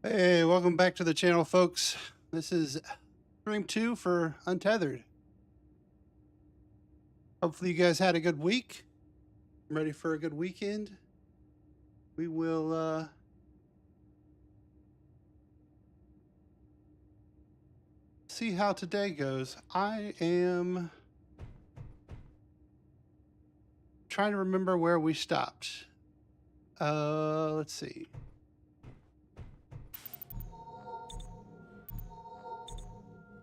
Hey, welcome back to the channel, folks. This is stream 2 for Untethered. Hopefully you guys had a good week. I'm ready for a good weekend. We will see how today goes. I am trying to remember where we stopped. Let's see.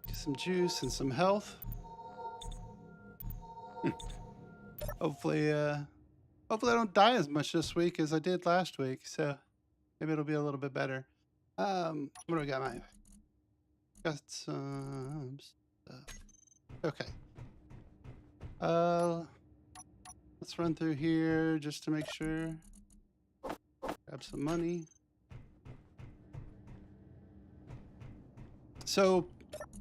Get some juice and some health. Hopefully I don't die as much this week as I did last week, so maybe it'll be a little bit better. What do I got? Got some stuff. Okay. Let's run through here just to make sure. Grab some money. So,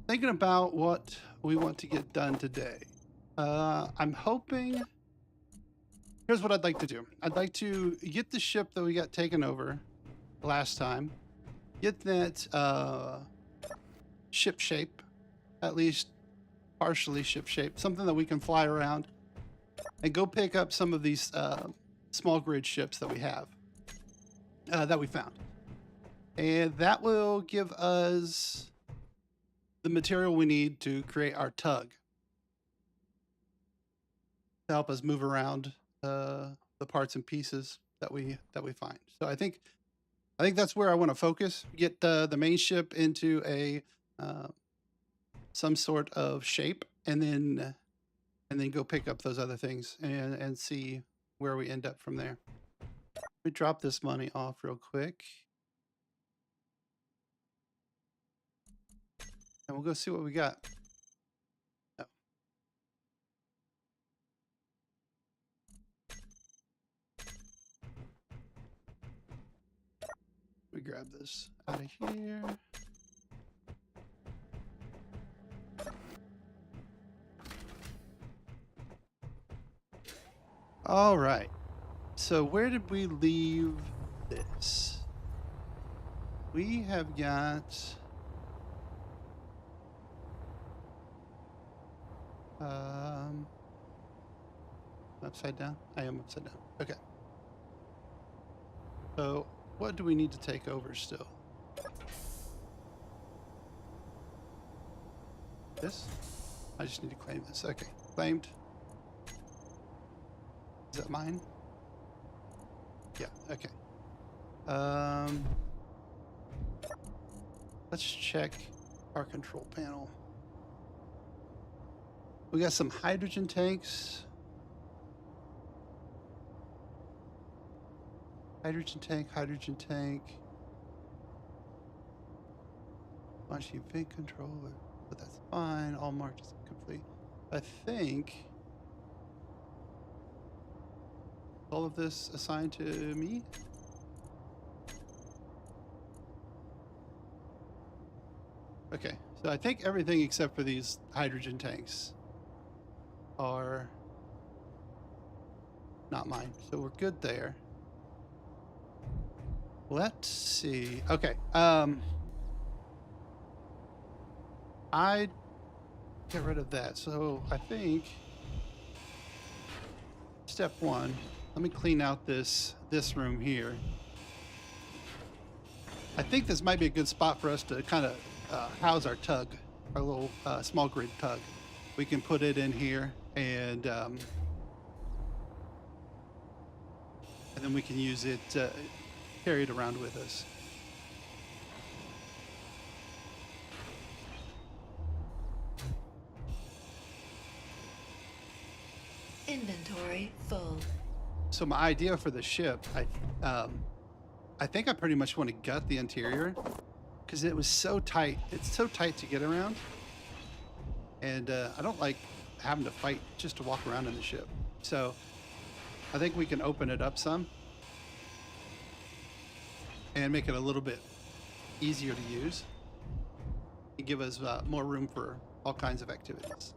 thinking about what we want to get done today. I'm hoping. Here's what I'd like to do. I'd like to get the ship that we got taken over last time. Get that ship shape, at least partially ship shape, something that we can fly around, and go pick up some of these small grid ships that we have, that we found. And that will give us the material we need to create our tug to help us move around the parts and pieces that we find. So I think that's where I want to focus. Get the main ship into a some sort of shape, and then go pick up those other things and see where we end up from there. We drop this money off real quick, and we'll go see what we got. Oh. We grab this out of here. All right. So where did we leave this? We have got upside down. I am upside down. Okay. So what do we need to take over still? This? I just need to claim this. Okay. Claimed. Is that mine? Yeah, okay. Let's check our control panel. We got some hydrogen tanks. Hydrogen tank. Launch event controller, but that's fine. All marked as complete. I think all of this assigned to me. Okay, so I think everything except for these hydrogen tanks are not mine, so we're good there. Let's see. Okay, I'd get rid of that. So I think step one, let me clean out this room here. I think this might be a good spot for us to kind of house our tug, our little small grid tug. We can put it in here, and then we can use it, carry it around with us. Inventory full. So my idea for the ship, I think I pretty much want to gut the interior because it was so tight. It's so tight to get around, and I don't like having to fight just to walk around in the ship. So I think we can open it up some and make it a little bit easier to use and give us more room for all kinds of activities.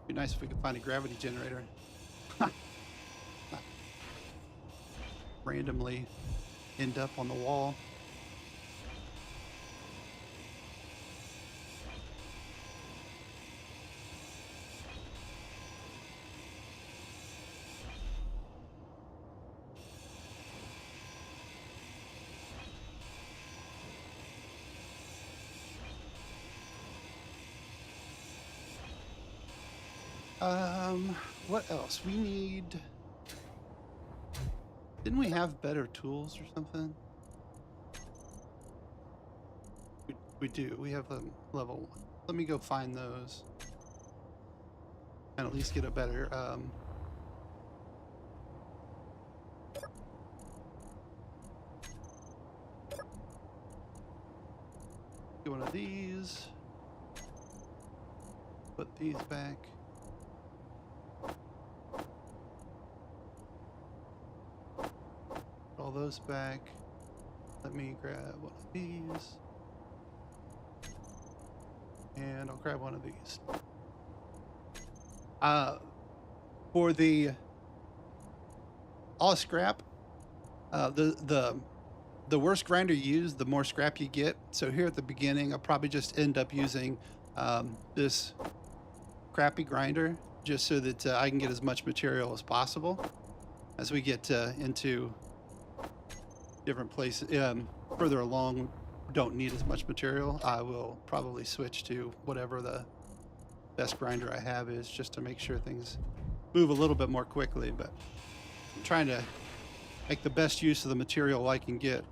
Be nice if we could find a gravity generator. randomly end up on the wall. What else? We need... Didn't we have better tools or something? We do. We have a level 1. Let me go find those. And at least get a better, get one of these. Put these back. All those back. Let me grab one of these. And I'll grab one of these. For the all scrap, the worse grinder you use, the more scrap you get. So here at the beginning, I'll probably just end up using this crappy grinder just so that I can get as much material as possible. As we get into different places, further along, don't need as much material, I will probably switch to whatever the best grinder I have is, just to make sure things move a little bit more quickly. But I'm trying to make the best use of the material I can get.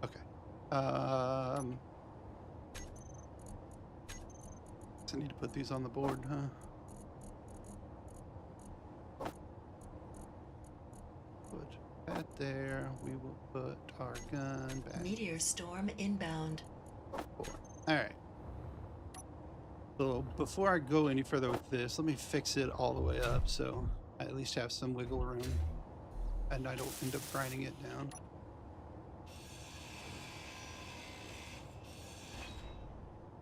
Okay. I need to put these on the board, huh? Put that there. We will put our gun back. Meteor storm inbound. All right. So before I go any further with this, let me fix it all the way up so I at least have some wiggle room and I don't end up grinding it down.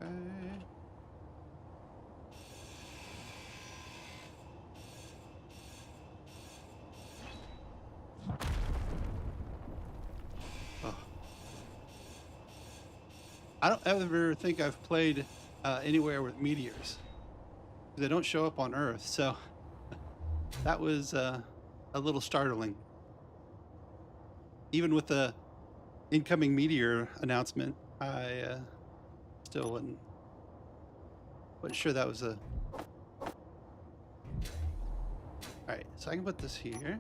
Okay. Oh. I don't ever think I've played anywhere with meteors. They don't show up on Earth, so that was a little startling. Even with the incoming meteor announcement, I still wasn't sure that was a... Alright, so I can put this here.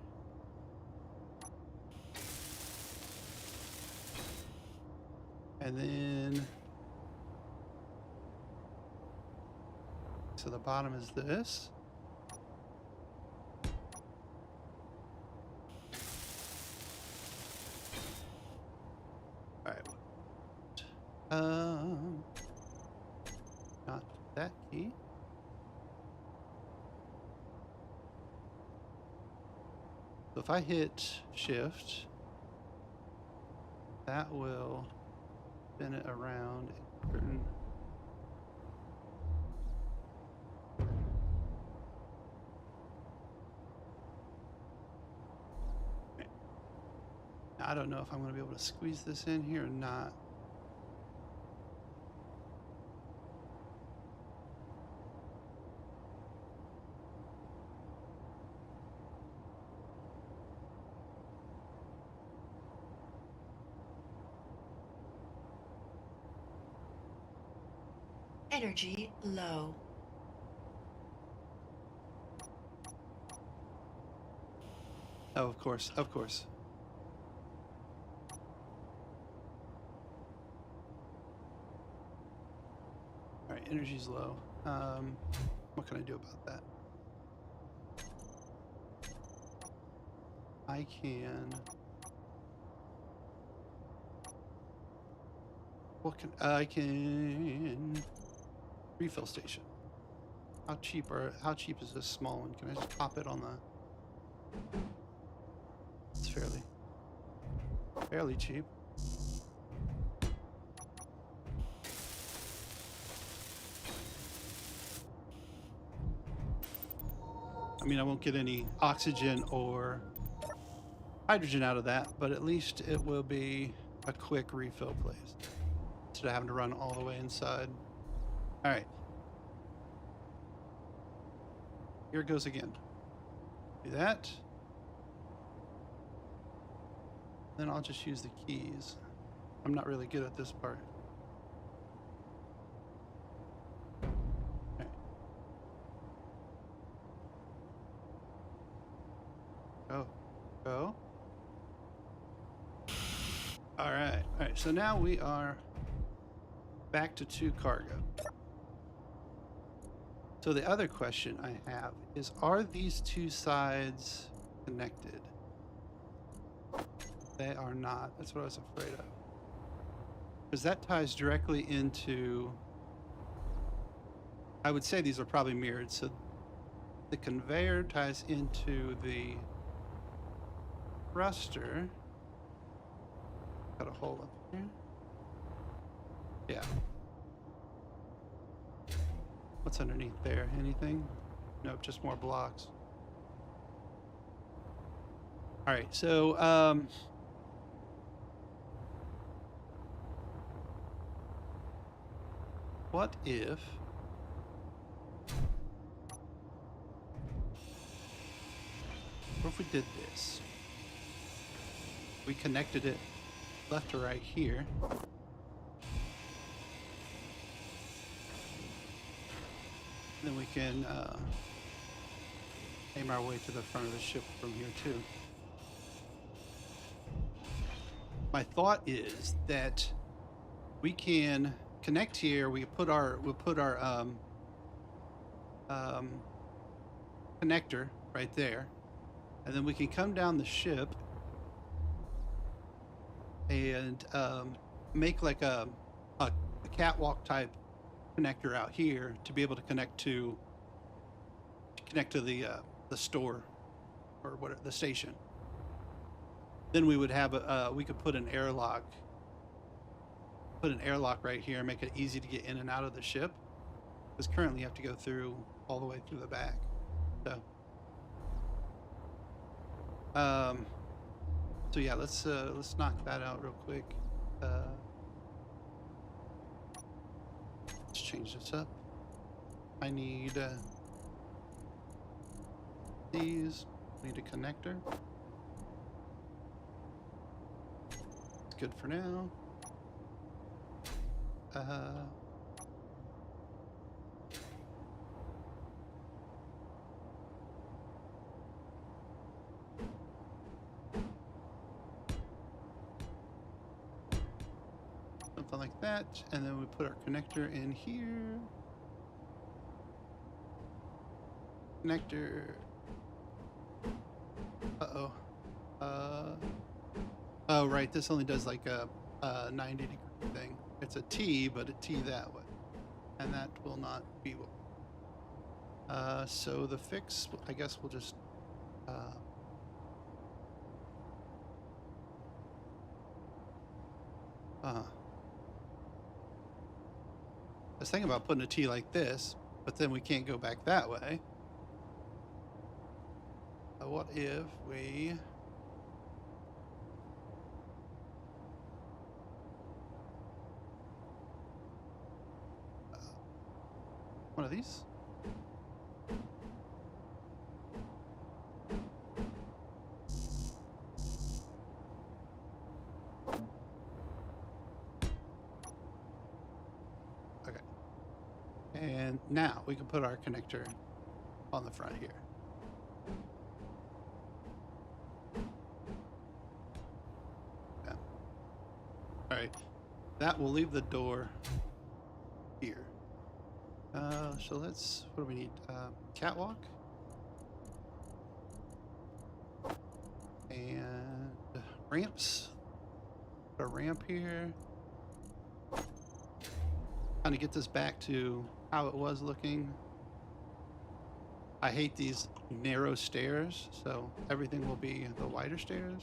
And then... So the bottom is this. Alright. Not that key. So if I hit shift, that will spin it around a certain... I don't know if I'm going to be able to squeeze this in here or not. Energy low. Oh, of course, of course. All right, energy's low. What can I do about that? I can... I can... Refill station. How cheap is this small one? Can I just pop it on the... It's fairly cheap. I mean, I won't get any oxygen or hydrogen out of that, but at least it will be a quick refill place instead of having to run all the way inside. All right. Here it goes again. Do that. Then I'll just use the keys. I'm not really good at this part. Okay. Go. Go. All right. All right. So now we are back to 2 cargo. So the other question I have is, are these 2 sides connected? They are not. That's what I was afraid of. Because that ties directly into... I would say these are probably mirrored. So the conveyor ties into the thruster. Got a hole up here. Yeah. What's underneath there? Anything? Nope, just more blocks. All right, so what if we did this? We connected it left to right here. Then we can aim our way to the front of the ship from here too. My thought is that we can connect here. We'll put our connector right there, and then we can come down the ship and make like a catwalk type connector out here to be able to connect to the store or what, the station. Then we would have we could put an airlock right here and make it easy to get in and out of the ship, because currently you have to go through all the way through the back. So yeah, let's knock that out real quick. Let's change this up. I need these. Need a connector. It's good for now. Something like that, and then we put our connector in here. Connector. Uh-oh. Oh, right, this only does like a 90-degree thing. It's a T, but a T that way. And that will not be what... so the fix, I guess we'll just... I was thinking about putting a T like this, but then we can't go back that way. What if we... one of these? Okay. And now we can put our connector on the front here. Yeah. All right. That will leave the door here. So let's, what do we need? Catwalk. And ramps. Put a ramp here. Kind of get this back to how it was looking. I hate these narrow stairs, so everything will be the wider stairs.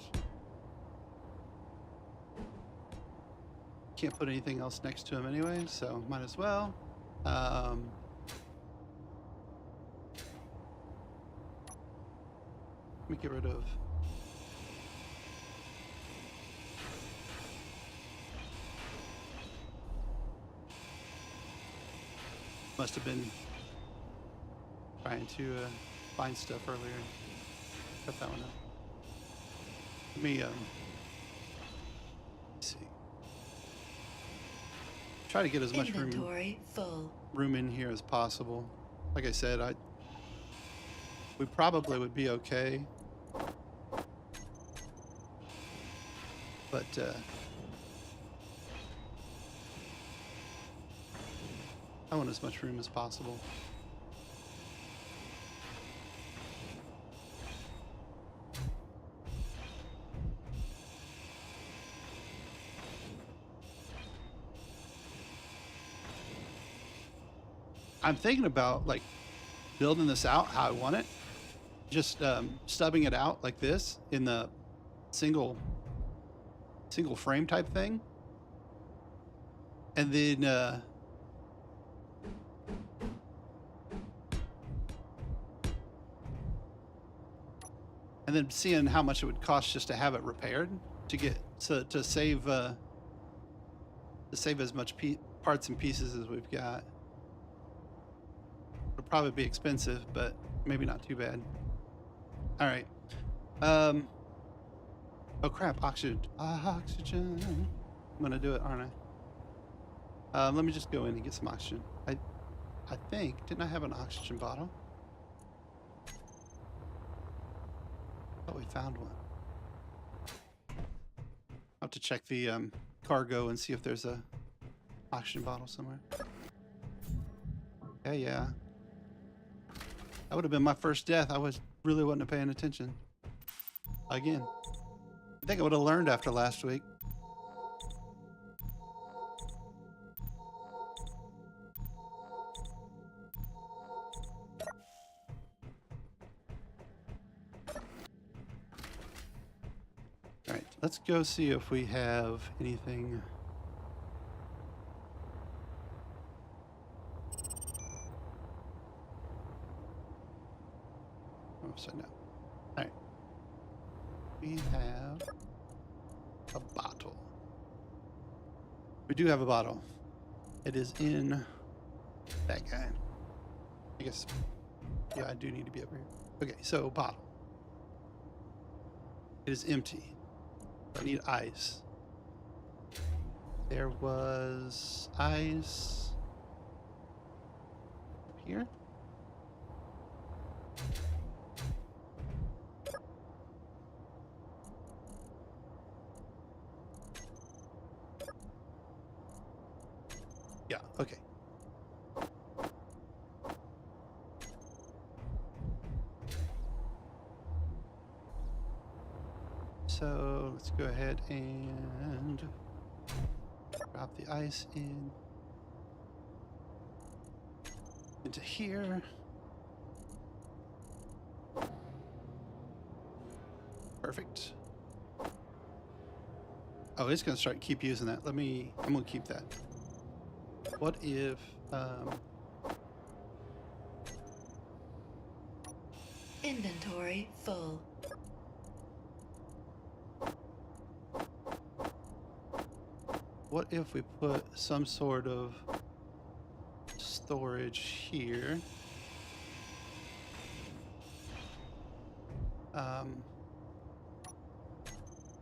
Can't put anything else next to them anyway, so might as well. Let me get rid of. Must have been trying to find stuff earlier. Cut that one up. Let me see. Try to get as much Inventory full. room in here as possible. Like I said, we probably would be okay. But I want as much room as possible. I'm thinking about like building this out how I want it. Just stubbing it out like this in the single frame type thing. And then seeing how much it would cost just to have it repaired to save as much parts and pieces as we've got. It'll probably be expensive, but maybe not too bad. All right. Oh crap! Oxygen. Oxygen. I'm gonna do it, aren't I? Let me just go in and get some oxygen. I think, didn't I have an oxygen bottle? Oh, we found one. I'll have to check the cargo and see if there's a oxygen bottle somewhere. Yeah. That would have been my first death. I really wasn't paying attention. Again. I think I would have learned after last week. Alright, let's go see if we have anything. Oh, so no. Alright. We have a bottle. We do have a bottle. It is in that guy. I guess. Yeah, I do need to be over here. Okay, so bottle. It is empty. I need ice. There was ice here. Yeah, okay. So let's go ahead and drop the ice into here. Perfect. Oh, it's gonna keep using that. I'm gonna keep that. What if Inventory full. what if we put some sort of storage here?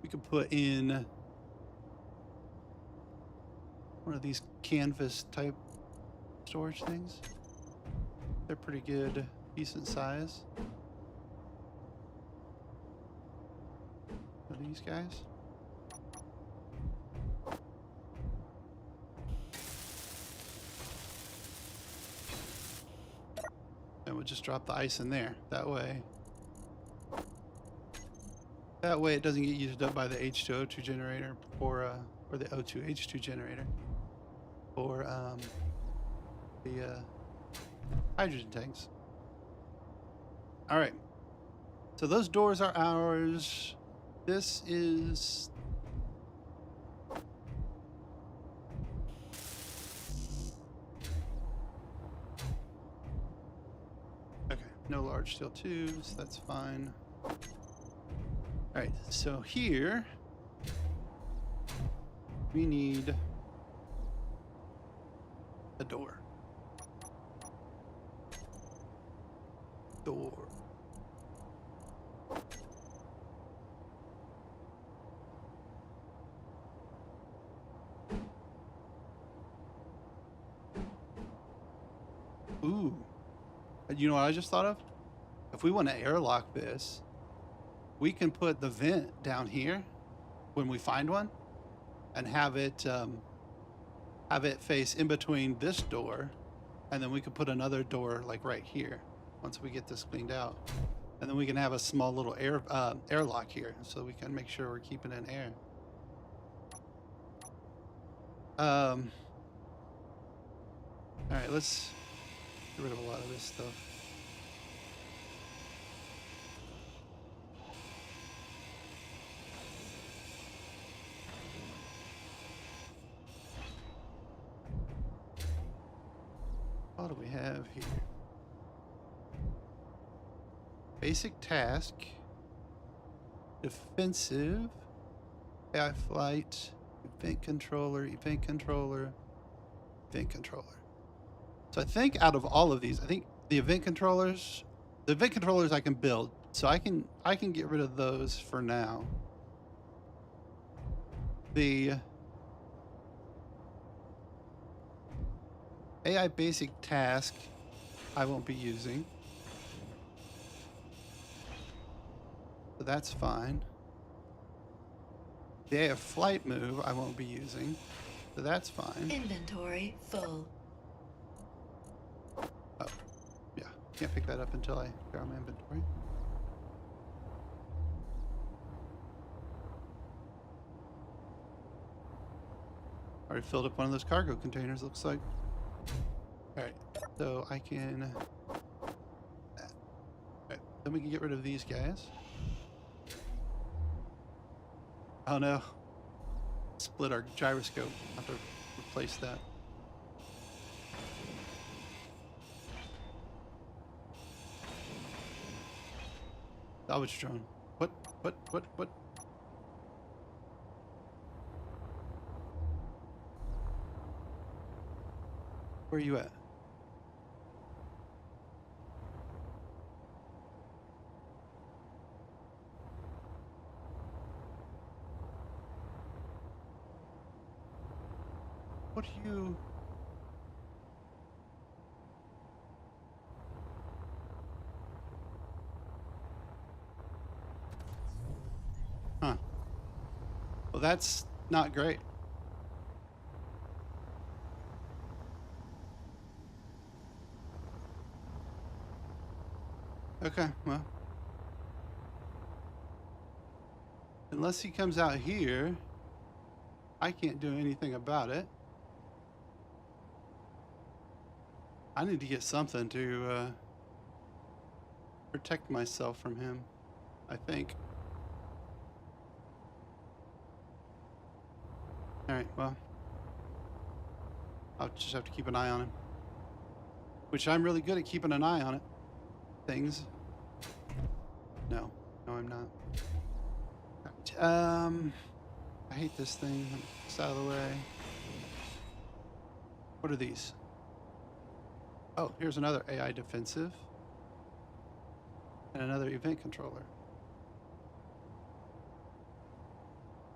We could put in one of these canvas type storage things. They're pretty good, decent size. Are these guys? And we'll just drop the ice in there. That way it doesn't get used up by the H2O2 generator or the O2H2 generator or the hydrogen tanks. All right. So those doors are ours. This is okay. No large steel tubes. That's fine. All right, so here we need a door. Door. Ooh. You know what I just thought of? If we want to airlock this, we can put the vent down here when we find one and have it face in between this door, and then we could put another door like right here once we get this cleaned out, and then we can have a small little airlock here so we can make sure we're keeping in air. All right, let's get rid of a lot of this stuff. What do we have here? Basic task. Defensive. AI flight. Event controller. Event controller. Event controller. So I think out of all of these, I think the event controllers I can build. So I can get rid of those for now. The AI basic task I won't be using. So that's fine. The AI flight move I won't be using. So that's fine. Inventory full. Oh, yeah. Can't pick that up until I clear out my inventory. Already filled up one of those cargo containers, looks like. Alright, so I can... Alright, then we can get rid of these guys. Oh no. Split our gyroscope. Have to replace that. Salvage drone. What? Where are you at? What do you... Huh. Well, that's not great. Okay, well. Unless he comes out here, I can't do anything about it. I need to get something to protect myself from him, I think. Alright, well. I'll just have to keep an eye on him. Which I'm really good at keeping an eye on it. Things. No, I'm not. Right. I hate this thing. It's out of the way. What are these? Oh, here's another AI defensive. And another event controller.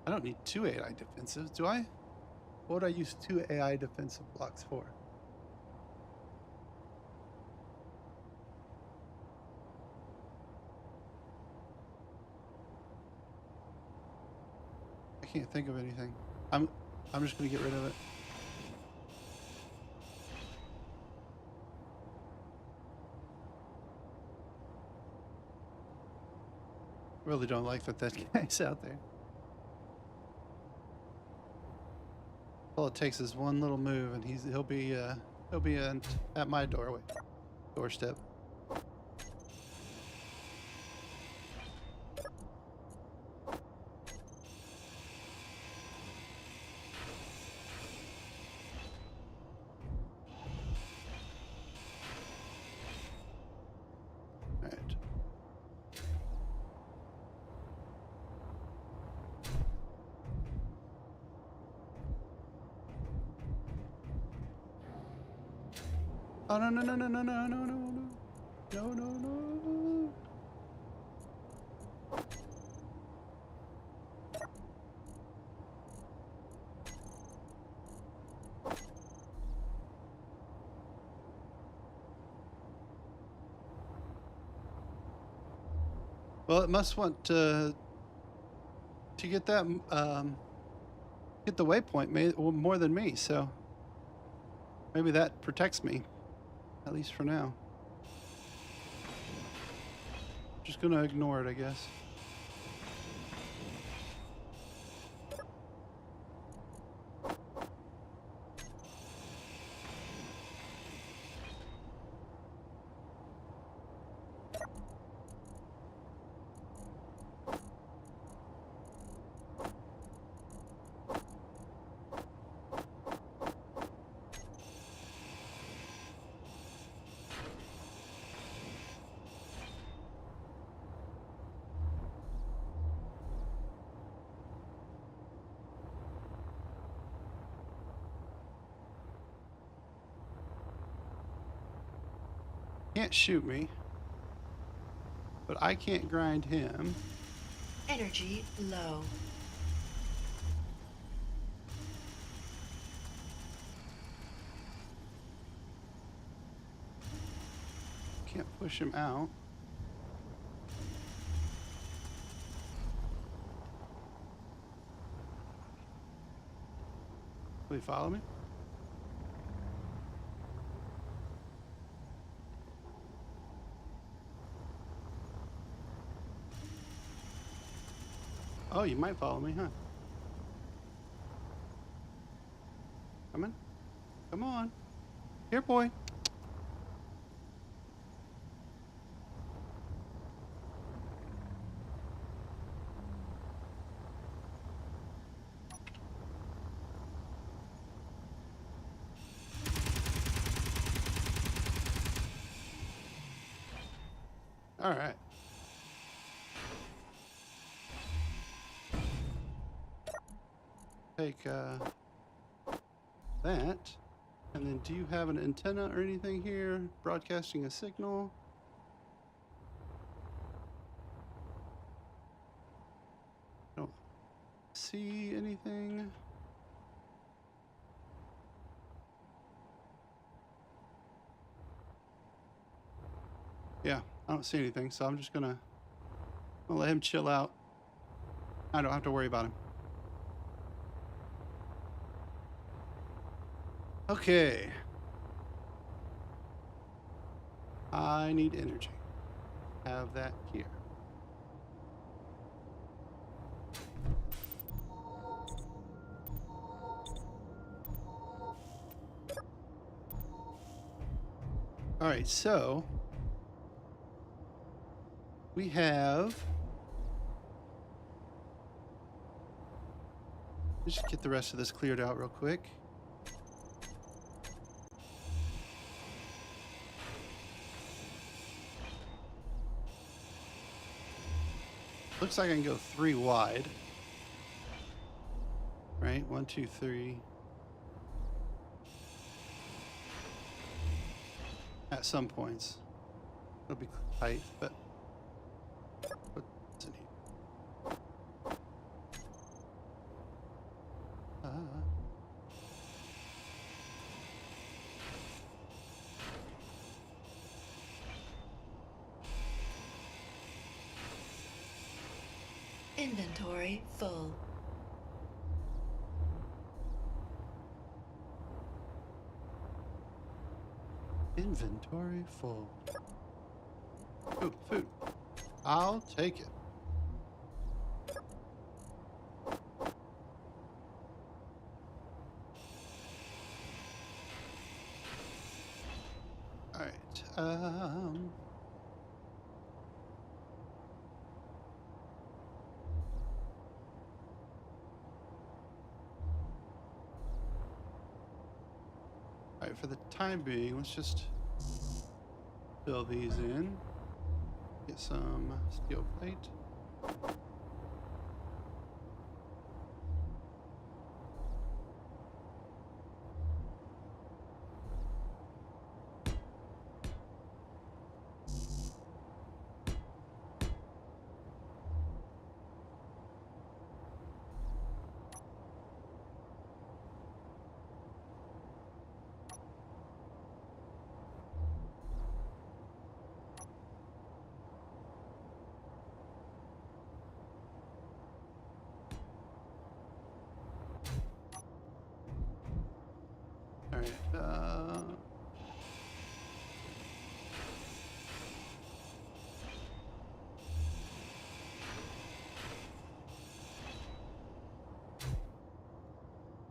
I don't need 2 AI defensives, do I? What would I use 2 AI defensive blocks for? I can't think of anything. I'm just gonna get rid of it. Really don't like that guy's out there. All it takes is one little move, and he'll be at my doorstep. All right. Oh no no no no no no no no no no no no. Well, it must want to get that get the waypoint more than me, so maybe that protects me, at least for now. Just gonna ignore it, I guess. Can't shoot me, but I can't grind him. Energy low. Can't push him out. Will he follow me? Oh, you might follow me, huh? Come on. Come on. Here, boy. All right. Take that. And then do you have an antenna or anything here? Broadcasting a signal? Don't see anything. Yeah, I don't see anything, so I'm just gonna let him chill out. I don't have to worry about him. Okay. I need energy. Have that here. All right, so we have. Let's just get the rest of this cleared out real quick. Looks like I can go 3 wide. Right? 1, 2, 3. At some points. It'll be tight, but what's in here? Inventory full. Inventory full. Ooh, food. I'll take it. All right. All right, for the time being, let's just fill these in. Get some steel plate. Alright,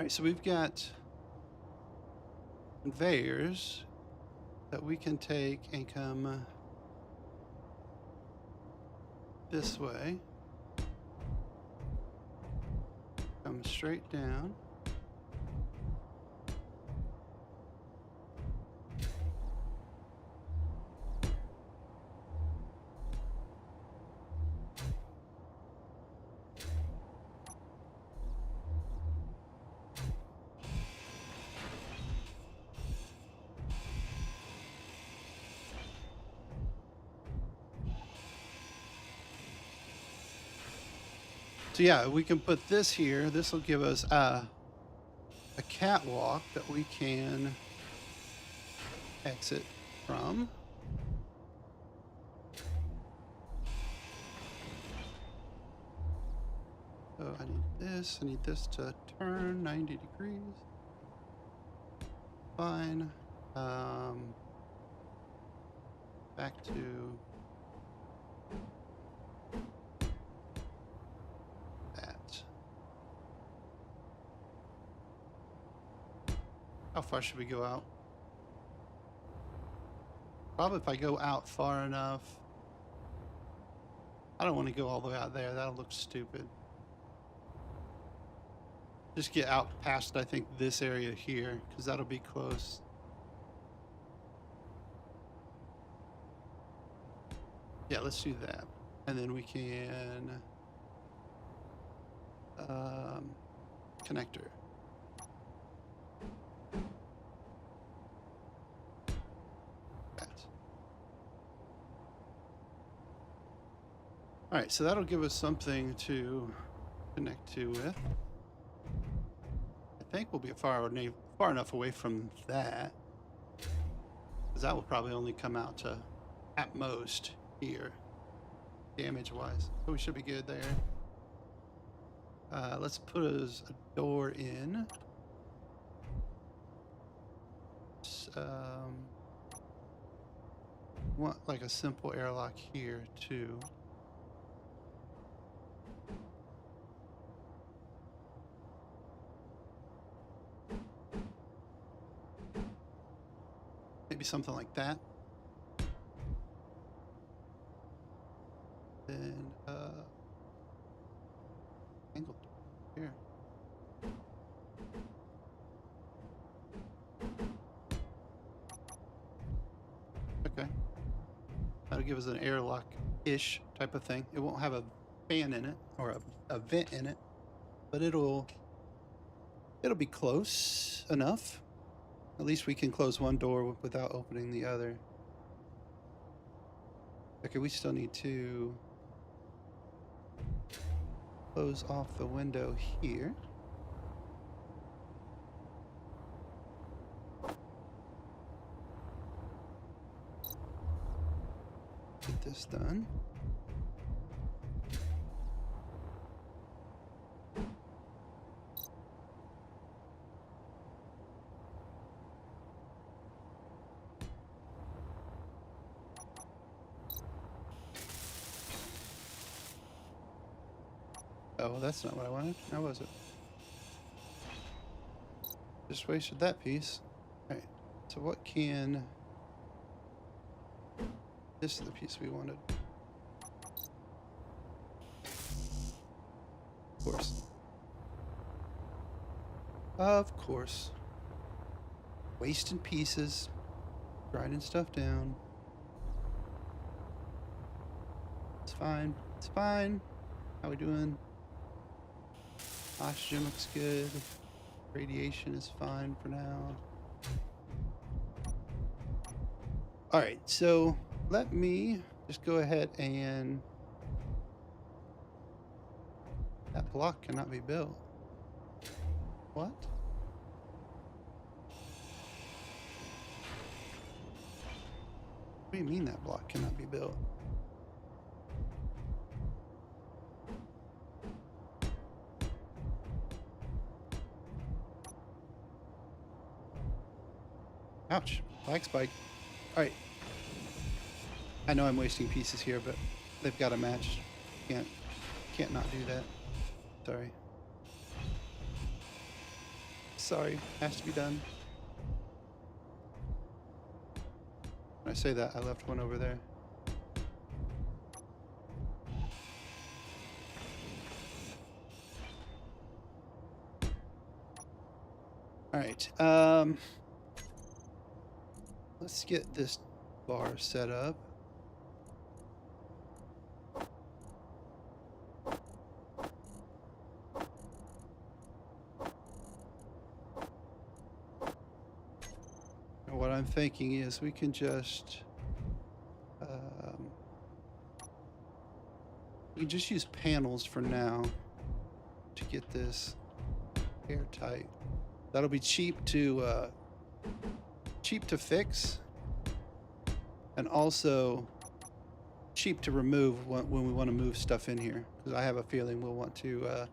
so we've got conveyors that we can take and come this way. Come straight down. So yeah, we can put this here. This will give us a catwalk that we can exit from. So I need this to turn 90 degrees. Fine. Back to that. How far should we go out? Probably if I go out far enough. I don't want to go all the way out there. That'll look stupid. Just get out past, I think, this area here, because that'll be close. Yeah, let's do that. And then we can... connector. Alright, so that'll give us something to connect to with. I think we'll be far enough away from that, because that will probably only come out to, at most, here, damage-wise. So we should be good there. Let's put a door in. Want like a simple airlock here, too. Maybe something like that. Then, angled here. Okay. That'll give us an airlock-ish type of thing. It won't have a fan in it or a vent in it, but it'll be close enough. At least we can close one door without opening the other. Okay, we still need to close off the window here. Get this done. Oh, well, that's not what I wanted. How was it? Just wasted that piece. Alright, so what can... This is the piece we wanted. Of course. Of course. Wasting pieces. Grinding stuff down. It's fine. It's fine. How we doing? Oxygen looks good. Radiation is fine for now. Alright, so let me just go ahead and... That block cannot be built. What? What do you mean that block cannot be built? Ouch. Black spike. All right. I know I'm wasting pieces here, but they've got to match. Can't not do that. Sorry. Sorry. Has to be done. When I say that, I left one over there. All right. Let's get this bar set up. And what I'm thinking is we can just use panels for now to get this airtight. That'll be cheap to fix, and also cheap to remove when we want to move stuff in here. Because I have a feeling we'll want to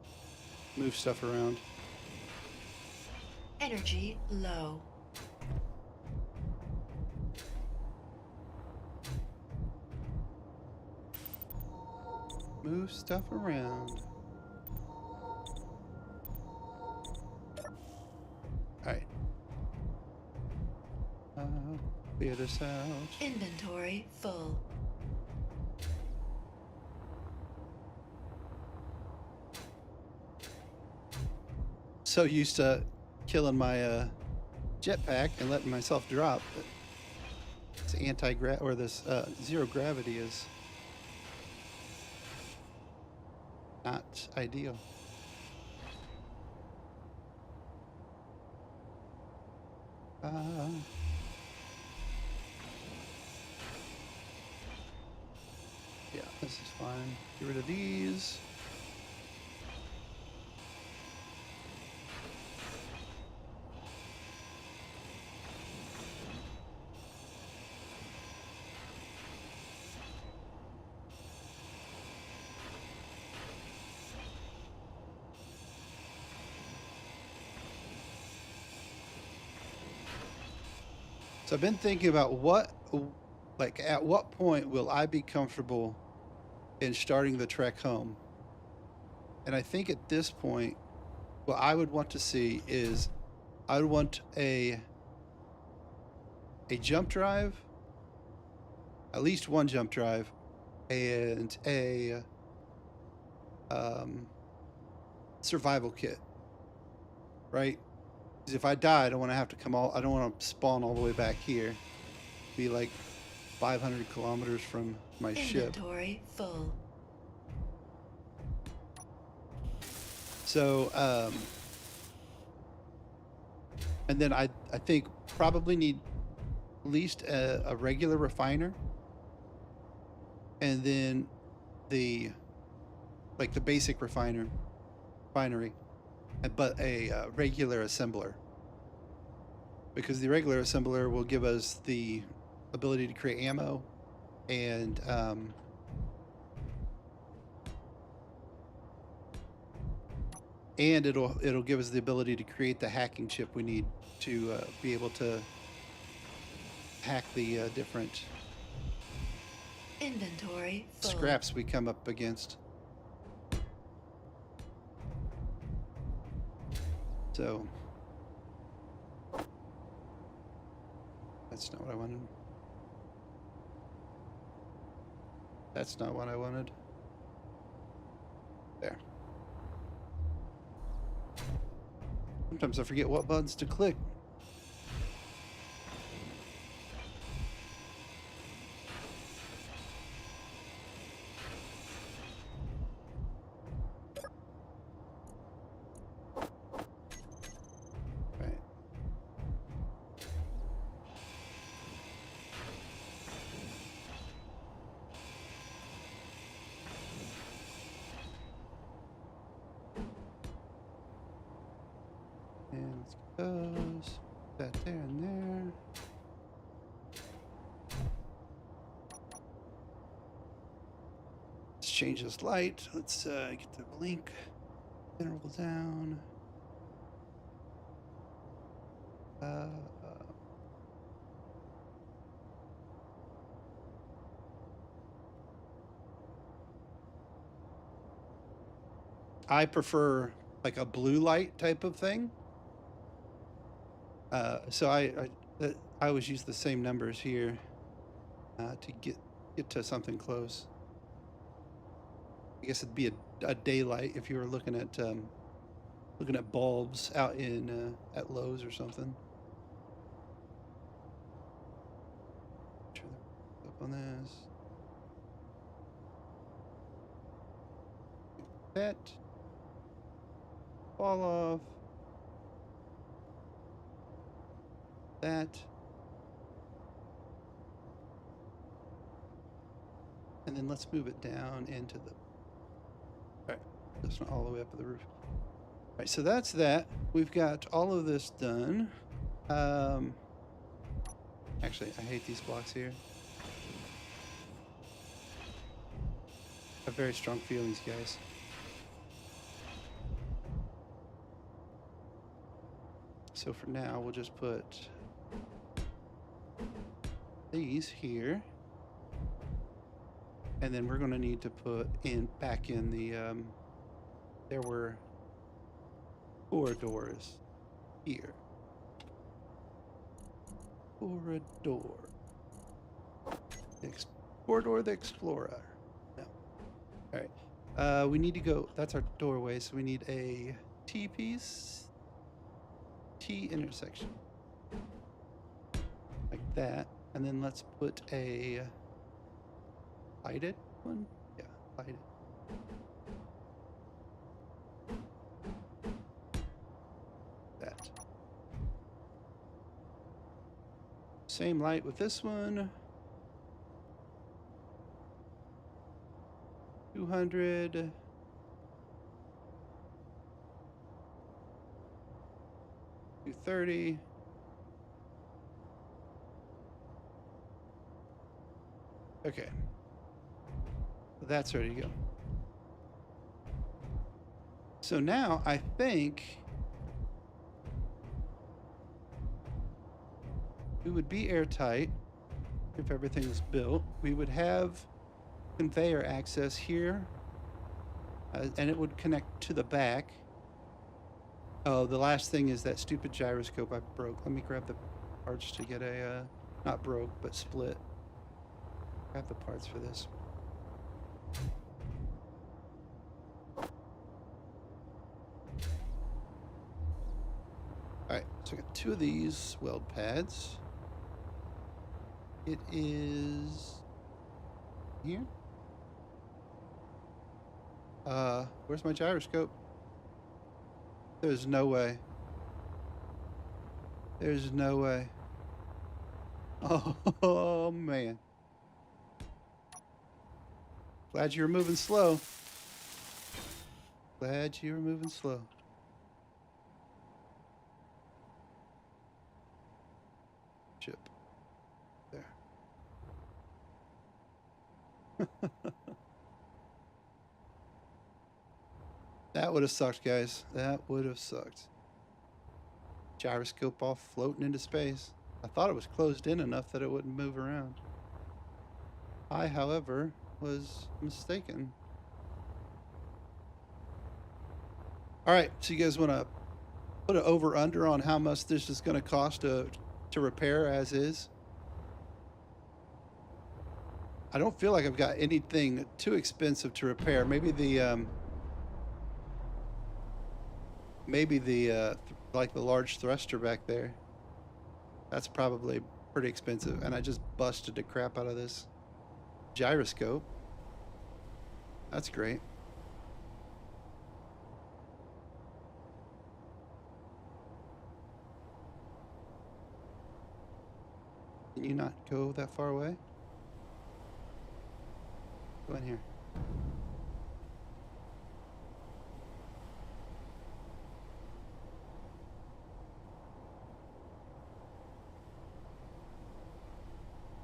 move stuff around. Energy low. Move stuff around. Alright. Clear this out. Inventory full. So used to killing my jetpack and letting myself drop. But this anti-grav or this zero gravity is not ideal. Yeah, this is fine. Get rid of these. So I've been thinking about at what point will I be comfortable in starting the trek home? And I think at this point, what I would want to see is I would want a jump drive, at least one jump drive, and a survival kit, right? Because if I die, I don't want to have to I don't want to spawn all the way back here. Be like 500 kilometers from my ship. Inventory full. So, and then I think probably need at least a regular refiner, and then the basic refinery, but a regular assembler, because the regular assembler will give us the ability to create ammo, and it'll give us the ability to create the hacking chip we need to be able to hack the different Inventory full. scraps we come up against. So that's not what I wanted. That's not what I wanted. There. Sometimes I forget what buttons to click. Right. And let's get those. That there and there. Let's change this light. Let's get the blink interval down. I prefer like a blue light type of thing. So I always use the same numbers here to get to something close. I guess it'd be a daylight if you were looking at bulbs out in at Lowe's or something. Turn the up on this. That fall off. That. And then let's move it down into the. All right, that's not all the way up to the roof. All right, so that's that. We've got all of this done. Actually, I hate these blocks here. I have very strong feelings, guys. So for now, we'll just put these here. And then we're going to need to put back in the, there were 4 doors here. Corridor. 4-door the Explorer. No. All right. We need to go, that's our doorway, so we need a T-piece. T intersection. Like that. And then let's put a lighted one? Yeah, lighted. That. Same light with this one. 200. $230. Okay. That's ready to go. So now I think we would be airtight if everything was built. We would have conveyor access here, and it would connect to the back. Oh, the last thing is that stupid gyroscope I broke. Let me grab the parts to get a, not broke, but split. Grab the parts for this. Alright, so I got 2 of these weld pads. It is here. Where's my gyroscope? There's no way. There's no way. Oh, man. Glad you were moving slow. Glad you were moving slow. Chip. There. That would have sucked, guys. That would have sucked. Gyroscope off floating into space. I thought it was closed in enough that it wouldn't move around. I, however, was mistaken. All right, so you guys want to put an over-under on how much this is going to cost to repair as is? I don't feel like I've got anything too expensive to repair. Maybe the like the large thruster back there. That's probably pretty expensive, and I just busted the crap out of this gyroscope. That's great. Can you not go that far away? Go in here.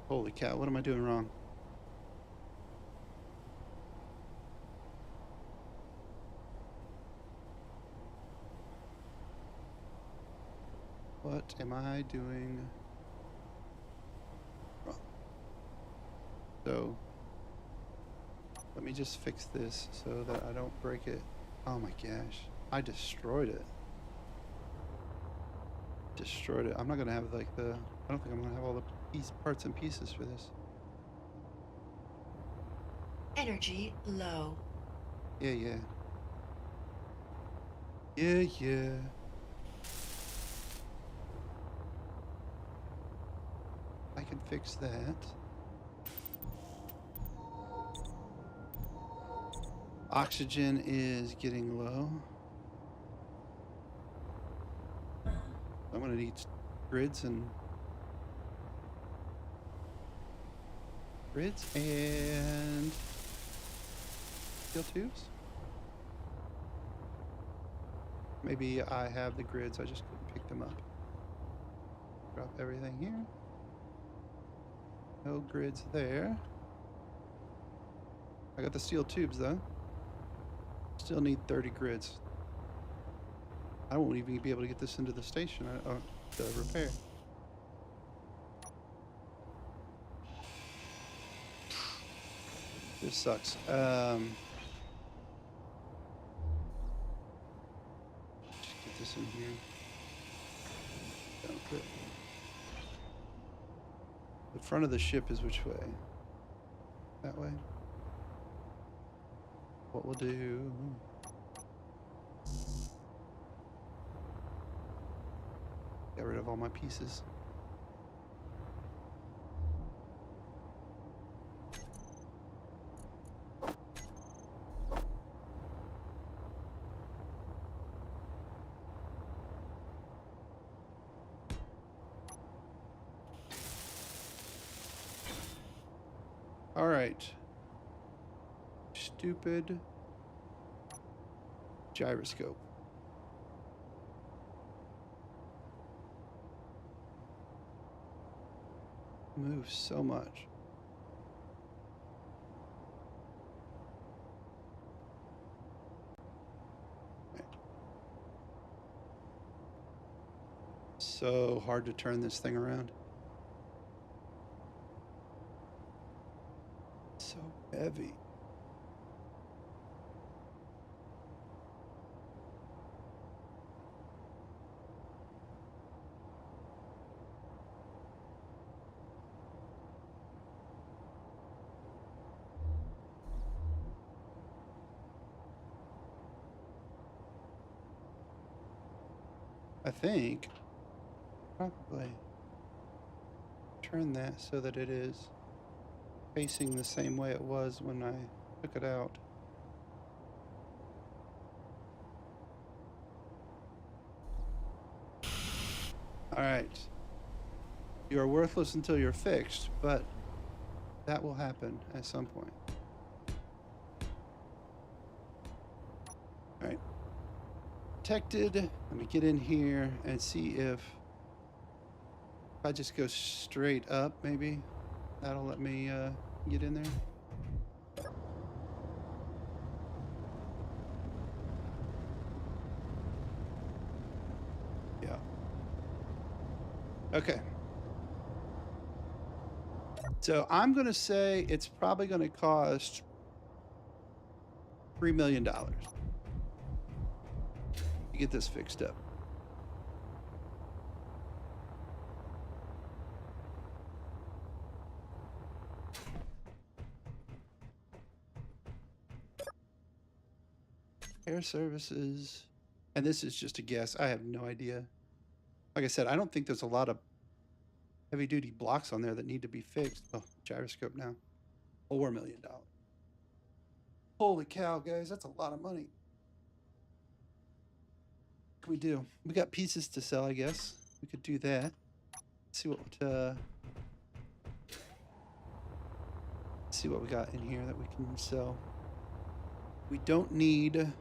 Holy cow, what am I doing wrong? What am I doing wrong? So, let me just fix this so that I don't break it. Oh my gosh. I destroyed it. Destroyed it. I'm not going to have like the... I don't think I'm going to have all the parts and pieces for this. Energy low. Yeah, yeah. Yeah, yeah. I can fix that. Oxygen is getting low. I'm gonna need grids and steel tubes. Maybe I have the grids, I just couldn't pick them up. Drop everything here. No grids there. I got the steel tubes though. Still need 30 grids. I won't even be able to get this into the station to repair. This sucks. Just get this in here. Don't put. The front of the ship is which way? That way. What we'll do. Get rid of all my pieces. All right. Stupid gyroscope. Moves so much. Okay. So hard to turn this thing around. So heavy. I think probably turn that so that it is facing the same way it was when I took it out. All right. You are worthless until you're fixed, but that will happen at some point. All right. Protected. Let me get in here and see if I just go straight up, maybe that'll let me get in there. Yeah. Okay. So I'm going to say it's probably going to cost $3 million to get this fixed up. Air services. And this is just a guess. I have no idea. Like I said, I don't think there's a lot of heavy duty blocks on there that need to be fixed. Oh, gyroscope now. $4 million. Holy cow, guys. That's a lot of money. What can we do? We got pieces to sell, I guess. We could do that. See what we got in here that we can sell. We don't need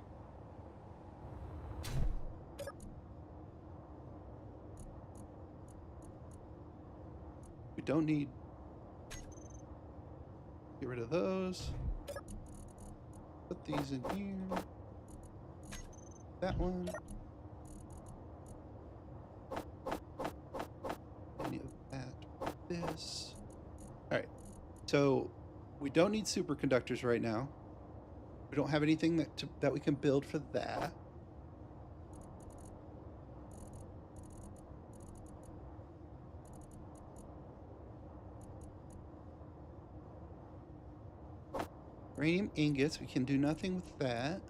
get rid of those. Put these in here. That one. Any of that. This. All right. So we don't need superconductors right now. We don't have anything that we can build for that. Uranium ingots, we can do nothing with that.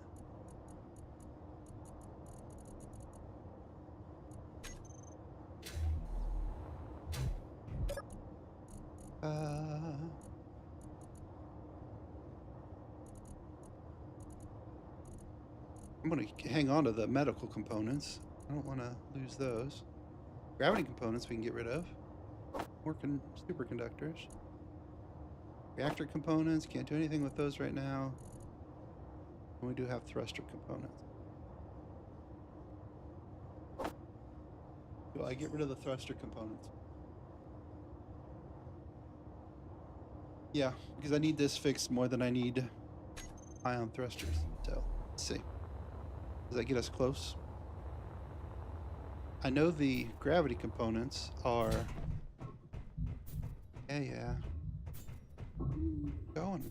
I'm going to hang on to the medical components. I don't want to lose those. Gravity components we can get rid of. Working superconductors. Reactor components, can't do anything with those right now. And we do have thruster components. Do I get rid of the thruster components? Yeah, because I need this fixed more than I need ion thrusters. So, let's see. Does that get us close? I know the gravity components are... Yeah. Going.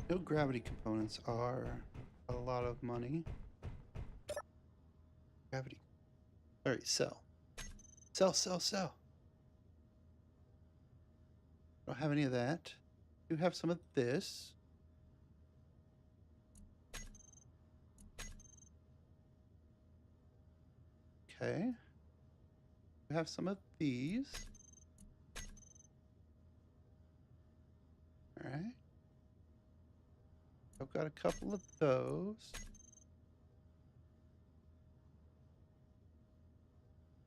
No gravity components are a lot of money. Gravity. All right, sell. Sell. Don't have any of that. Do have some of this. Okay. We have some of these. All right. I've got a couple of those.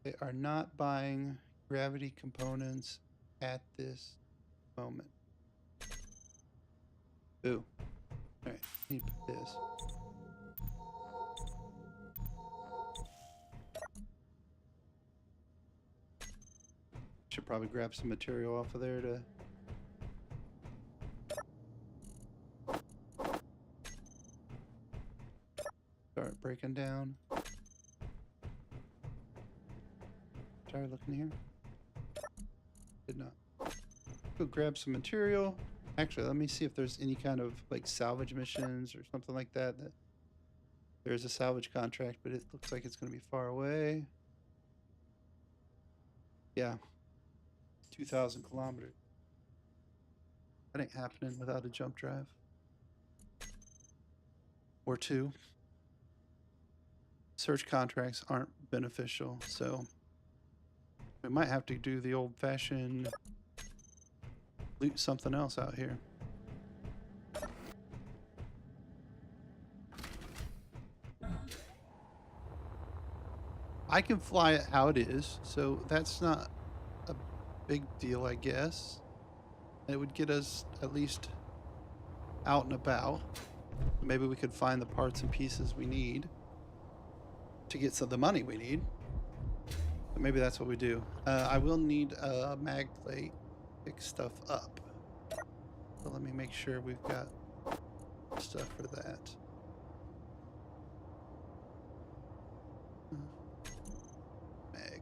They are not buying gravity components at this moment. Ooh. All right. Need to put this. Should probably grab some material off of there to start breaking down. Try looking here. Did not. Go grab some material. Actually, let me see if there's any kind of like salvage missions or something like that. There's a salvage contract, but it looks like it's going to be far away. Yeah. 2,000 kilometers. That ain't happening without a jump drive. Or two. Search contracts aren't beneficial, so we might have to do the old-fashioned loot something else out here. I can fly it how it is, so that's not a big deal, I guess. It would get us at least out and about. Maybe we could find the parts and pieces we need to get some of the money we need. But maybe that's what we do. I will need a mag plate to pick stuff up. So let me make sure we've got stuff for that. Mag.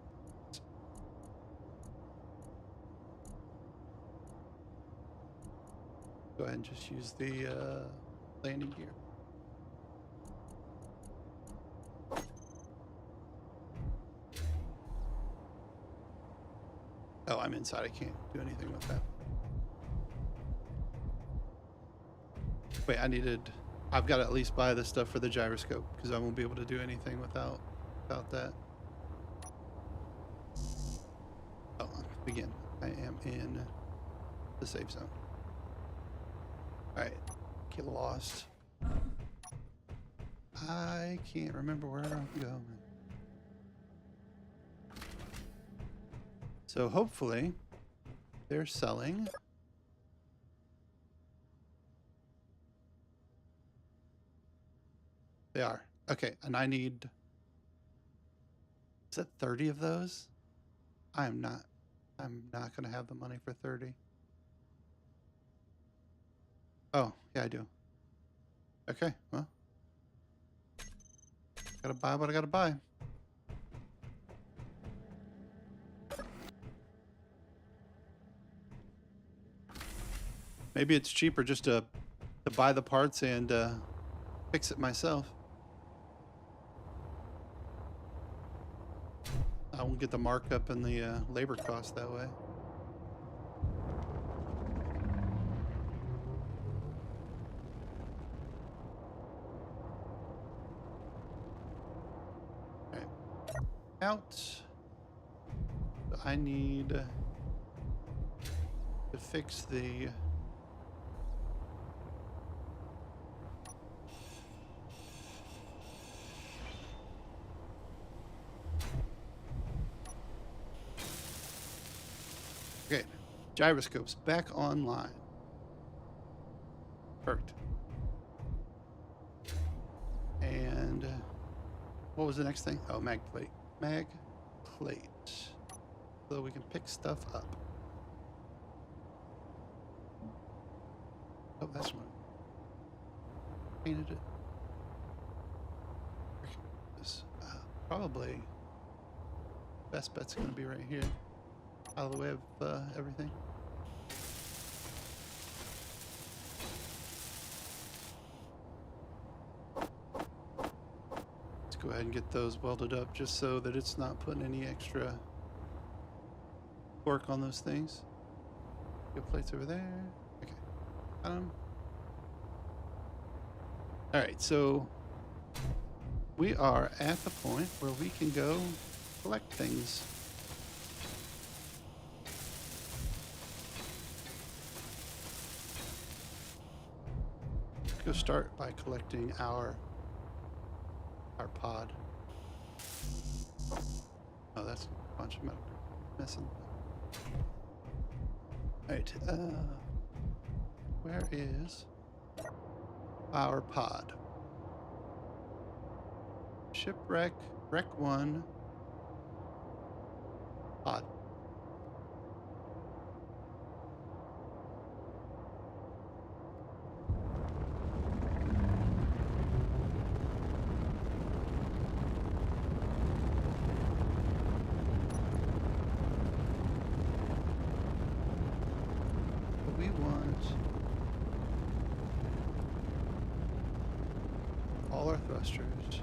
Go ahead and just use the landing gear. Oh, I'm inside. I can't do anything with that. Wait, I've got to at least buy the stuff for the gyroscope because I won't be able to do anything without that. Oh, again, I am in the safe zone. All right, get lost. I can't remember where I'm going. So hopefully they're selling. They are. Okay, and I need, is that 30 of those? I'm not going to have the money for 30. Oh, yeah, I do. Okay, well, gotta buy what I gotta buy. Maybe it's cheaper just to buy the parts and fix it myself. I won't get the markup and the labor cost that way. Okay. Out. I need to fix the okay, gyroscopes back online. Perfect. And what was the next thing? Oh, mag plate. Mag plate. So we can pick stuff up. Oh, that's one. Painted it. This, probably best bet's gonna be right here. Out of the way of everything. Let's go ahead and get those welded up just so that it's not putting any extra work on those things. Good plates over there. Okay. Alright, so we are at the point where we can go collect things. Let's go start by collecting our pod. Oh, that's a bunch of metal missing. Alright, where is our pod? Shipwreck, wreck 1, pod. We want all our thrusters.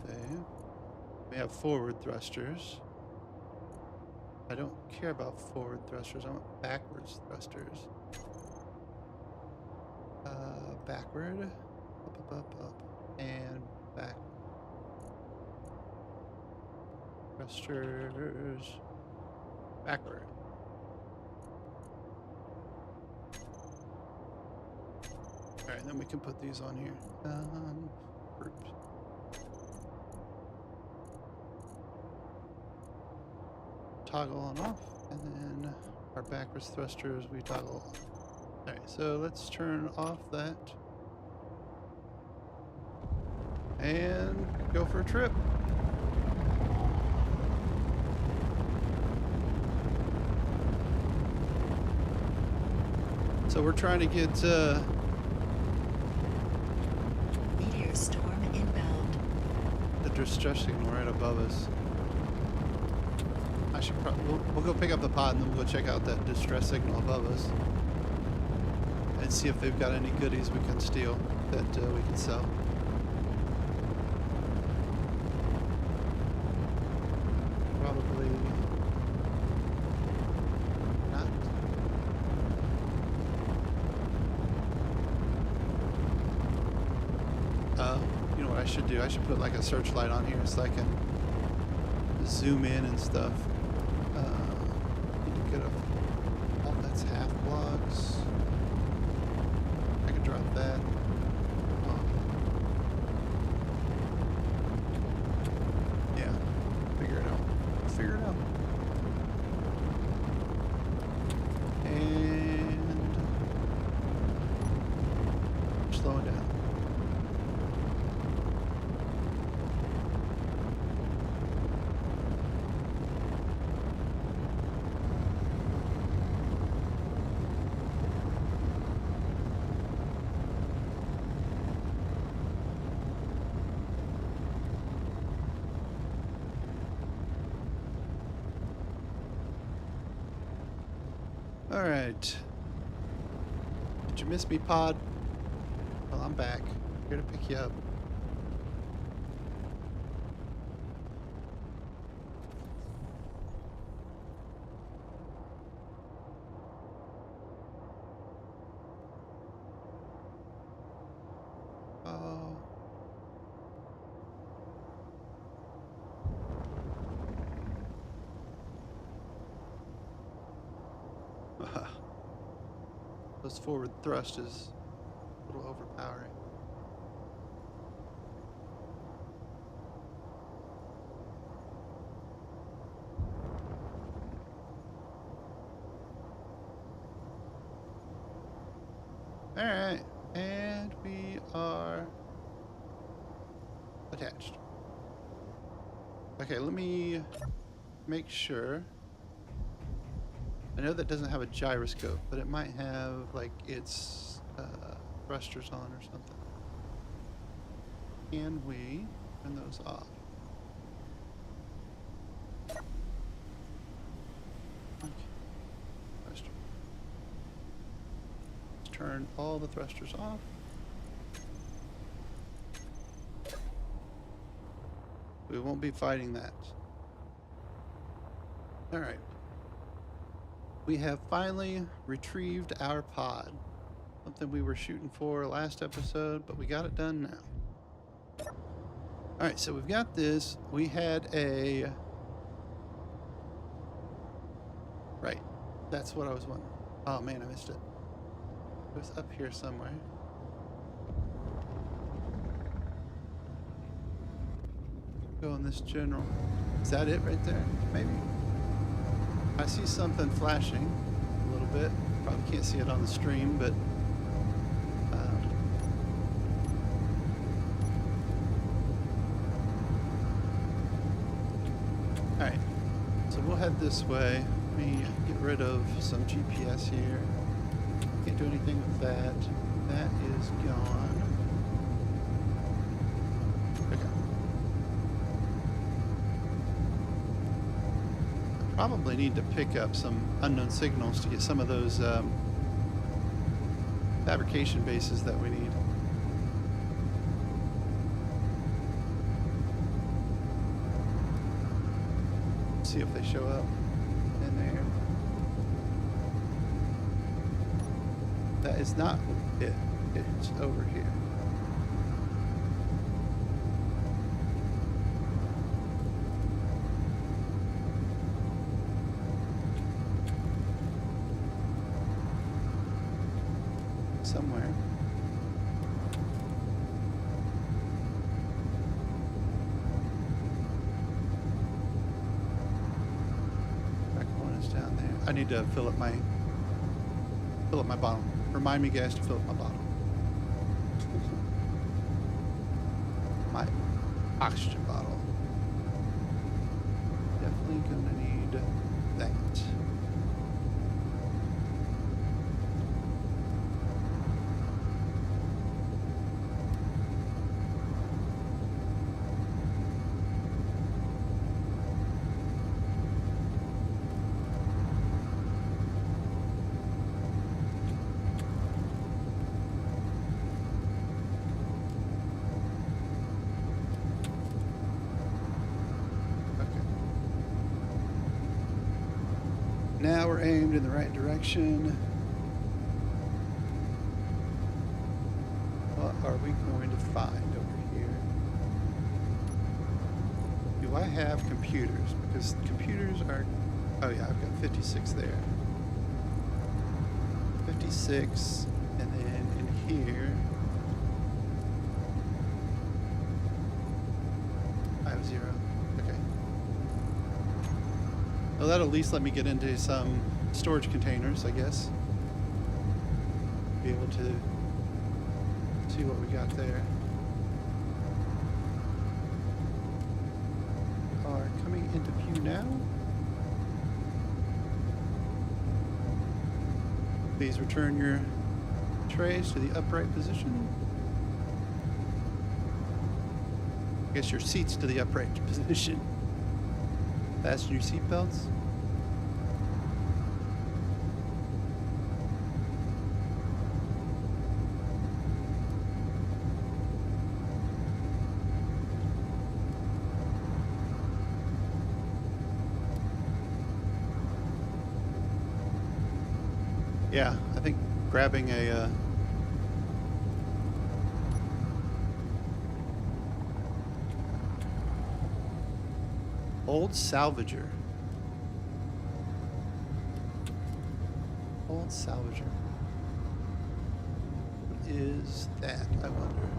Okay. We have forward thrusters. I don't care about forward thrusters. I want backwards thrusters. Backward, up, and back. Thrusters backward. Alright, then we can put these on here. Groups. Toggle on off, and then our backwards thrusters we toggle off. Alright, so let's turn off that and go for a trip. So we're trying to get Meteor storm inbound. the distress signal right above us. I should probably we'll go pick up the pod and then we'll go check out that distress signal above us and see if they've got any goodies we can steal that we can sell. Probably not. You know what I should do? I should put like a searchlight on here so I can zoom in and stuff. Need to get a... Oh, that's half blocks. I could drop that. Oh. Yeah. Figure it out. Figure it out. And... slowing down. All right. Did you miss me, Pod? Well, I'm back. Here to pick you up. Oh. Those forward thrust is a little overpowering. All right, and we are attached. Okay, let me make sure. I know that doesn't have a gyroscope, but it might have like its thrusters on or something. Can we turn those off? Okay. Thruster. Let's turn all the thrusters off. We won't be fighting that. All right. We have finally retrieved our pod. Something we were shooting for last episode, but we got it done now. All right, so we've got this. We had a... Right, that's what I was wondering. Oh man, I missed it. It was up here somewhere. Go in this general. Is that it right there? Maybe. I see something flashing a little bit. Probably can't see it on the stream, but all right. So we'll head this way. Let me get rid of some GPS here. Can't do anything with that. That is gone. Okay. Probably need to pick up some unknown signals to get some of those fabrication bases that we need. See if they show up in there. That is not it. It's over here. Somewhere. Back one is down there. I need to fill up my bottle. Remind me, guys, to fill up my bottle. My oxygen bottle. Definitely gonna need that. Now we're aimed in the right direction. What are we going to find over here? Do I have computers? Because computers are... Oh yeah, I've got 56 there. 56, and then in here... I have 0. Okay. Well, that'll at least let me get into some storage containers, I guess. Be able to see what we got there. We are coming into view now. Please return your trays to the upright position. I guess your seats to the upright position. Fasten your seatbelts. Yeah, I think grabbing a old salvager. Old salvager. What is that, I wonder?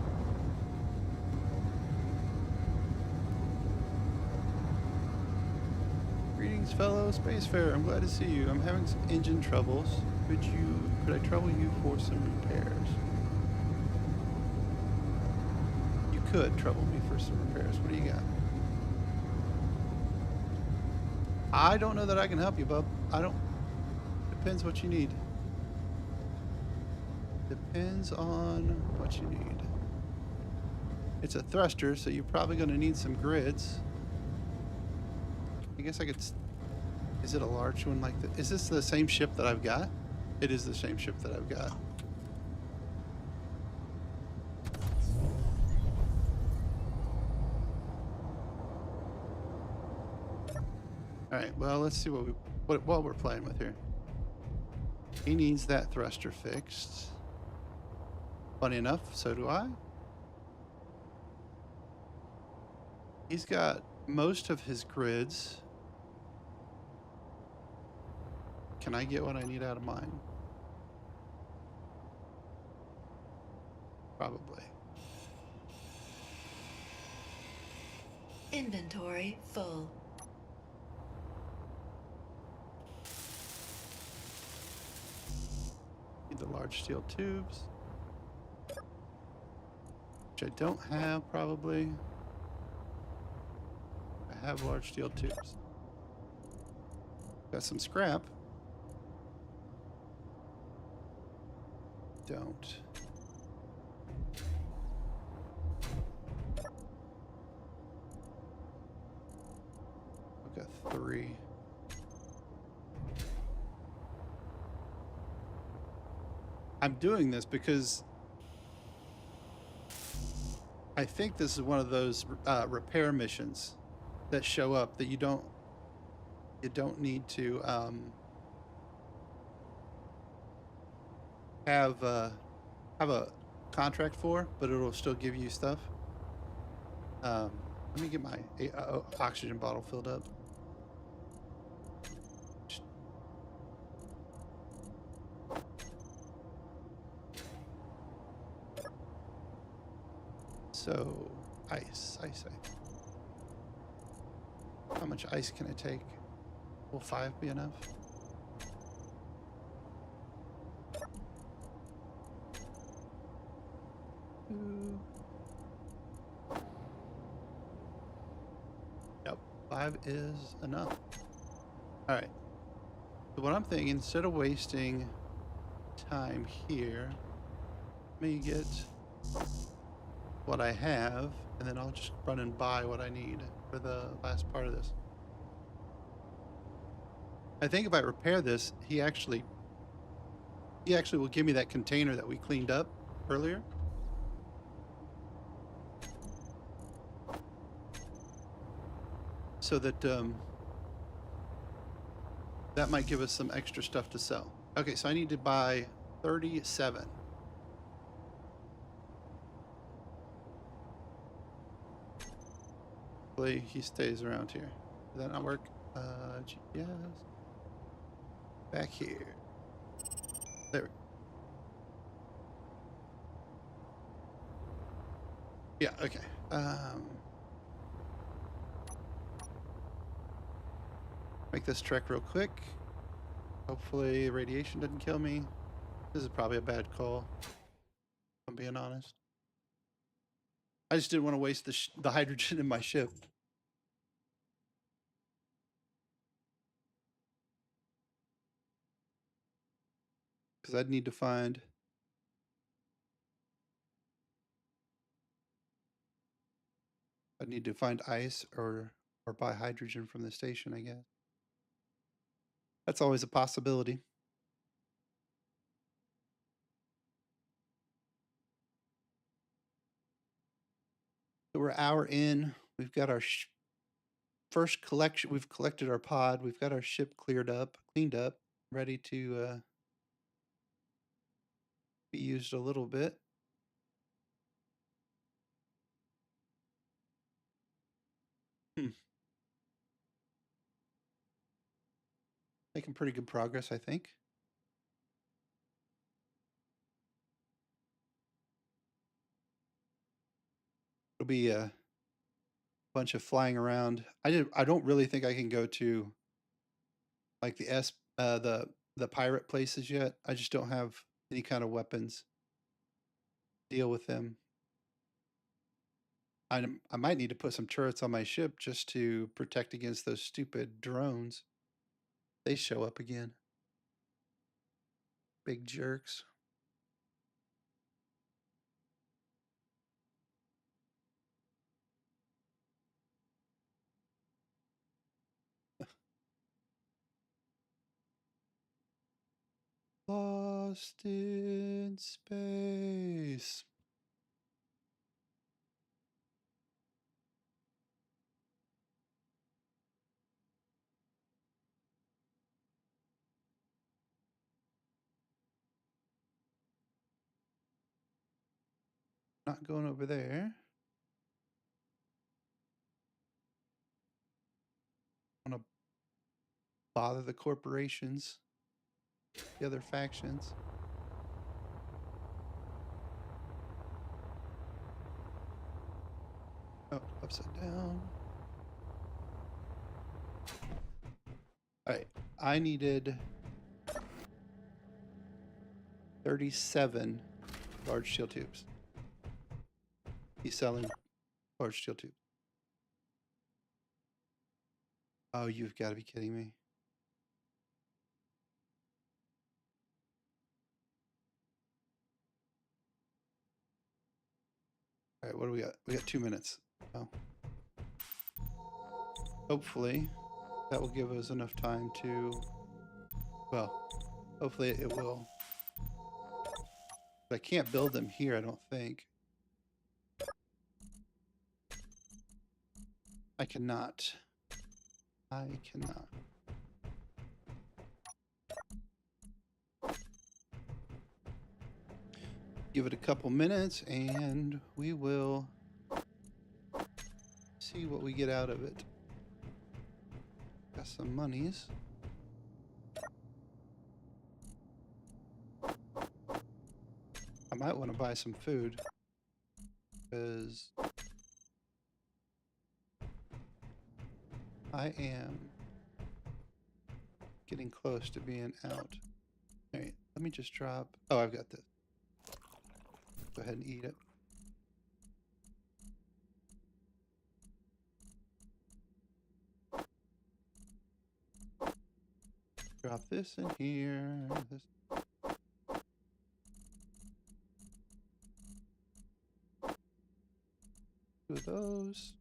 Greetings, fellow spacefarer. I'm glad to see you. I'm having some engine troubles. Could I trouble you for some repairs? You could trouble me for some repairs. What do you got? I don't know that I can help you, bub. I don't. Depends what you need. Depends on what you need. It's a thruster, so you're probably going to need some grids. I guess I could. Is it a large one like this? Is this the same ship that I've got? It is the same ship that I've got. All right. Well, let's see what we're playing with here. He needs that thruster fixed. Funny enough, so do I. He's got most of his grids. Can I get what I need out of mine? Probably. Inventory full. Need the large steel tubes. Which I don't have, probably. I have large steel tubes. Got some scrap. Don't. I've got 3. I'm doing this because I think this is one of those repair missions that show up that you don't need to have a contract for, but it'll still give you stuff. Let me get my oxygen bottle filled up. So, ice. How much ice can I take? Will 5 be enough? Yep, 5 is enough. All right. So what I'm thinking, instead of wasting time here, let me get what I have, and then I'll just run and buy what I need for the last part of this. I think if I repair this, he actually will give me that container that we cleaned up earlier. So that that might give us some extra stuff to sell. Okay, so I need to buy 37. Hopefully he stays around here. Did that not work? GPS. Back here. There we go. Yeah, okay. Make this trek real quick. Hopefully radiation doesn't kill me. This is probably a bad call, if I'm being honest. I just didn't want to waste the hydrogen in my ship. Because I'd need to find... ice or buy hydrogen from the station, I guess. That's always a possibility. So we're an hour in. We've got our first collection. We've collected our pod. We've got our ship cleaned up, ready to be used a little bit. Making pretty good progress, I think. It'll be a bunch of flying around. I don't really think I can go to like the pirate places yet. I just don't have any kind of weapons to deal with them. I might need to put some turrets on my ship just to protect against those stupid drones. They show up again. Big jerks. Lost in space. Not going over there. I want to bother the corporations, the other factions. Oh, upside down. All right, I needed 37 large steel tubes. He's selling large steel tubes. Oh, you've got to be kidding me. All right, what do we got? We got 2 minutes. Oh. Hopefully, that will give us enough time to, well, hopefully it will. But I can't build them here, I don't think. I cannot. I cannot. Give it a couple minutes and we will see what we get out of it. Got some monies. I might want to buy some food because I am getting close to being out. All right, let me just drop. Oh, I've got this. Go ahead and eat it. Drop this in here. This. Two of those.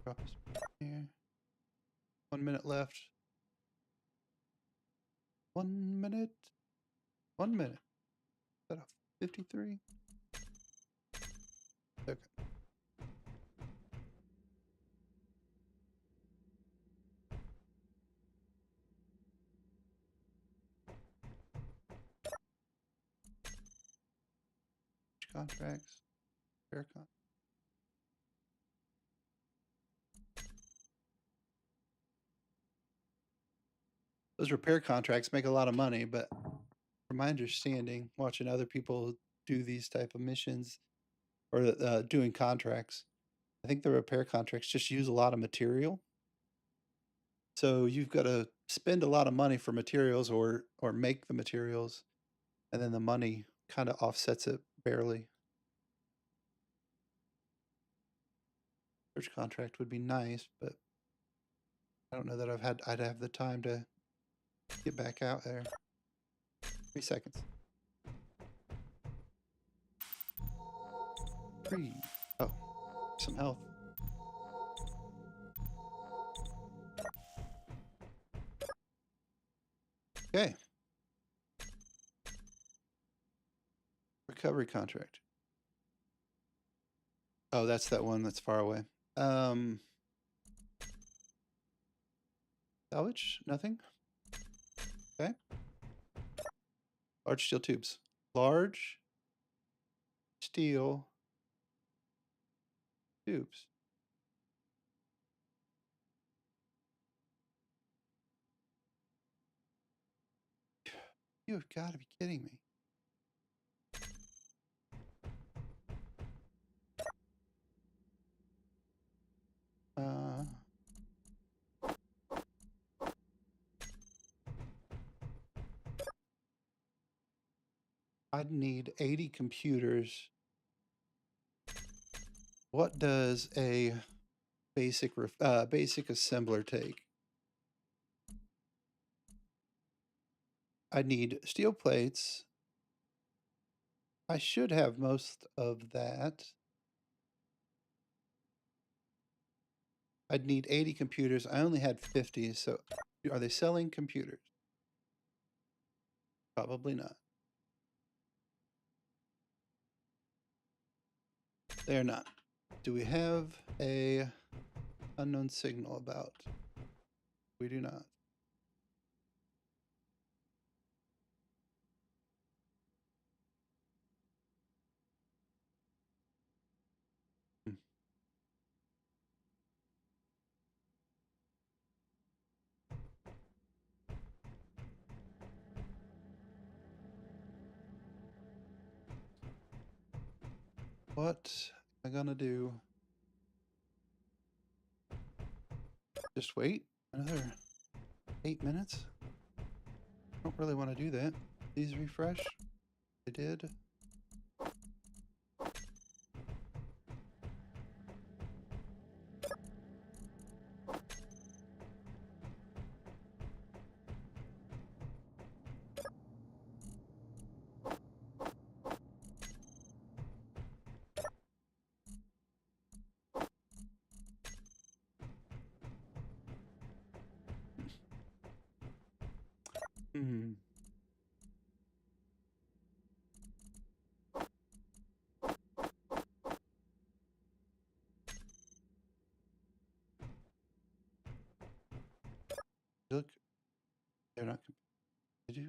Drop this in here. 1 minute left. 1 minute. 1 minute. Is that a 53? Okay. Contracts. Repair contracts. Those repair contracts make a lot of money, but from my understanding, watching other people do these type of missions or doing contracts, I think the repair contracts just use a lot of material. So you've got to spend a lot of money for materials or make the materials, and then the money kind of offsets it barely. Search contract would be nice, but I don't know that I'd have the time to get back out there. 3 seconds. 3. Oh, some health. Okay. Recovery contract. Oh, that's that one that's far away. Salvage? Nothing? Okay. Large steel tubes. Large steel tubes. You have got to be kidding me. I'd need 80 computers. What does a basic assembler take? I need steel plates. I should have most of that. I'd need 80 computers. I only had 50, so are they selling computers? Probably not. They're not. Do we have a unknown signal about? We do not. Hmm. What am I gonna do? Just wait another 8 minutes? I don't really want to do that. Please refresh. I did. Hmm. Look, they're not. They do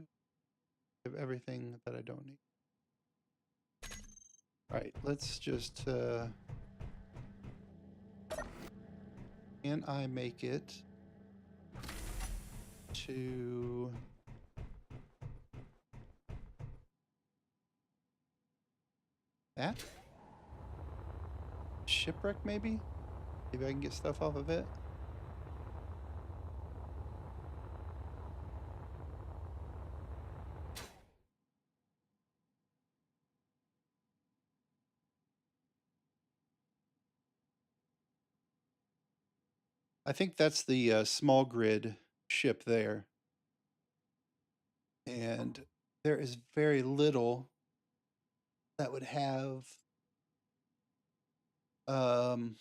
have everything that I don't need. All right, let's just. Can I make it to that? Shipwreck, maybe? Maybe I can get stuff off of it. I think that's the small grid ship there. And there is very little that would have um,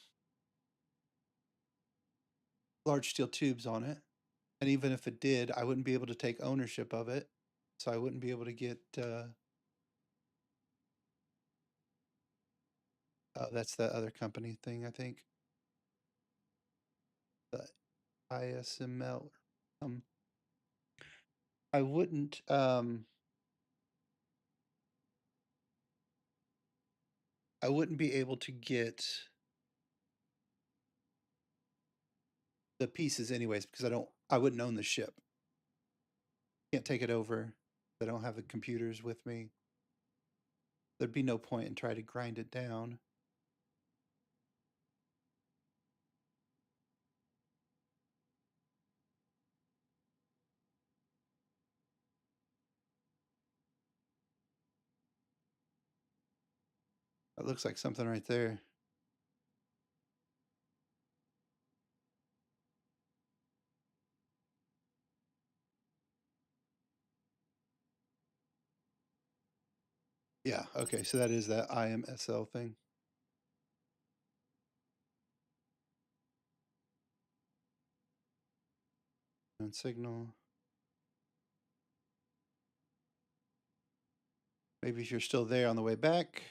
large steel tubes on it. And even if it did, I wouldn't be able to take ownership of it. So I wouldn't be able to get. Oh, that's the other company thing, I think. The ISML. Um, I wouldn't. I wouldn't be able to get the pieces anyways because I wouldn't own the ship. Can't take it over. I don't have the computers with me. There'd be no point in trying to grind it down. It looks like something right there. Yeah, okay, so that is that IMSL thing. And signal. Maybe if you're still there on the way back.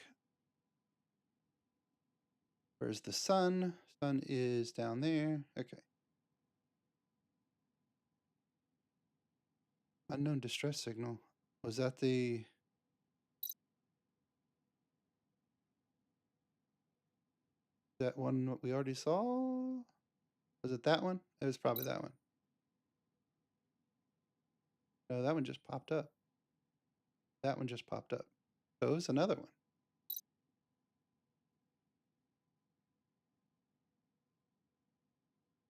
Where's the sun? Sun is down there. Okay. Unknown distress signal. Was that the... that one we already saw? Was it that one? It was probably that one. No, that one just popped up. That one just popped up. So it was another one.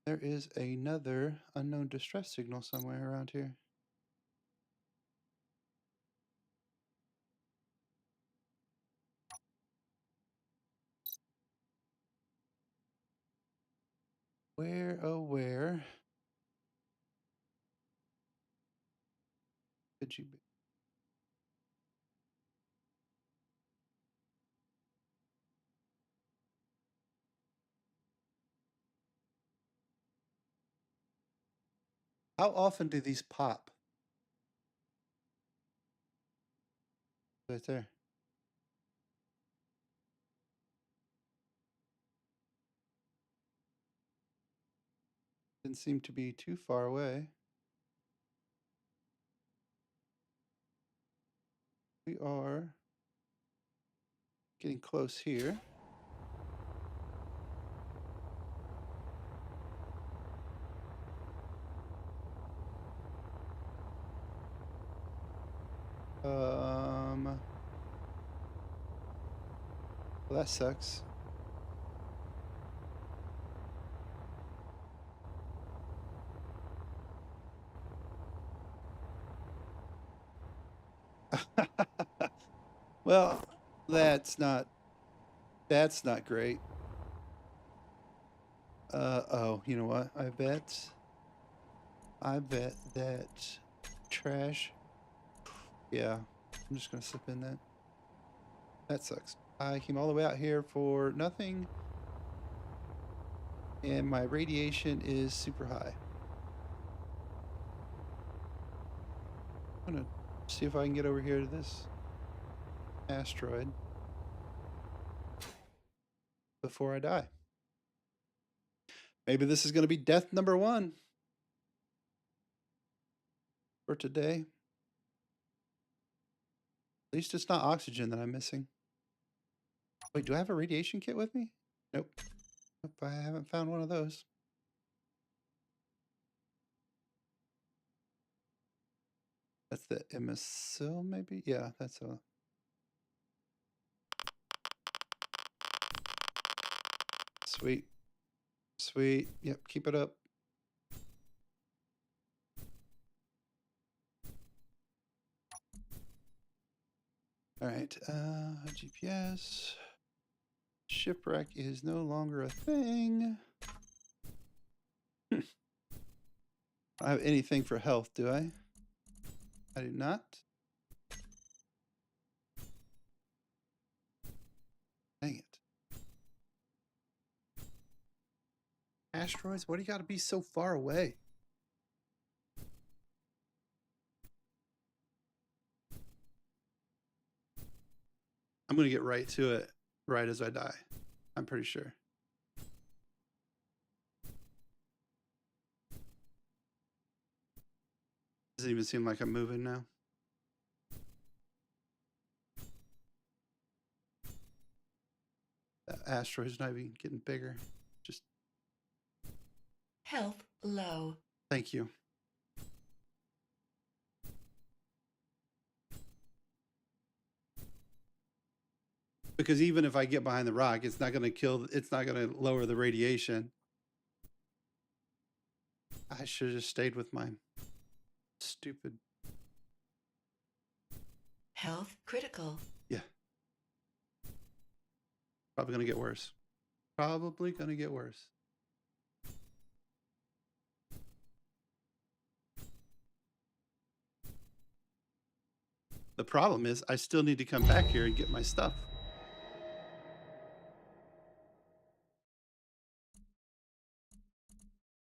There is another unknown distress signal somewhere around here. Where, oh where could you be? How often do these pop? Right there. Didn't seem to be too far away. We are getting close here. Well, that sucks. Well, that's not great. Oh, you know what? I bet that trash. Yeah, I'm just gonna slip in that. That sucks. I came all the way out here for nothing, and my radiation is super high. I'm gonna see if I can get over here to this asteroid before I die. Maybe this is gonna be death number 1 for today. At least it's not oxygen that I'm missing. Wait, do I have a radiation kit with me? Nope. Nope, I haven't found one of those. That's the imbecile, maybe? Yeah, that's a... Sweet. Sweet. Yep, keep it up. All right, GPS. Shipwreck is no longer a thing. I don't have anything for health, do I? I do not. Dang it. Asteroids? What do you gotta be so far away? I'm gonna get right to it right as I die. I'm pretty sure. Doesn't even seem like I'm moving now. That asteroid's not even getting bigger. Just Health low. thank you. Because even if I get behind the rock, it's not gonna kill, it's not gonna lower the radiation. I should have just stayed with mine. Stupid. Health critical. Yeah. Probably gonna get worse. Probably gonna get worse. The problem is I still need to come back here and get my stuff.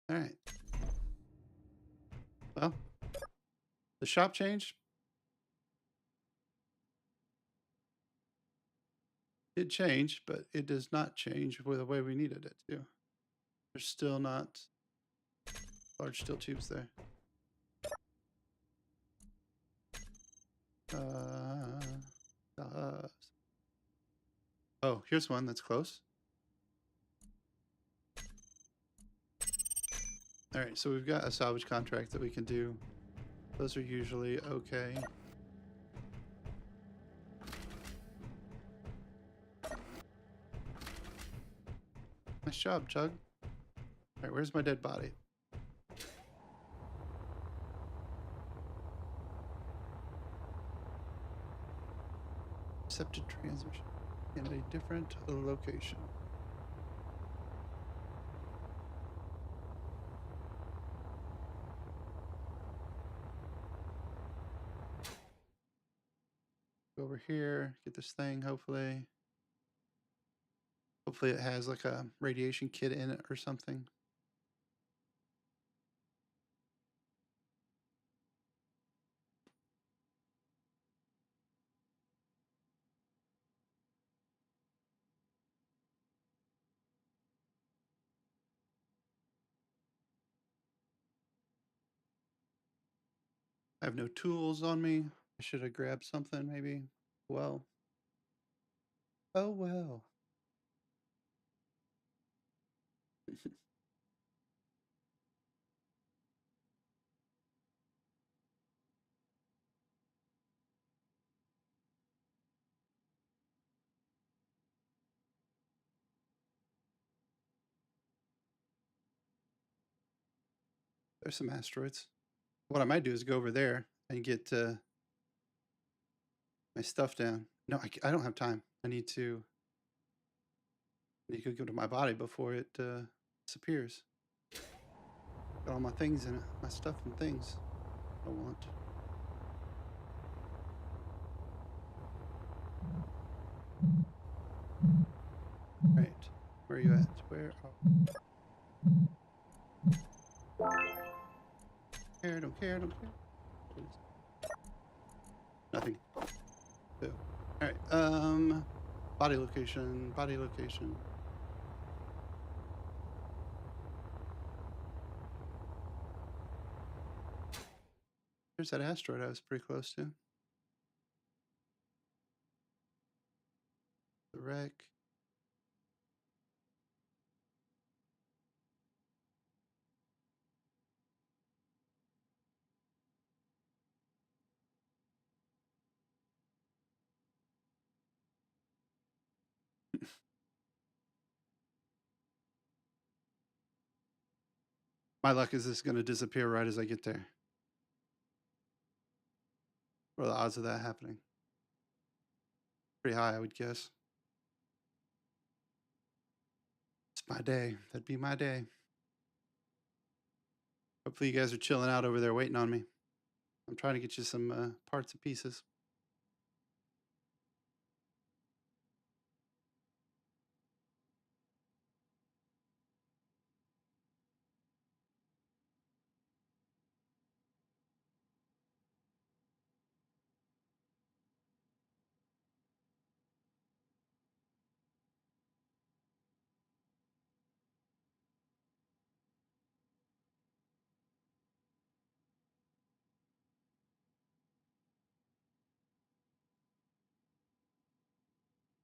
All right. Well, the shop changed. It changed, but it does not change with the way we needed it to. There's still not large steel tubes there. Oh, here's one that's close. All right, so we've got a salvage contract that we can do. Those are usually okay. Nice job, Chug. All right, where's my dead body? Accepted transmission in a different location. Go over here, get this thing, hopefully. Hopefully it has like a radiation kit in it or something. I have no tools on me. I should have grabbed something maybe. Well. Oh well. There's some asteroids. What I might do is go over there and get my stuff down. No, I don't have time. I need to go to my body before it disappears. Got all my things in it, my stuff and things I want. Right, where are you at? Where? Don't care. Nothing. So, all right. Body location. There's that asteroid I was pretty close to. The wreck. My luck is this going to disappear right as I get there. What are the odds of that happening? Pretty high, I would guess. It's my day. That'd be my day. Hopefully you guys are chilling out over there waiting on me. I'm trying to get you some parts and pieces.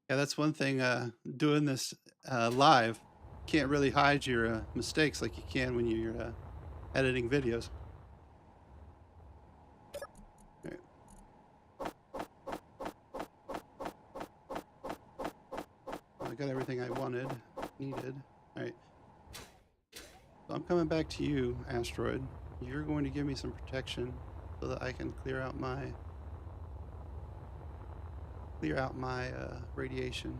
Yeah, that's one thing doing this live. Can't really hide your mistakes like you can when you're editing videos. All right. I got everything I needed. All right. So I'm coming back to you, asteroid. You're going to give me some protection so that I can clear out my radiation.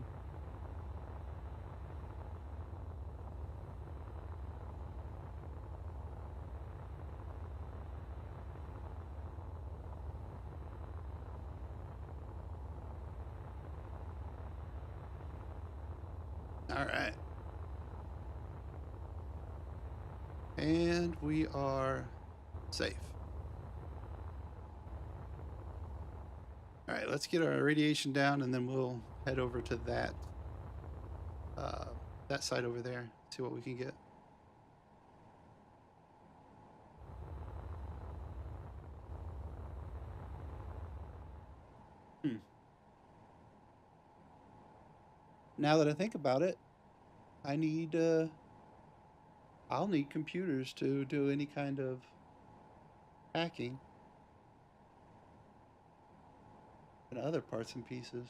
All right. And we are safe. All right, let's get our radiation down and then we'll head over to that site over there, see what we can get. now that I think about it, I need I'll need computers to do any kind of hacking and other parts and pieces.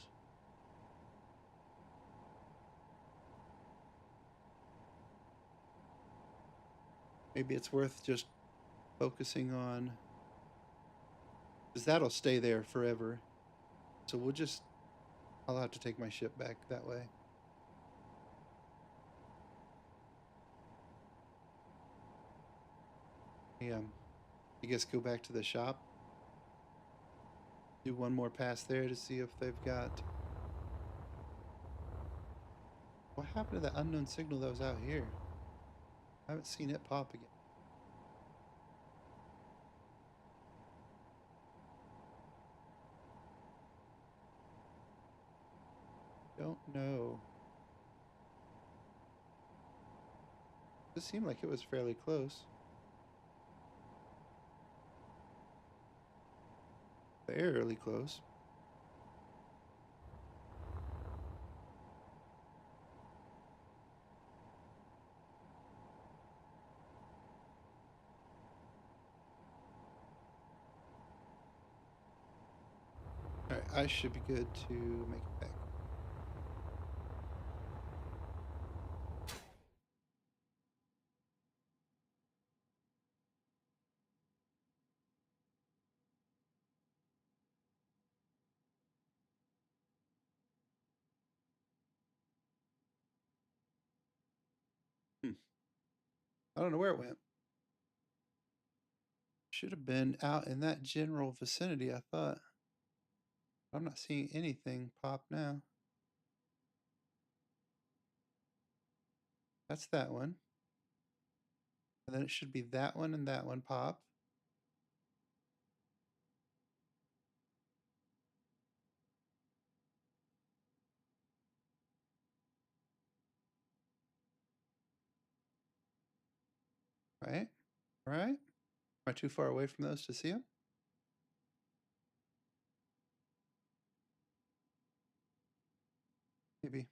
Maybe it's worth just focusing on, because that'll stay there forever. So I'll have to take my ship back that way. Yeah, I guess go back to the shop. Do one more pass there to see if they've got... What happened to that unknown signal that was out here? I haven't seen it pop again. Don't know. It seemed like it was fairly close. Fairly close. Alright, I should be good to make it back. I don't know where it went. Should have been out in that general vicinity, I thought. I'm not seeing anything pop now. That's that one. And then it should be that one and that one pop. Right? Right? Am I too far away from those to see them? Maybe.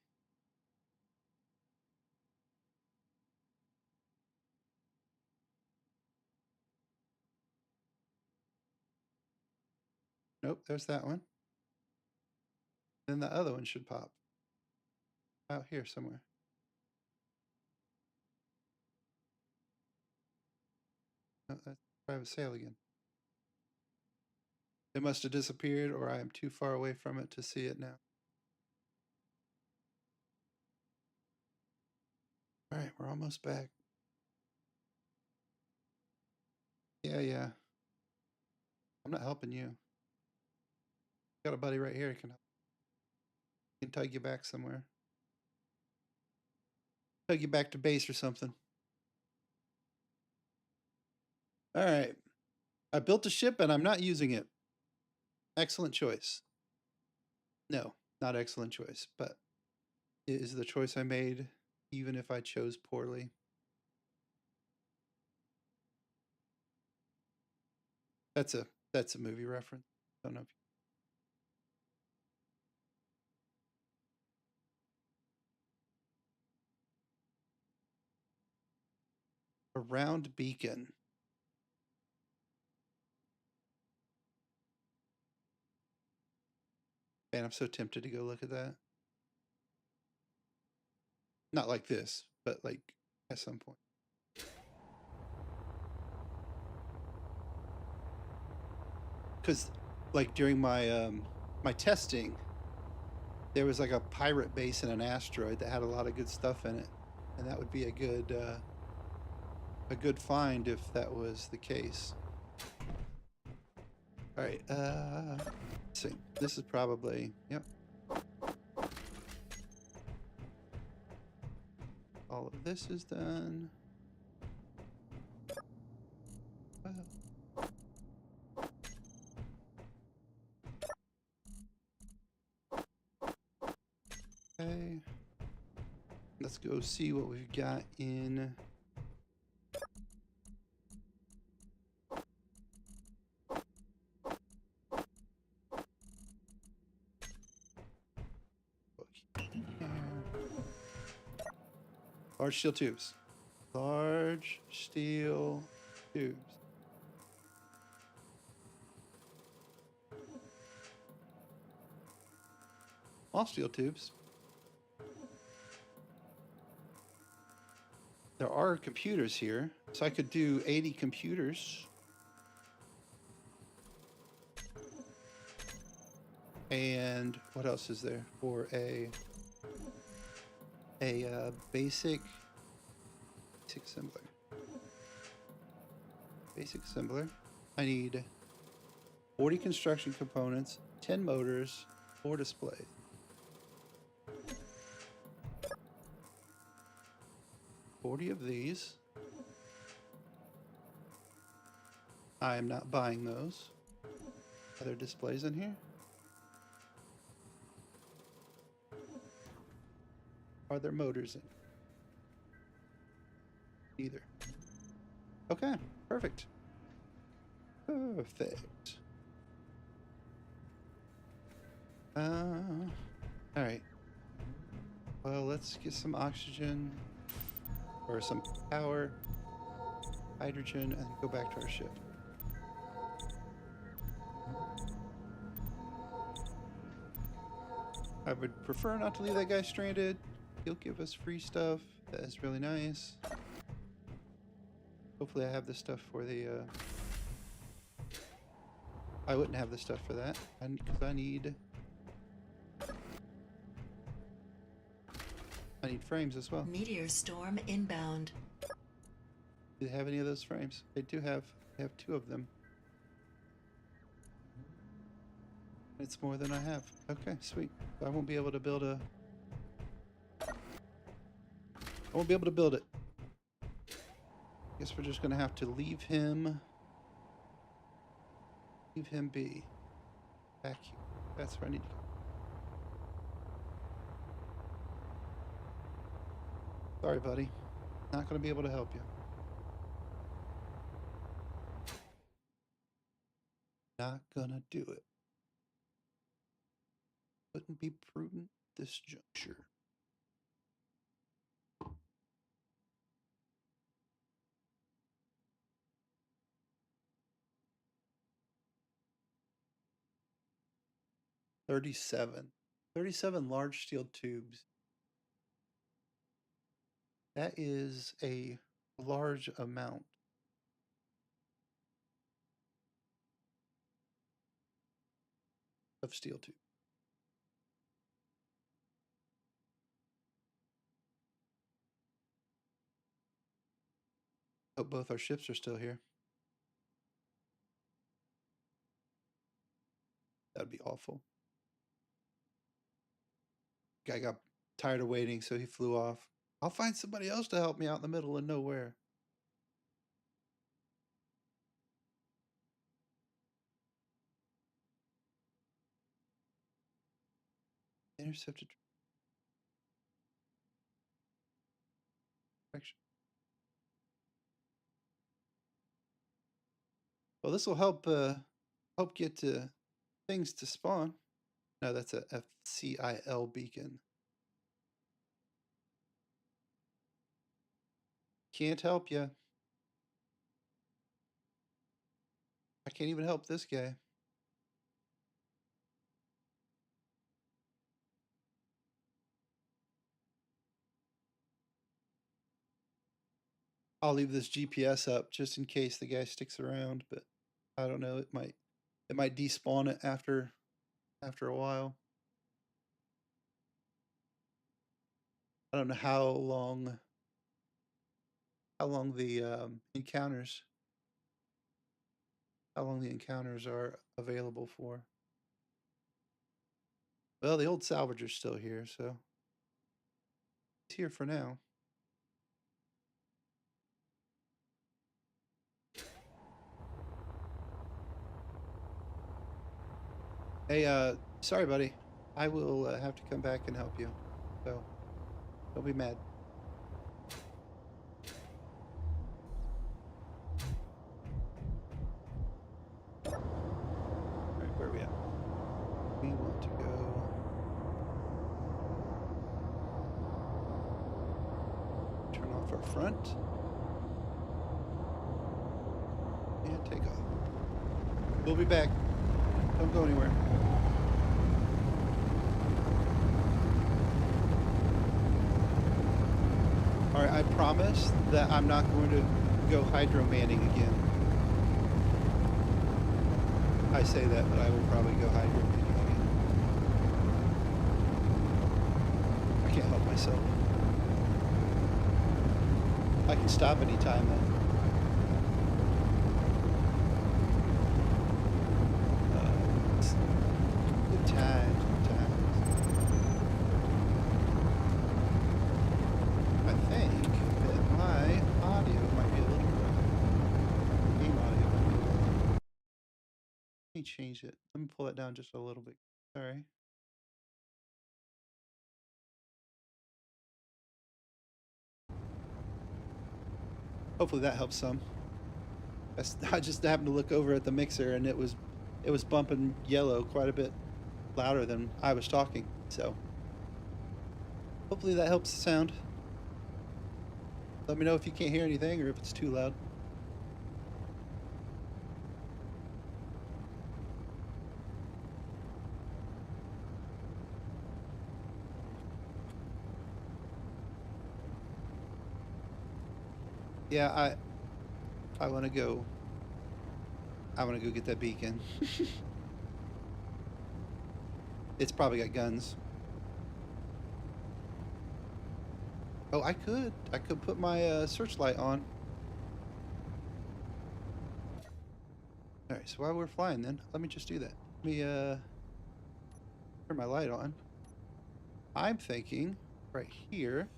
Nope, there's that one. Then the other one should pop. Out here somewhere. No, that's private sale again. It must have disappeared, or I am too far away from it to see it now. Alright, we're almost back. Yeah. I'm not helping you. Got a buddy right here who can help. He can tug you back somewhere. Tug you back to base or something. Alright. I built a ship and I'm not using it. Excellent choice. No, not excellent choice, but it is the choice I made, even if I chose poorly. That's a movie reference. Don't know if a round beacon. Man, I'm so tempted to go look at that. Not like this, but like at some point. Because like during my my testing, there was like a pirate base in an asteroid that had a lot of good stuff in it, and that would be a good find if that was the case. All right, let's see. This is probably, yep. All of this is done. Wow. Okay. Let's go see what we've got in. Large steel tubes. Large steel tubes. Small steel tubes. There are computers here, so I could do 80 computers. And what else is there for a basic assembler? Basic assembler. I need 40 construction components, 10 motors, 4 displays. $40 of these. I am not buying those. Are there displays in here? Are there motors in? Either. Okay, perfect. Perfect. All right. Well, let's get some oxygen or some power, hydrogen, and go back to our ship. I would prefer not to leave that guy stranded. He'll give us free stuff. That is really nice. Hopefully I have the stuff for the, I wouldn't have the stuff for that. Because I need frames as well. Meteor storm inbound. Do they have any of those frames? They do have, they have 2 of them. It's more than I have. Okay, sweet. I won't be able to build a... I won't be able to build it. Guess we're just gonna have to leave him be. Back here. That's where I need to go. Sorry, buddy. Not gonna be able to help you. Not gonna do it. Wouldn't be prudent at this juncture. $37 large steel tubes. That is a large amount. Of steel tube. Hope both our ships are still here. That'd be awful. Guy got tired of waiting, so he flew off. I'll find somebody else to help me out in the middle of nowhere. Intercepted direction. Well, this will help get things to spawn. No, that's a FCIL beacon. Can't help you. I can't even help this guy. I'll leave this GPS up just in case the guy sticks around, but I don't know. It might despawn it after a while. I don't know how long the encounters are available for. Well, the old salvager's still here, so it's here for now. Hey, sorry, buddy. I will have to come back and help you. So, don't be mad. Alright, where are we at? We want to go... for front. And take off. We'll be back. Don't go anywhere. Alright, I promise that I'm not going to go hydro manning again. I say that, but I will probably go hydro manning again. I can't help myself. I can stop anytime though. Good times, good times. I think that my audio might be a little rough. Game audio might be a little rough. Let me change it. Let me pull it down just a little bit. Sorry. Hopefully that helps some. I just happened to look over at the mixer and it was bumping yellow quite a bit louder than I was talking. So hopefully that helps the sound. Let me know if you can't hear anything or if it's too loud. Yeah, I want to go. I want to go get that beacon. It's probably got guns. Oh, I could put my searchlight on. All right, so while we're flying, then let me just do that. Let me turn my light on. I'm thinking right here.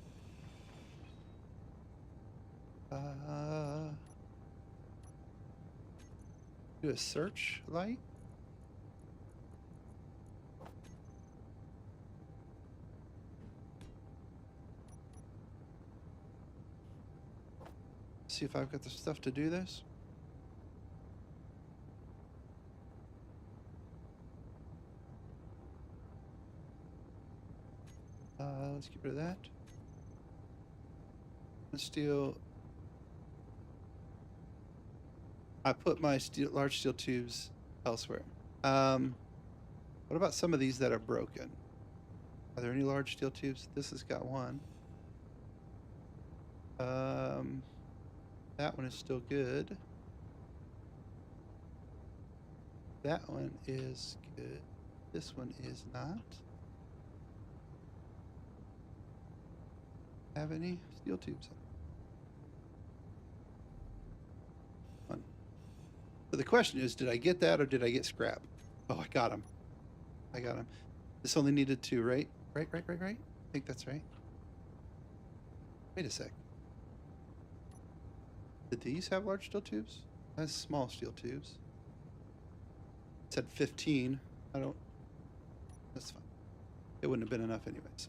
Do a search light. See if I've got the stuff to do this. Let's get rid of that. Steel. I put my large steel tubes elsewhere. What about some of these that are broken? Are there any large steel tubes? This has got one. That one is still good. That one is good. This one is not. Have any steel tubes? One. So the question is, did I get that or did I get scrap? Oh, I got them. I got them. This only needed two, right? Right. I think that's right. Wait a sec. Did these have large steel tubes? It has small steel tubes. It said 15. I don't. That's fine. It wouldn't have been enough anyways.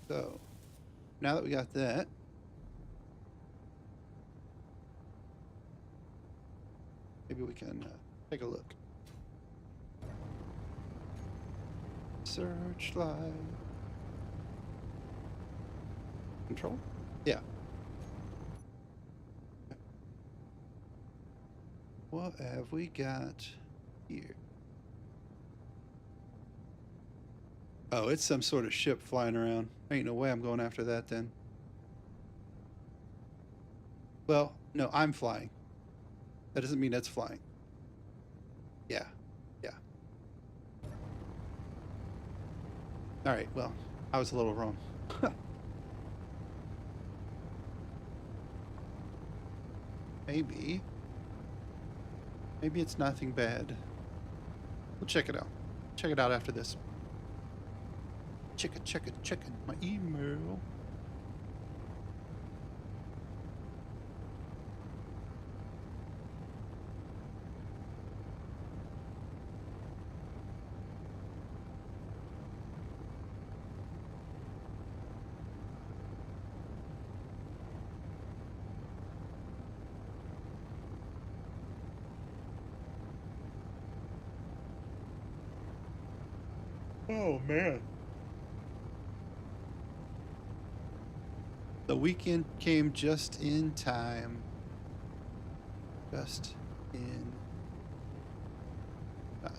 So now that we got that, maybe we can take a look. Searchlight. Control? Yeah. What have we got here? Oh, it's some sort of ship flying around. Ain't no way I'm going after that then. Well, no, I'm flying. That doesn't mean it's flying. Yeah. All right, well, I was a little wrong. Maybe it's nothing bad. We'll check it out. Check it out after this. Checking my email. Oh man. The weekend came just in time. Just in time.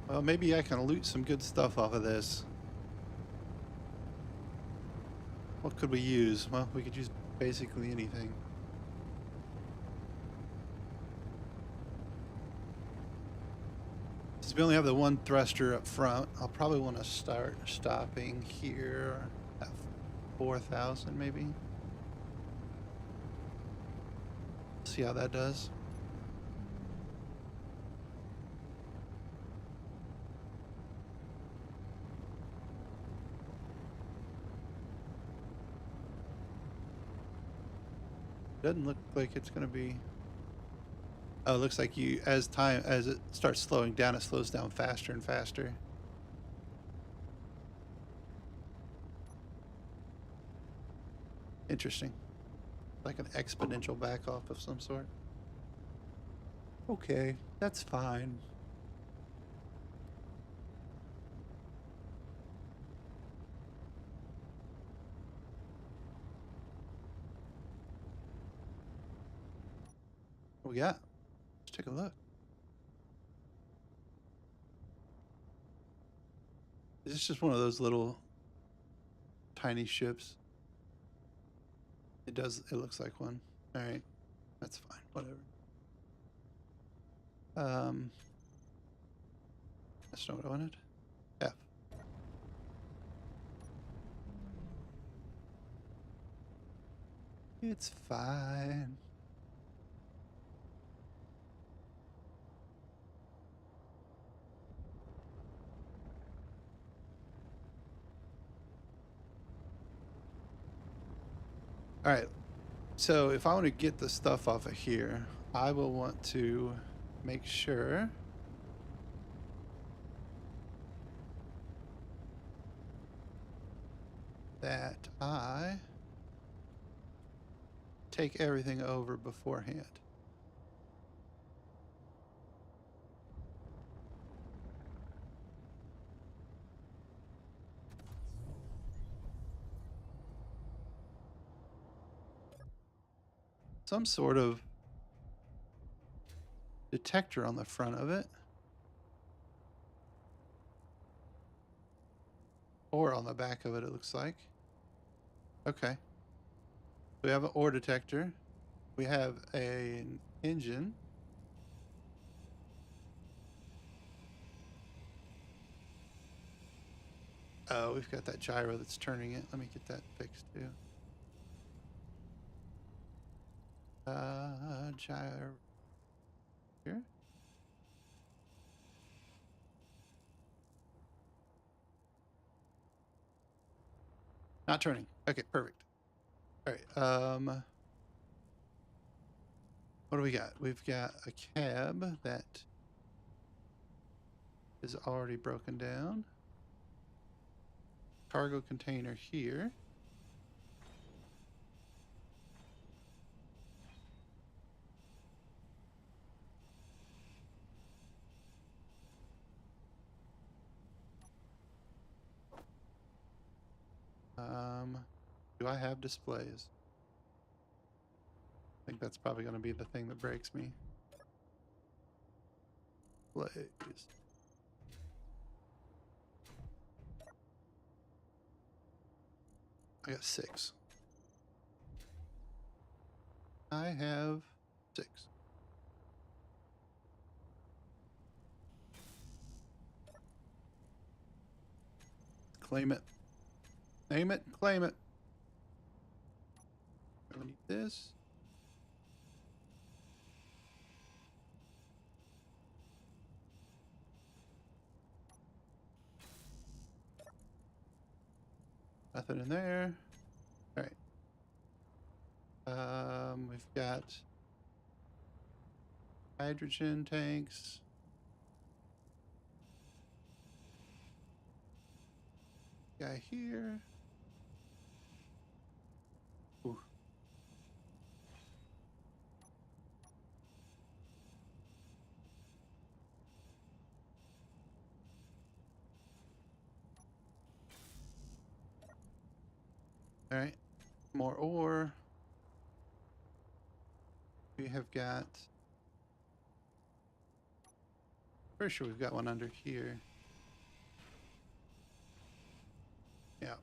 Well, maybe I can loot some good stuff off of this. What could we use? Well, we could use basically anything. Since we only have the one thruster up front, I'll probably want to start stopping here at 4,000 maybe. See how that does. Doesn't look like it's going to be. Oh, it looks like as it starts slowing down, it slows down faster and faster. Interesting. Like an exponential back off of some sort. Okay, that's fine. What we got? Let's take a look. Is this just one of those little tiny ships? It does. It looks like one. All right, that's fine. Whatever. That's not what I wanted. F. It's fine. All right. So if I want to get the stuff off of here, I will want to make sure that I take everything over beforehand. Some sort of detector on the front of it. Or on the back of it, it looks like. Okay. We have an ore detector. We have an engine. Oh, we've got that gyro that's turning it. Let me get that fixed too. Gyro here. Not turning. Okay, perfect. All right. What do we got? We've got a cab that is already broken down. Cargo container here. Do I have displays? I think that's probably going to be the thing that breaks me. Displays. I got 6. I have 6. Claim it. Name it, claim it. I need this. Nothing in there. All right. We've got hydrogen tanks. Guy here. All right, more ore. We have got. Pretty sure we've got one under here. Yeah.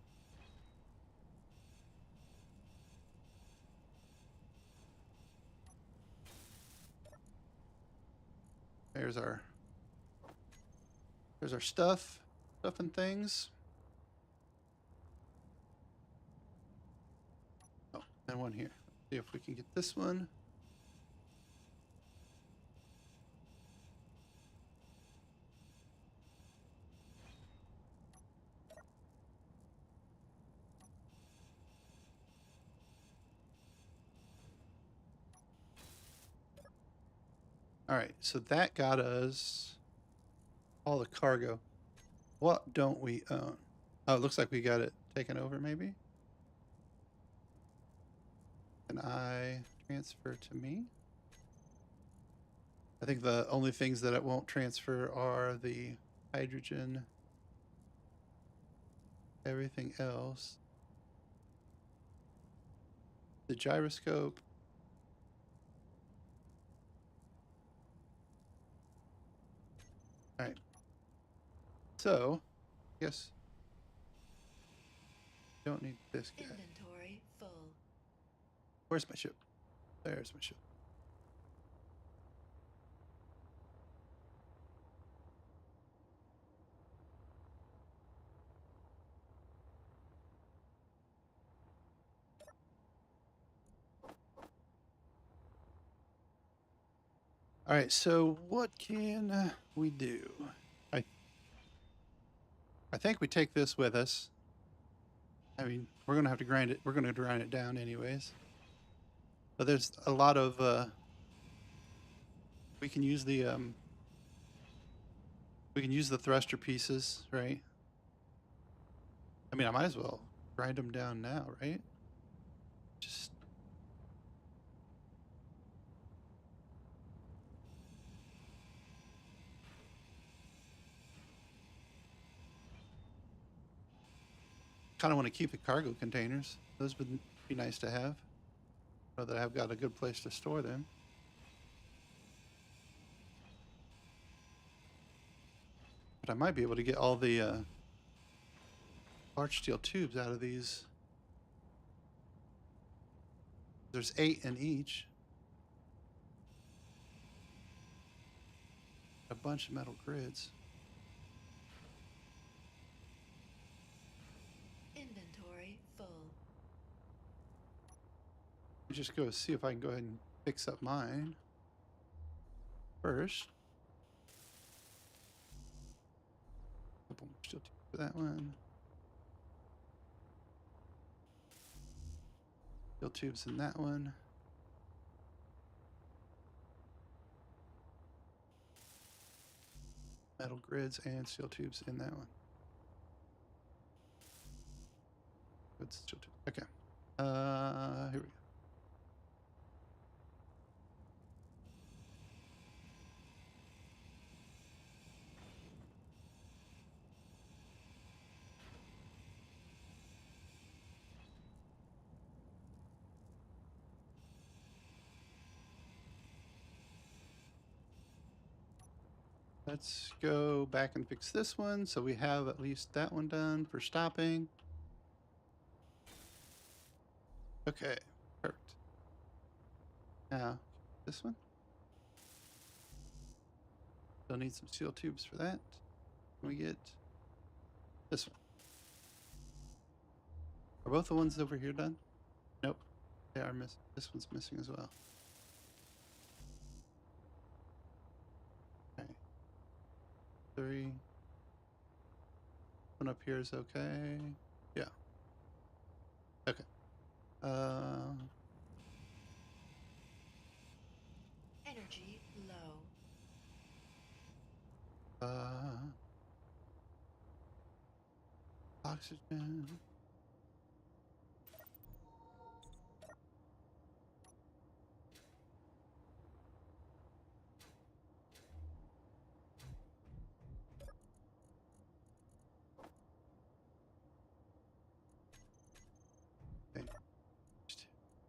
There's our stuff and things. Oh, and one here. Let's see if we can get this one. All right, so that got us all the cargo. What don't we own? Oh, it looks like we got it taken over, maybe? Can I transfer to me? I think the only things that it won't transfer are the hydrogen. Everything else. The gyroscope. All right. So, I guess don't need this guy. Inventory full. Where's my ship? There's my ship. All right, so what can we do? I think we take this with us. I mean, we're gonna have to grind it. We're gonna grind it down anyways. But there's a lot of we can use the thruster pieces, right? I mean, I might as well grind them down now, right? Just kind of want to keep the cargo containers. Those would be nice to have. Know that I've got a good place to store them. But I might be able to get all the large steel tubes out of these. There's 8 in each. A bunch of metal grids. Inventory full. Just go see if I can go ahead and fix up mine first. Couple more steel tubes for that one. Steel tubes in that one. Metal grids and steel tubes in that one. Good steel tubes. Okay. Here we go. Let's go back and fix this one so we have at least that one done for stopping. Okay, perfect. Now, this one. Still need some steel tubes for that. Can we get this one? Are both the ones over here done? Nope, they are missing. This one's missing as well. Okay. 3. One up here is okay. Yeah. Okay. Energy low. Oxygen.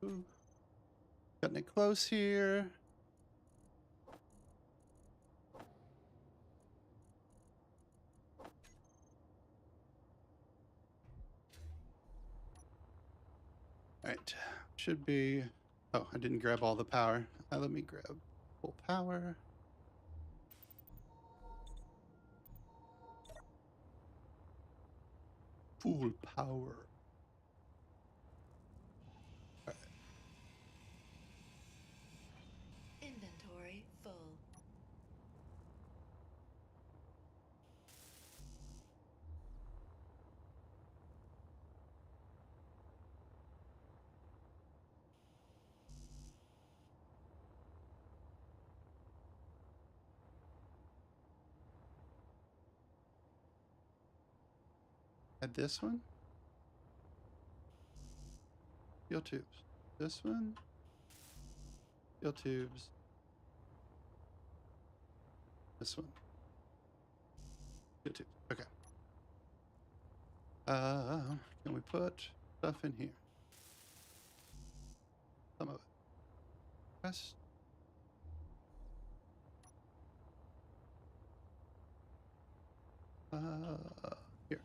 Ooh. Cutting it close here. All right, should be. Oh, I didn't grab all the power. Let me grab full power. Full power. Inventory full. Add this one. Steel tubes. This one. Steel tubes. This one. Steel tubes. Okay. Can we put stuff in here? Some of it. Rest. Here.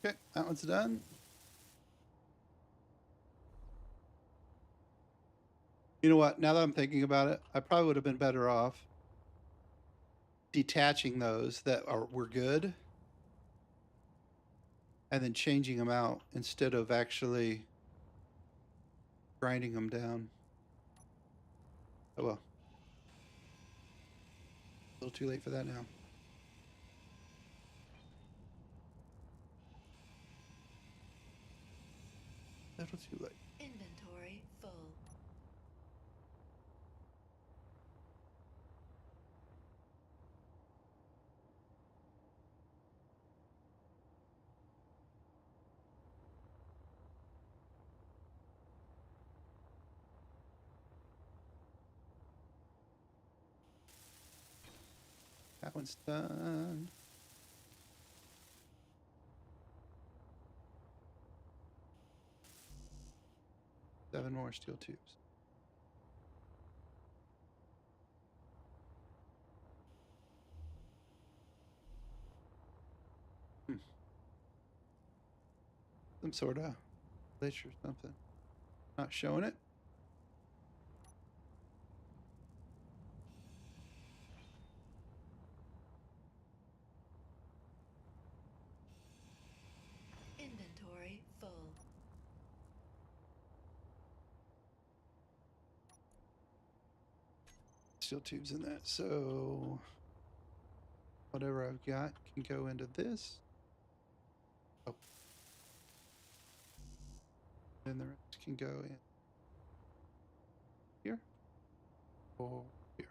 Okay, that one's done. You know what? Now that I'm thinking about it, I probably would have been better off detaching those that were good and then changing them out instead of actually grinding them down. Oh well. A little too late for that now. A little too late. Inventory full. That one's done. Seven more steel tubes. Some sort of glitch or something. Not showing it. Inventory full. Steel tubes in that. So whatever I've got can go into this. Oh. And the rest can go in here or here.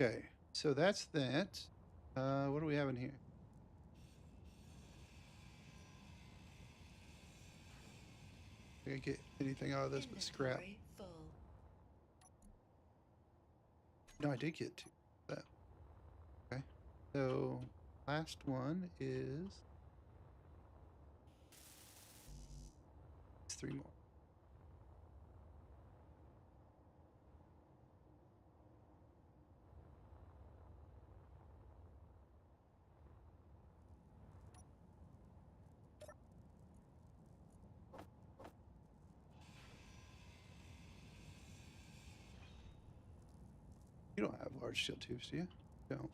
Okay, so that's that. What do we have in here? I can't get anything out of this but scrap. Inventory full. No, I did get two. That. Okay. So last one is three more. You don't have large steel tubes, do you? Don't.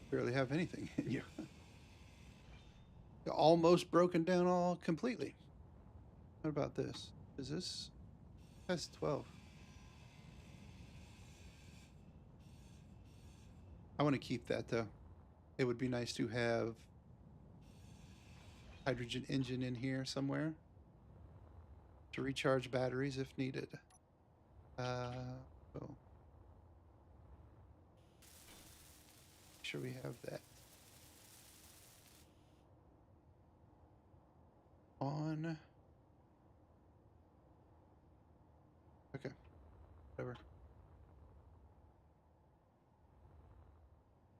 Barely have anything in you. You're almost broken down all completely. What about this? Is this? That's 12. I want to keep that though. it would be nice to have hydrogen engine in here somewhere to recharge batteries if needed. So make sure we have that on. Okay, whatever.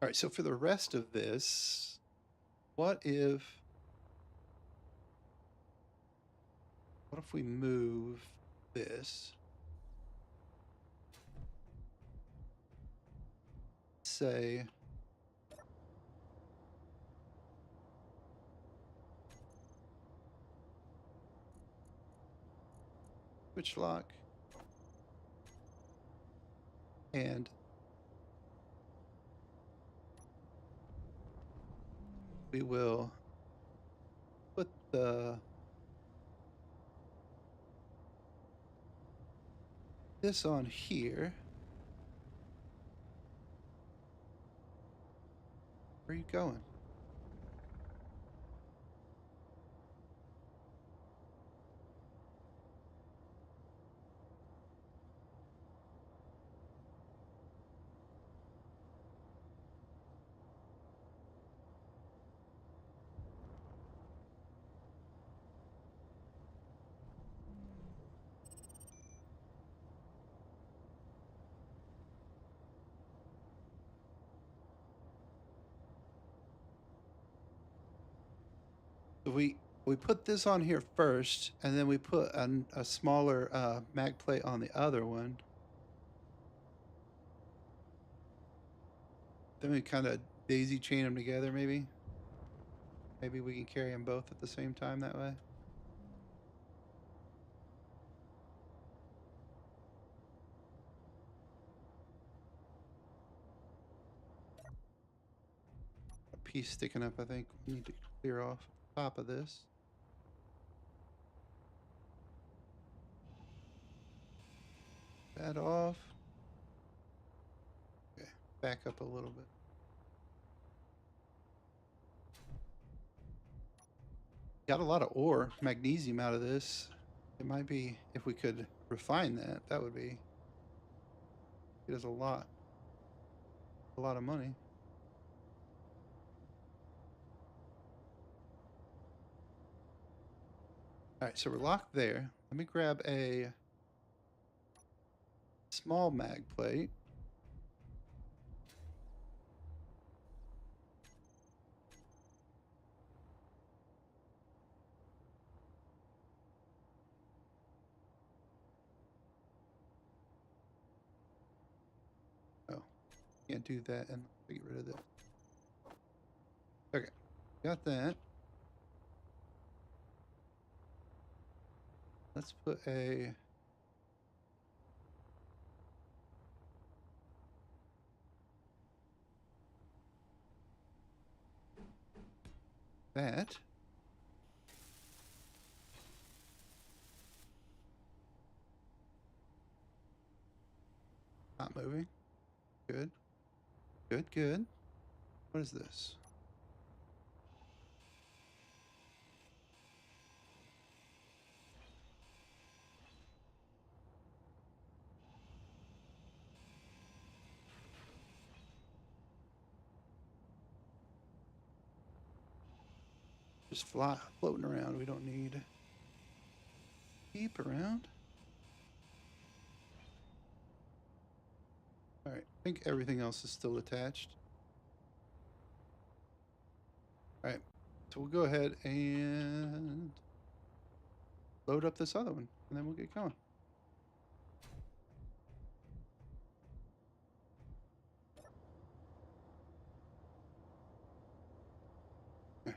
All right, so for the rest of this, what if we move this? Say switch lock, and we will put this on here. Where are you going? We put this on here first, and then we put a smaller mag plate on the other one. Then we kind of daisy chain them together, maybe. Maybe we can carry them both at the same time that way. A piece sticking up, I think we need to clear off the top of this. That off. Okay, back up a little bit. Got a lot of ore, magnesium out of this. It might be, if we could refine that, that would be, it is a lot of money. All right, so we're locked there. Let me grab a small mag plate. Oh, can't do that, and get rid of that. Okay, got that. Let's put a that. Not moving. Good. Good, good. What is this? Just floating around. We don't need keep around. All right, I think everything else is still attached. All right, so we'll go ahead and load up this other one, and then we'll get going. All right.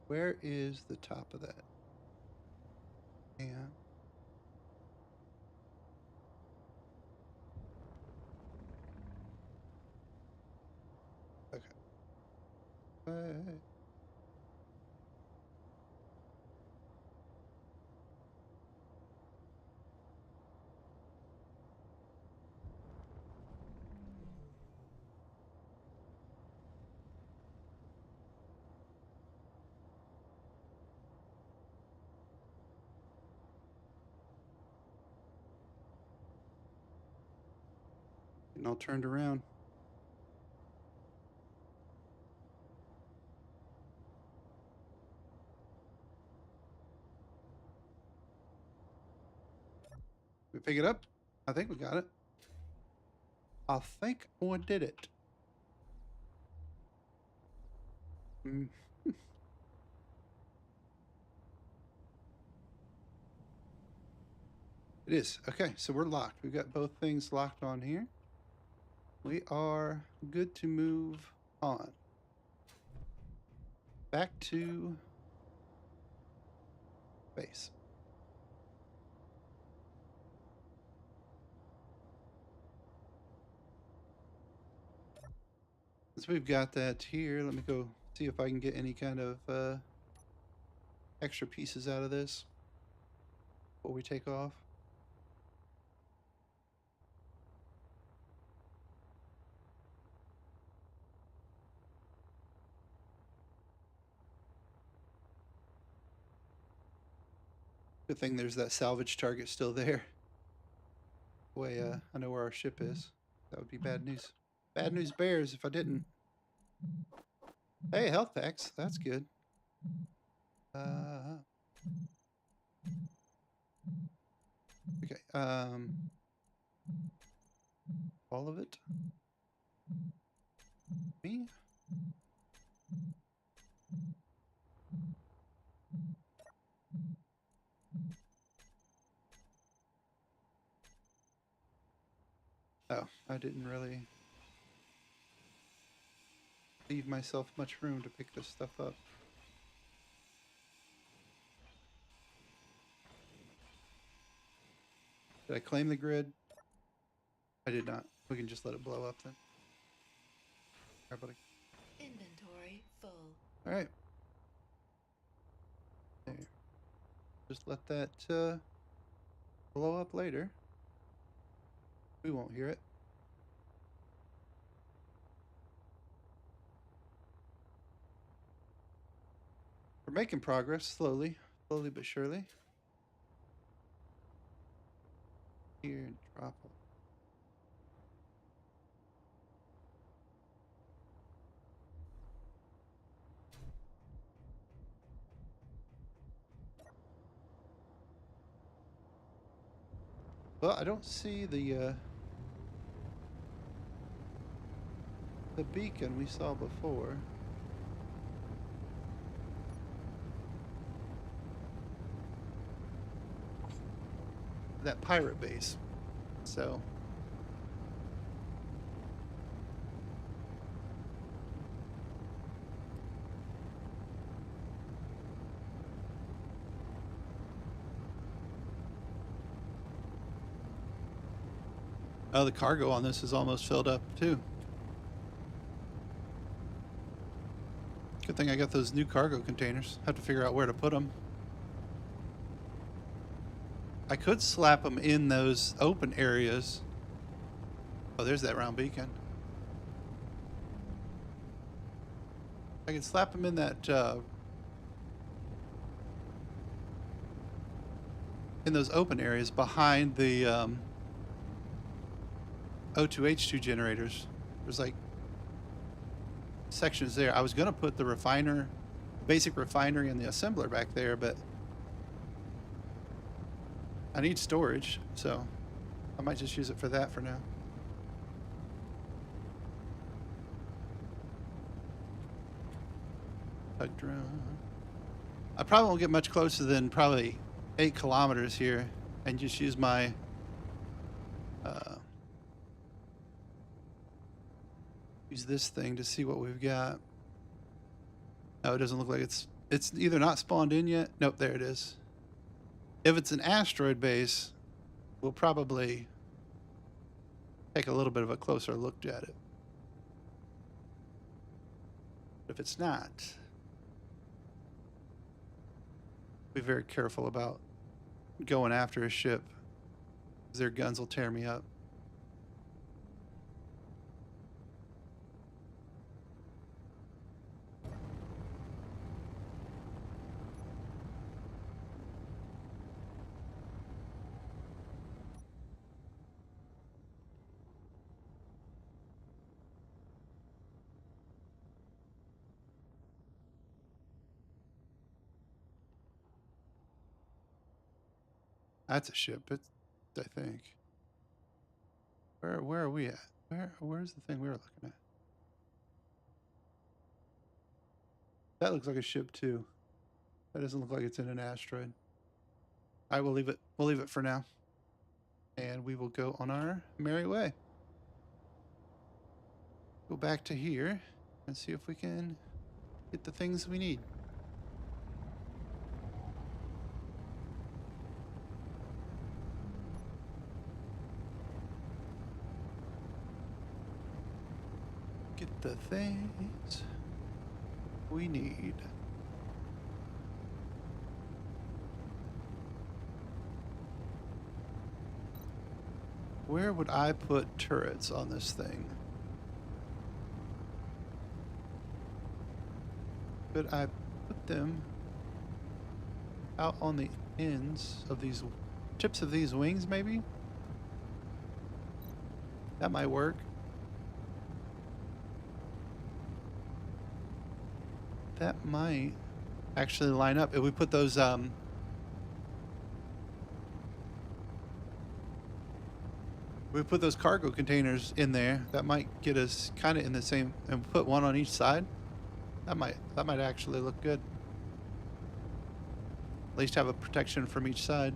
Where is the top of that? And okay. And all turned around. We pick it up? I think we got it. I think we did it. Mm. It is. Okay, so we're locked. We've got both things locked on here. We are good to move on. Back to base. Since we've got that here, let me go see if I can get any kind of extra pieces out of this before we take off. Good thing there's that salvage target still there. Boy, I know where our ship is. That would be bad news. Bad news bears if I didn't. Hey, health packs. That's good. Okay. All of it. Me. Oh, I didn't really leave myself much room to pick this stuff up. Did I claim the grid? I did not. We can just let it blow up then. All right, buddy. Inventory full. All right. There. Just let that blow up later. We won't hear it. We're making progress slowly but surely. Here and drop it. Well, I don't see the beacon we saw before. That pirate base. So oh, the cargo on this is almost filled up too. Good thing I got those new cargo containers. Have to figure out where to put them. I could slap them in those open areas. Oh, there's that round beacon. I can slap them in that in those open areas behind the O2H2 generators. There's like sections there. I was gonna put the refiner, basic refinery and the assembler back there, but I need storage, so I might just use it for that for now. Tug drone. I probably won't get much closer than probably 8 kilometers here, and just use my use this thing to see what we've got. Oh, it doesn't look like it's either not spawned in yet. Nope, there it is. If it's an asteroid base, we'll probably take a little bit of a closer look at it. If it's not, be very careful about going after a ship, because their guns will tear me up. That's a ship. It's, I think. Where are we at? Where's the thing we were looking at? That looks like a ship too. That doesn't look like it's in an asteroid. I will leave it. We'll leave it for now. And we will go on our merry way. Go back to here and see if we can get the things we need. Get the things we need. Where would I put turrets on this thing? Could I put them out on the ends of these tips of these wings, maybe? That might work. That might actually line up if we put those cargo containers in there. That might get us kind of in the same, and put one on each side. That might actually look good. At least have a protection from each side.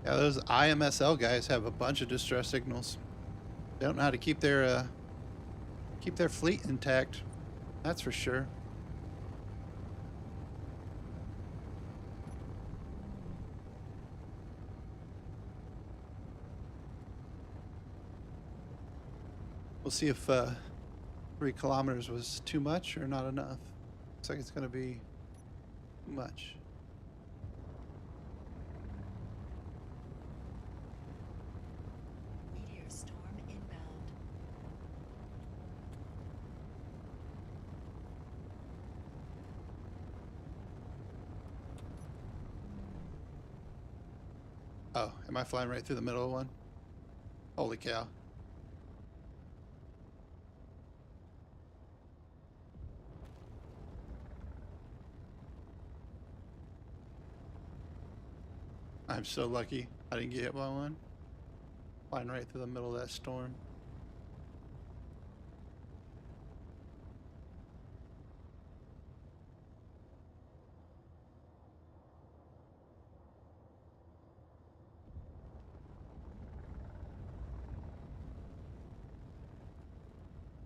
Yeah, those IMSL guys have a bunch of distress signals. They don't know how to keep their fleet intact. That's for sure. We'll see if 3 kilometers was too much or not enough. Looks like it's going to be too much. Meteor storm inbound. Oh, am I flying right through the middle of one? Holy cow. I'm so lucky I didn't get hit by one. Flying right through the middle of that storm.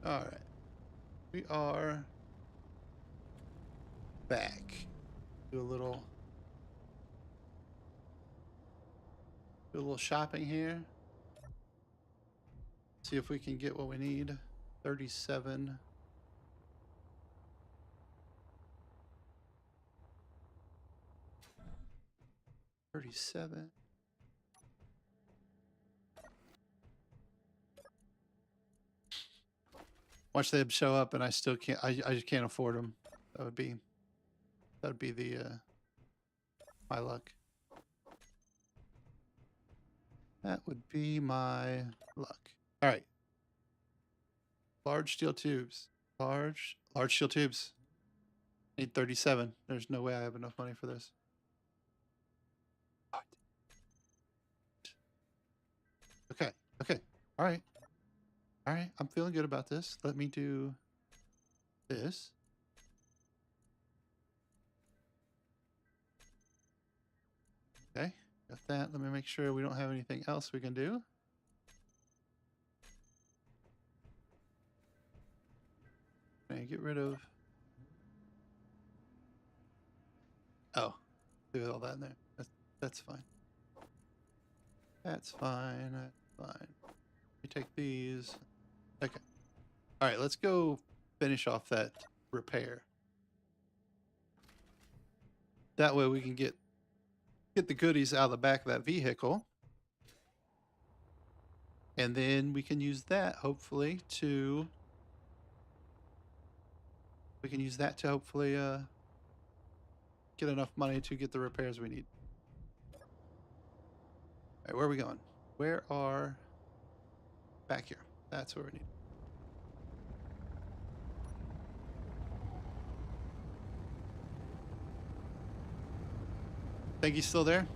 All right. We are back. Do a little shopping here. See if we can get what we need. 37. Watch them show up, and I still can't. I just can't afford them. That would be the my luck. That would be my luck. All right. Large steel tubes. Large steel tubes. Need 37. There's no way I have enough money for this. Okay. Okay. All right. All right. I'm feeling good about this. Let me do this. Okay. Got that. Let me make sure we don't have anything else we can do. Okay. Get rid of. Oh. Do all that in there. That's fine. That's fine. That's fine. We take these. Okay. All right, let's go finish off that repair. That way we can get the goodies out of the back of that vehicle. And then we can use that hopefully to hopefully get enough money to get the repairs we need. All right, where are we going? Where are back here? That's where we need. Think he's still there?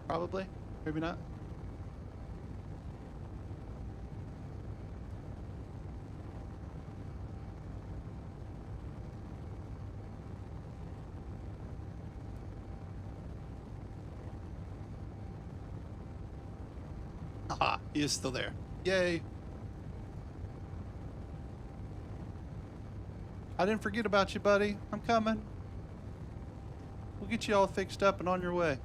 Probably. Maybe not. Haha, he is still there. Yay. I didn't forget about you, buddy. I'm coming. We'll get you all fixed up and on your way.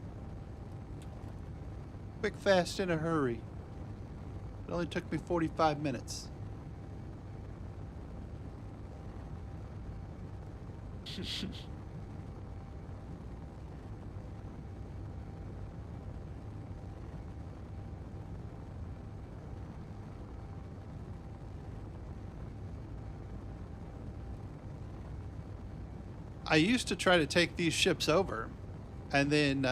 Quick, fast, in a hurry. It only took me 45 minutes. I used to try to take these ships over, and then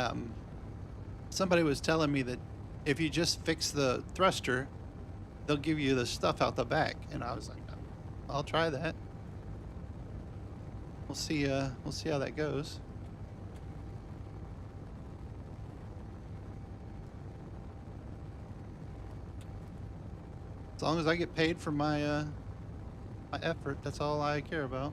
somebody was telling me that if you just fix the thruster, they'll give you the stuff out the back, and I was like, I'll try that. We'll see how that goes. As long as I get paid for my my effort, that's all I care about.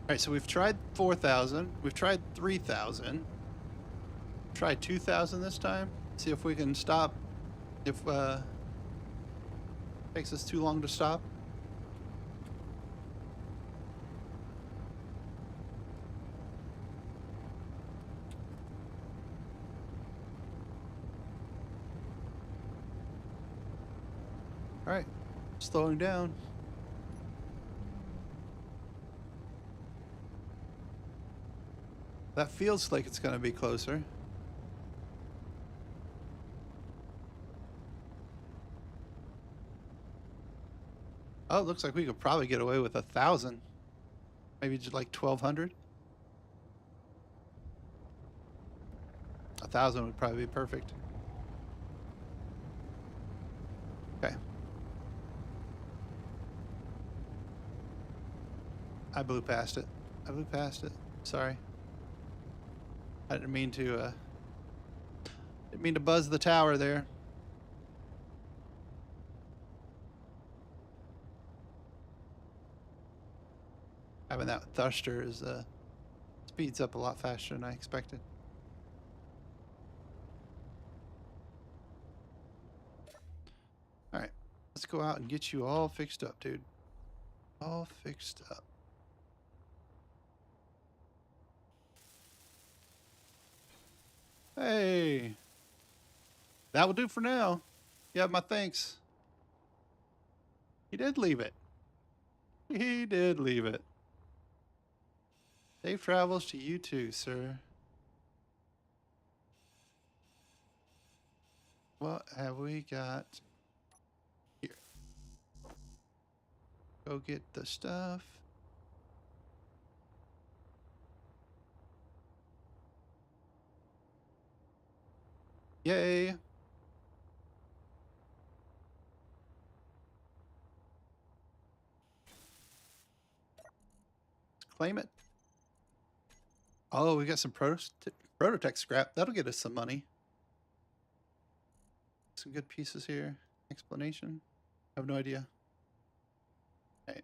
All right, so we've tried 4,000. We've tried 3,000. Try 2,000 this time. See if we can stop. If takes us too long to stop. All right, slowing down. That feels like it's going to be closer. Oh, it looks like we could probably get away with 1,000. Maybe just like 1,200. 1,000 would probably be perfect. Okay. I blew past it. I blew past it. Sorry. I didn't mean to buzz the tower there. Having that thruster is speeds up a lot faster than I expected. All right, let's go out and get you all fixed up, dude. All fixed up. Hey, that will do for now. You have my thanks. He did leave it. He did leave it. Safe travels to you too, sir. What have we got here? Go get the stuff. Yay. Let's claim it. Oh, we got some prototech scrap. That'll get us some money. Some good pieces here. Explanation. I have no idea. Okay.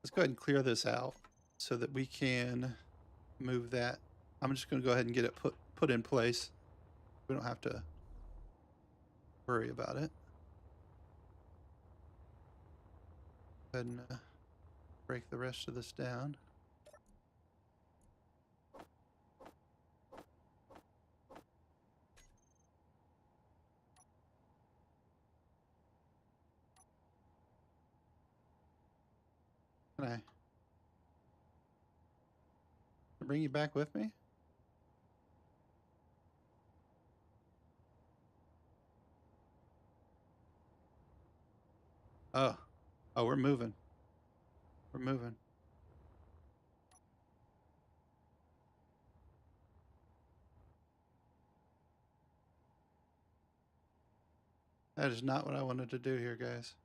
Let's go ahead and clear this out so that we can move that. I'm just going to go ahead and get it put in place. We don't have to worry about it. Go ahead and break the rest of this down. Can I bring you back with me? Oh, oh, we're moving. We're moving. That is not what I wanted to do here, guys.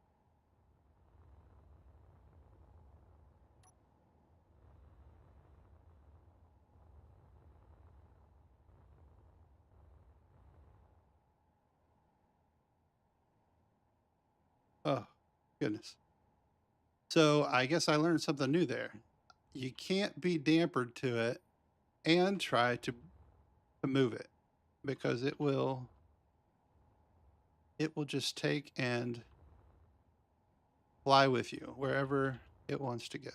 Oh, goodness. So I guess I learned something new there. You can't be dampered to it and try to move it, because it will just take and fly with you wherever it wants to go.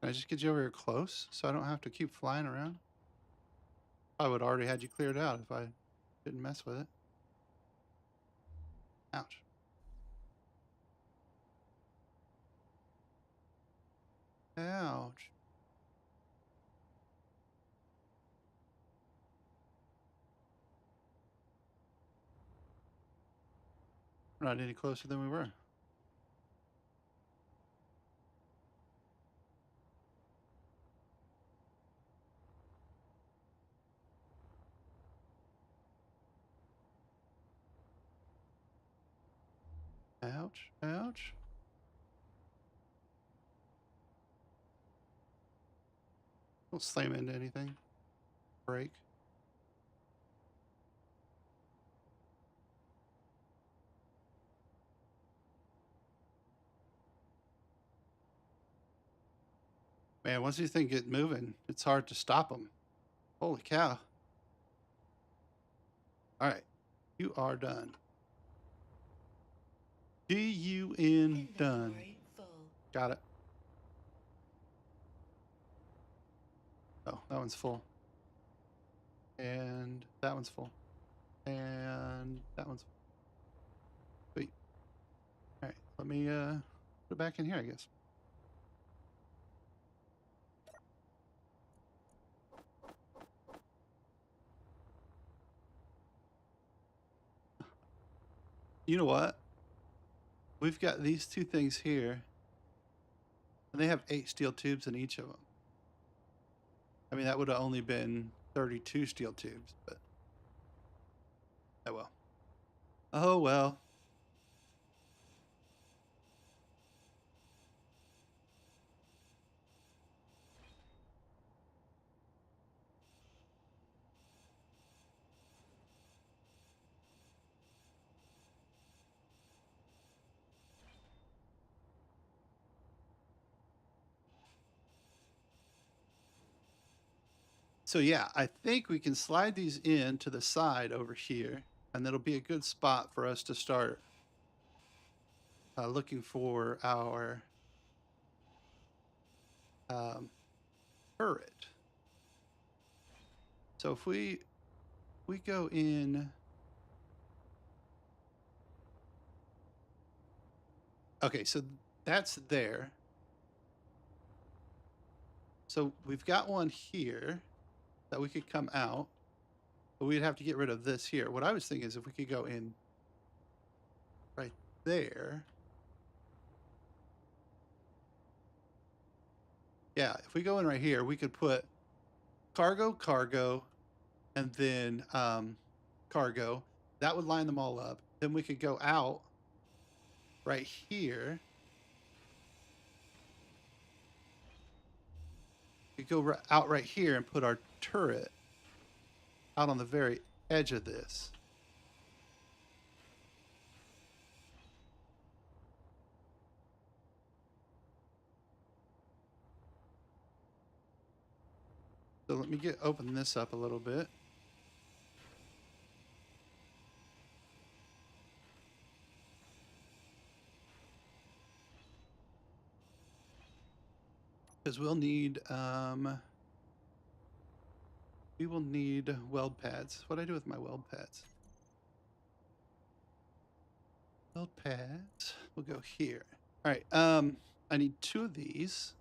Can I just get you over here close so I don't have to keep flying around? I would already had you cleared out if I didn't mess with it. Ouch. Ouch. We're not any closer than we were. Ouch. Ouch. Don't slam into anything. Break. Man, once these things get moving, it's hard to stop them. Holy cow. All right. You are done. D-U-N done. Inventory full. Got it. Oh, that one's full. And that one's full. And that one's full. Sweet. All right. Let me put it back in here, I guess. You know what? We've got these two things here, and they have 8 steel tubes in each of them. I mean, that would have only been 32 steel tubes, but oh well. Oh well. So yeah, I think we can slide these in to the side over here, and that'll be a good spot for us to start looking for our turret. So if we go in, okay, so that's there. So we've got one here that we could come out, but we'd have to get rid of this here. What I was thinking is if we could go in right there. Yeah, if we go in right here, we could put cargo, cargo, and then cargo. That would line them all up. Then we could go out right here. We could go out right here and put our turret out on the very edge of this. So let me open this up a little bit. Because we will need weld pads. What do I do with my weld pads? Weld pads will go here. All right. I need 2 of these.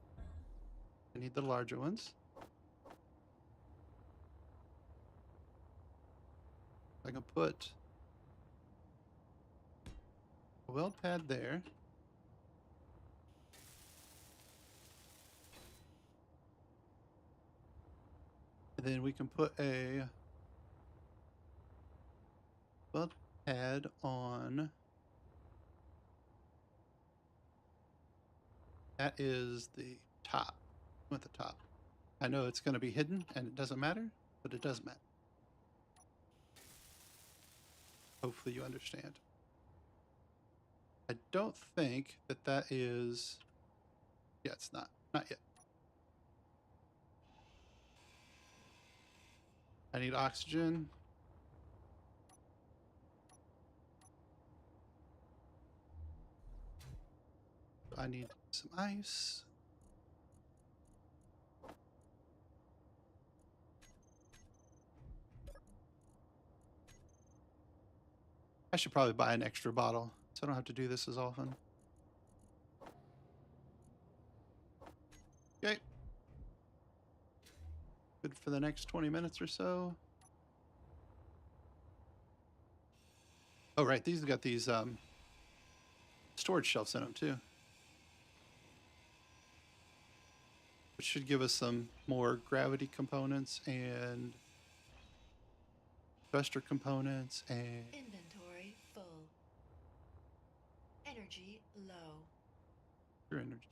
I need the larger ones. I can put a weld pad there. And then we can put a weld pad on. That is the top. With the top. I know it's going to be hidden and it doesn't matter, but it does matter. Hopefully you understand. I don't think that is... Yeah, it's not. Not yet. I need oxygen. I need some ice. I should probably buy an extra bottle so I don't have to do this as often. Okay. Good for the next 20 minutes or so. Oh, right. These have got these storage shelves in them too. Which should give us some more gravity components and thruster components and Inventory full. Energy low. your energy.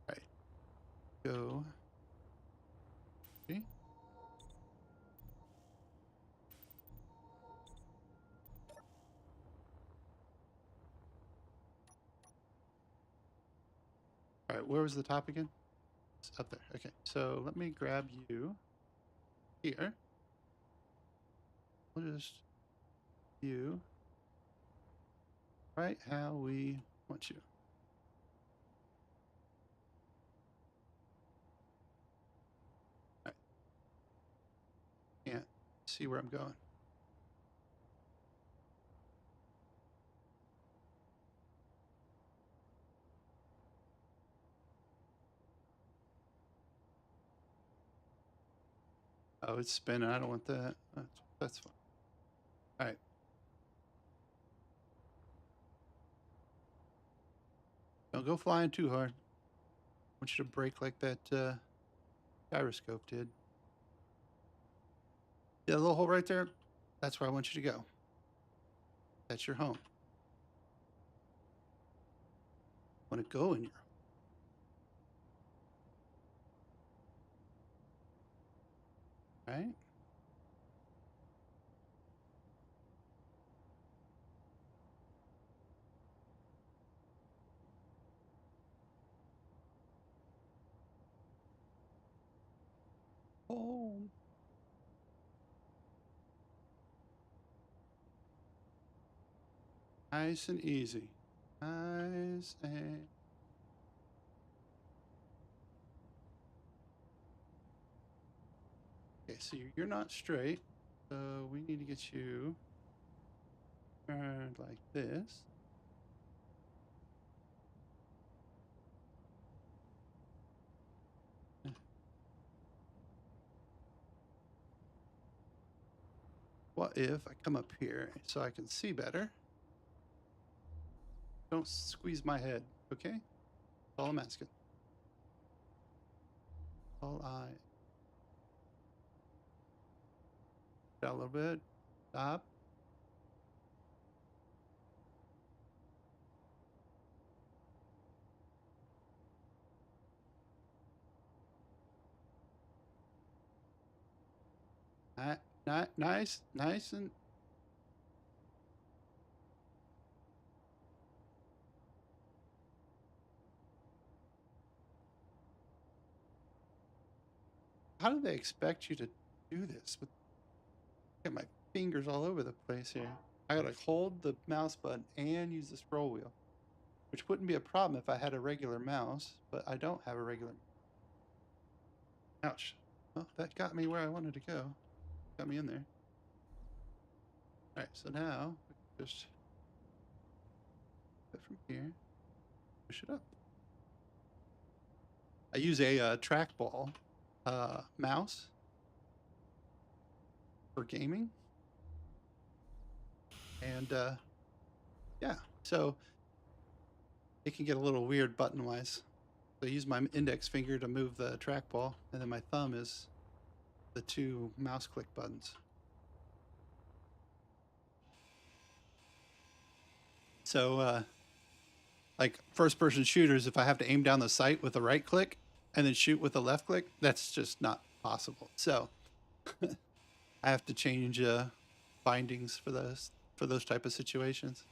Right. Go. Okay. All right. Where was the top again? It's up there. Okay. So let me grab you here. We'll just you right how we want you. All right. Can't see where I'm going. Oh, it's spinning. I don't want that. That's fine. All right. Don't go flying too hard. I want you to break like that gyroscope did. Yeah, the little hole right there. That's where I want you to go. That's your home. Want to go in your home. Right? Home. Nice and easy. Nice and... Okay, so you're not straight. So we need to get you turned like this. What if I come up here so I can see better? Don't squeeze my head, okay? That's all I'm asking. All I... Down a little bit. Stop. Nice, nice and... How do they expect you to do this? With get my fingers all over the place here. I gotta hold the mouse button and use the scroll wheel, which wouldn't be a problem if I had a regular mouse, but I don't have a regular. Ouch. Well, that got me where I wanted to go. Got me in there. All right, so now we can just put from here, push it up. I use a trackball mouse for gaming, and yeah, so it can get a little weird button wise. So I use my index finger to move the trackball, and then my thumb is the two mouse click buttons. So like first person shooters, if I have to aim down the sight with the right click and then shoot with the left click, that's just not possible. So I have to change bindings for those type of situations.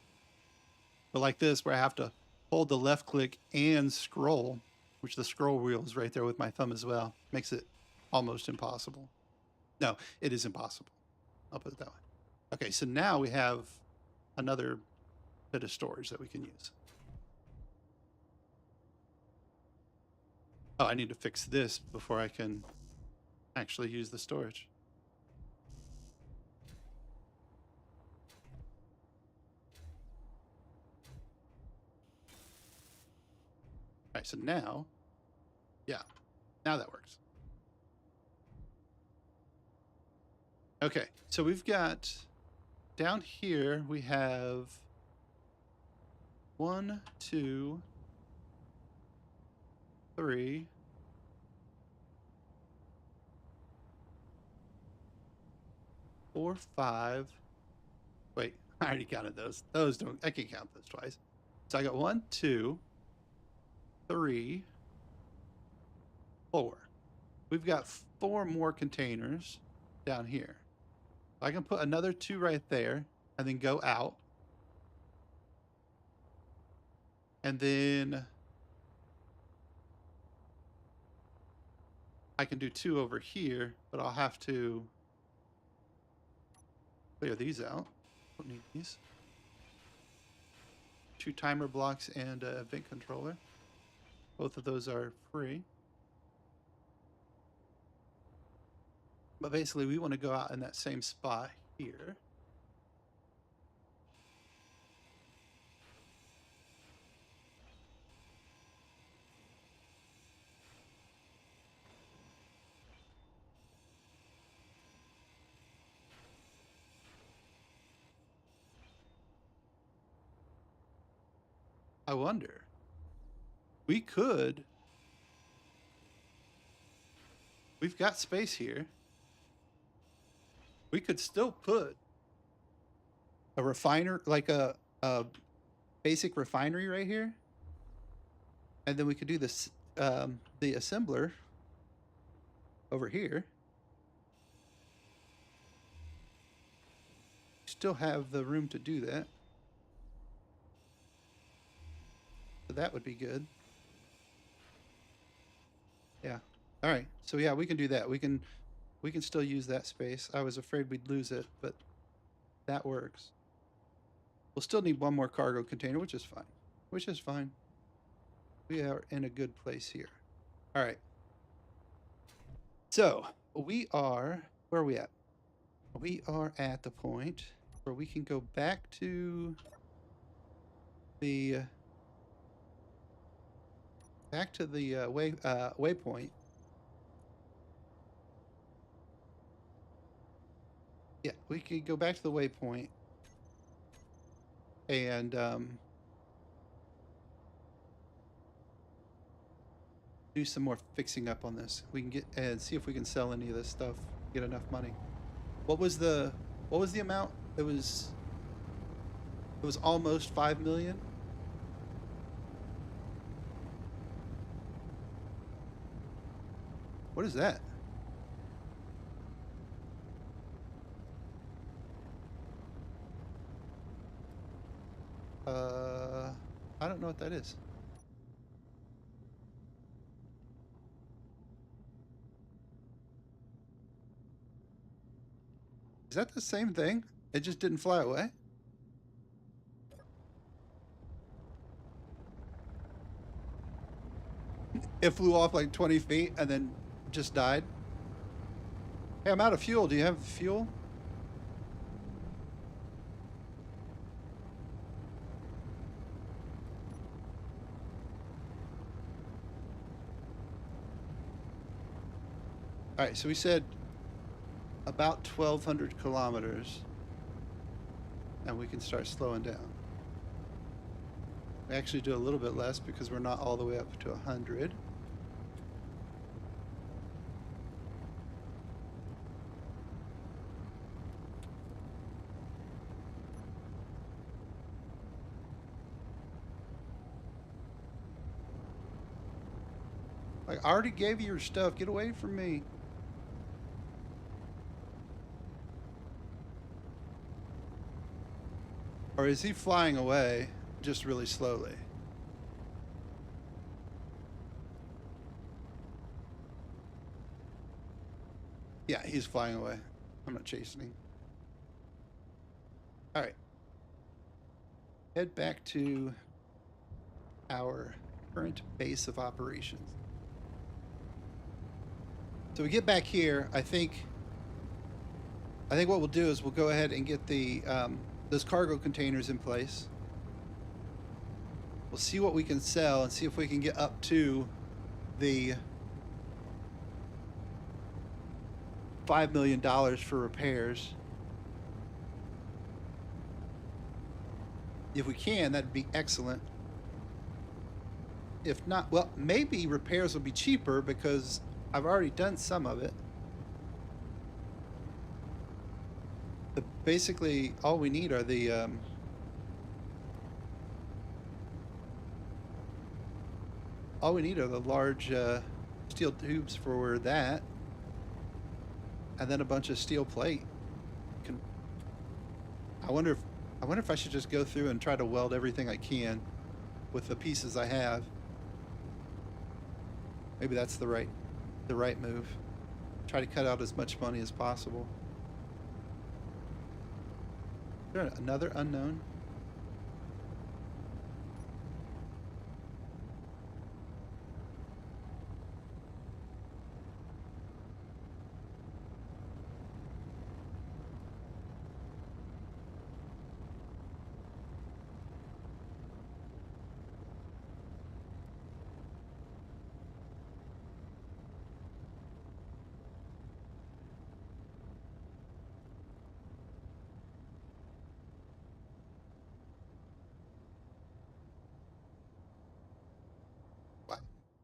But like this, where I have to hold the left click and scroll, which the scroll wheel is right there with my thumb as well, makes it almost impossible. No, it is impossible. I'll put it that way. Okay, so now we have another bit of storage that we can use. Oh, I need to fix this before I can actually use the storage. All right, so now, yeah, now that works. Okay, so we've got down here, we have 1, 2, 3, 4, 5. Wait, I already counted those. Those don't, I can't count those twice. So I got 1, 2, 3, 4. We've got 4 more containers down here. I can put another 2 right there and then go out. And then I can do 2 over here, but I'll have to clear these out. Don't need these. 2 timer blocks and a vent controller. Both of those are free. But basically, we want to go out in that same spot here. I wonder. We could. We've got space here. We could still put a refiner, like a basic refinery right here. And then we could do this, the assembler over here. Still have the room to do that. So that would be good. Yeah. All right. So yeah, we can do that. We can still use that space. I was afraid we'd lose it, but that works. We'll still need 1 more cargo container, which is fine. Which is fine. We are in a good place here. All right. So we are, where are we at? We are at the point where we can go back to the waypoint. Yeah, we could go back to the waypoint and do some more fixing up on this. We can get and see if we can sell any of this stuff, get enough money. What was the amount? It was almost 5 million. What is that? I don't know what that is. that the same thing? It just didn't fly away? It flew off like 20 feet and then just died. Hey, I'm out of fuel. Do you have fuel? All right, so we said about 1,200 kilometers, and we can start slowing down. We actually do a little bit less because we're not all the way up to 100. Like, I already gave you your stuff. Get away from me. Or is he flying away just really slowly? Yeah, he's flying away. I'm not chasing him. All right. Head back to our current base of operations. So we get back here. I think what we'll do is we'll go ahead and get the those cargo containers in place. We'll see what we can sell and see if we can get up to the $5 million for repairs. If we can, that'd be excellent. If not, well, maybe repairs will be cheaper because I've already done some of it. But basically, all we need are the large steel tubes for that, and then a bunch of steel plate. I wonder if I should just go through and try to weld everything I can with the pieces I have. Maybe that's the right move. Try to cut out as much money as possible. Is there another unknown?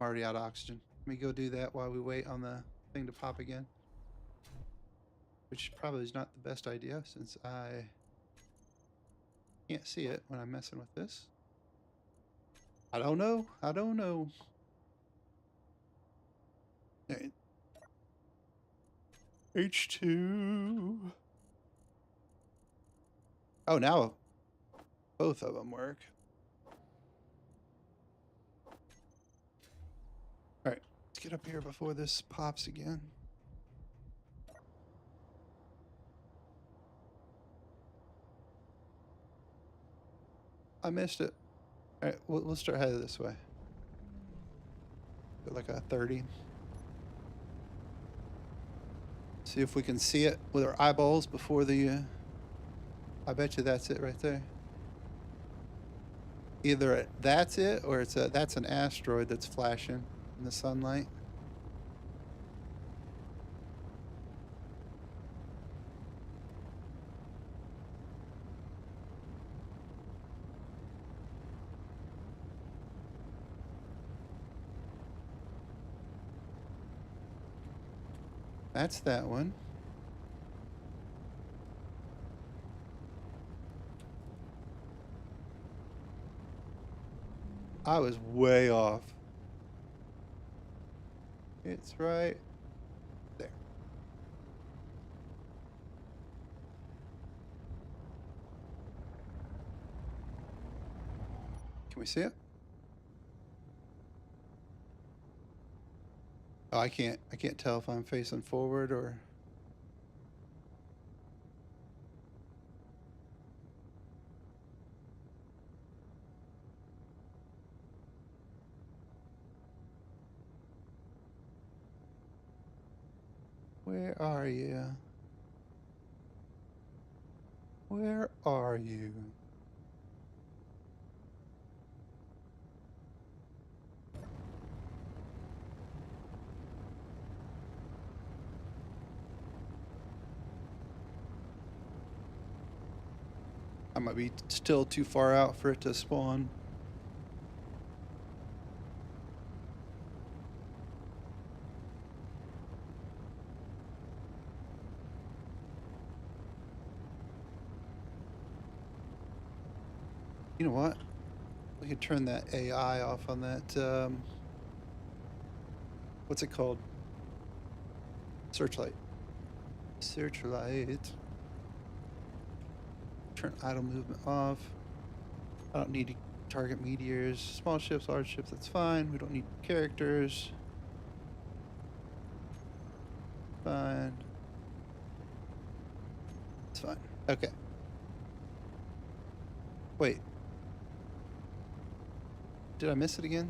I'm already out of oxygen. Let me go do that while we wait on the thing to pop again. Which probably is not the best idea since I can't see it when I'm messing with this. I don't know. All right. H2. Oh, now both of them work. All right, let's get up here before this pops again. I missed it. All right, we'll start headed this way. Go like a 30. See if we can see it with our eyeballs before the... I bet you that's it right there. Either that's it or that's an asteroid that's flashing in the sunlight. That's that one. I was way off. It's right there. Can we see it? Oh, I can't tell if I'm facing forward or... Where are you? Where are you? I might be still too far out for it to spawn. You know what? We could turn that AI off on that, what's it called? Searchlight. Searchlight. Turn idle movement off. I don't need to target meteors. Small ships, large ships, that's fine. We don't need characters. Fine. It's fine. Okay. Wait. Did I miss it again?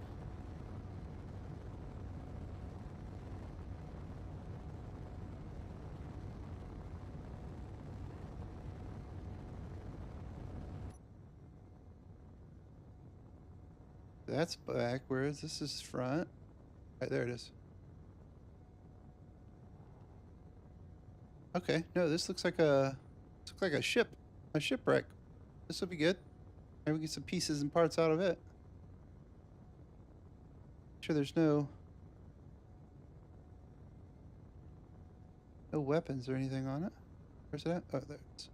That's back. Where is this? This is front. Right there it is. Okay. No, this looks like a ship. A shipwreck. This will be good. Maybe we get some pieces and parts out of it. Sure there's no weapons or anything on it. Where's it at? Oh, there it is.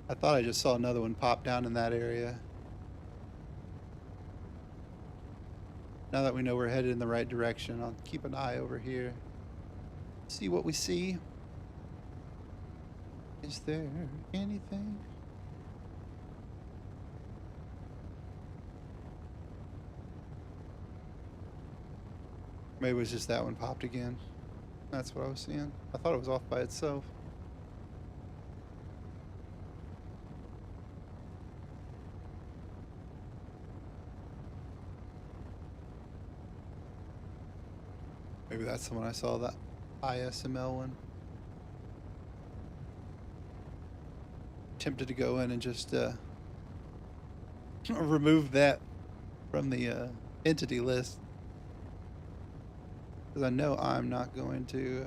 I thought I just saw another one pop down in that area. Now that we know we're headed in the right direction, I'll keep an eye over here. See what we see. Is there anything? Maybe it was just that one popped again. That's what I was seeing. I thought it was off by itself. Maybe that's the one I saw, that ISML one. Tempted to go in and just remove that from the entity list. Because I know I'm not going to...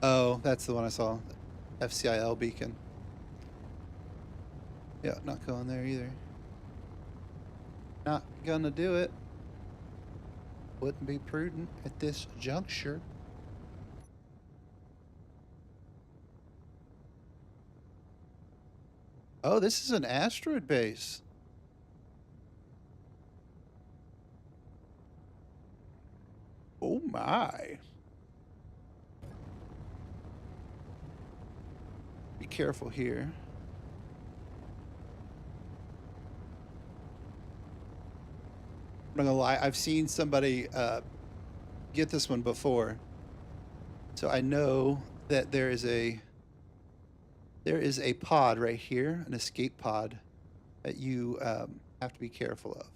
Oh, that's the one I saw. FCIL beacon. Yeah, not going there either. Not gonna do it. Wouldn't be prudent at this juncture. Oh, this is an asteroid base. Oh my. Be careful here. I'm not gonna lie, I've seen somebody get this one before. So I know that there is a pod right here, an escape pod, that you have to be careful of.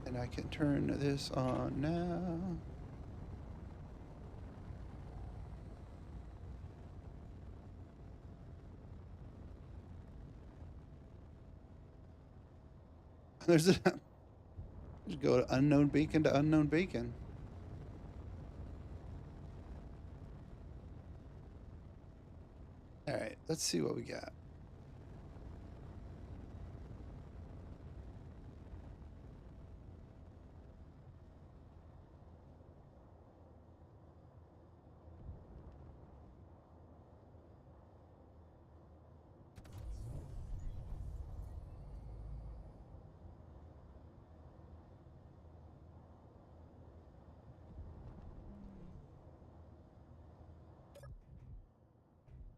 And I can turn this on now. There's a just go to unknown beacon to unknown beacon. All right, let's see what we got.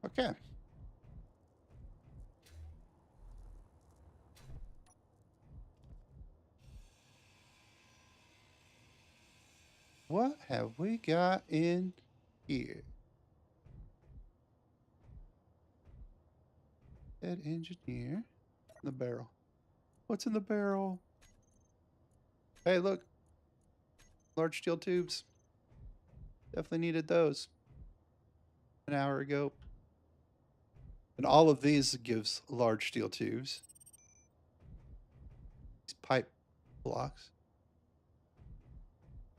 Okay. what have we got in here? Head engineer. The barrel. What's in the barrel? Hey, look. Large steel tubes. Definitely needed those an hour ago. And all of these gives large steel tubes. These pipe blocks.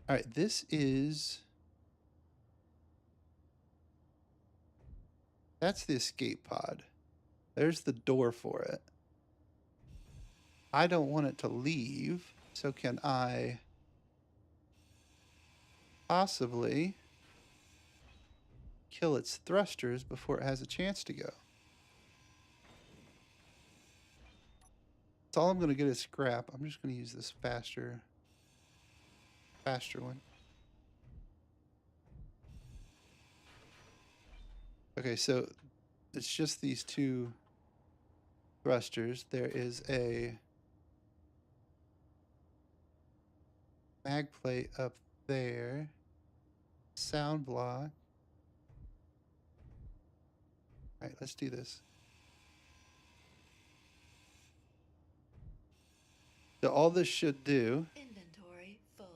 All right, this is... That's the escape pod. There's the door for it. I don't want it to leave, so can I possibly kill its thrusters before it has a chance to go? That's all I'm going to get is scrap. I'm just going to use this faster one. Okay, so it's just these two thrusters. There is a mag plate up there. Sound block. All right, let's do this. So all this should do... Inventory full.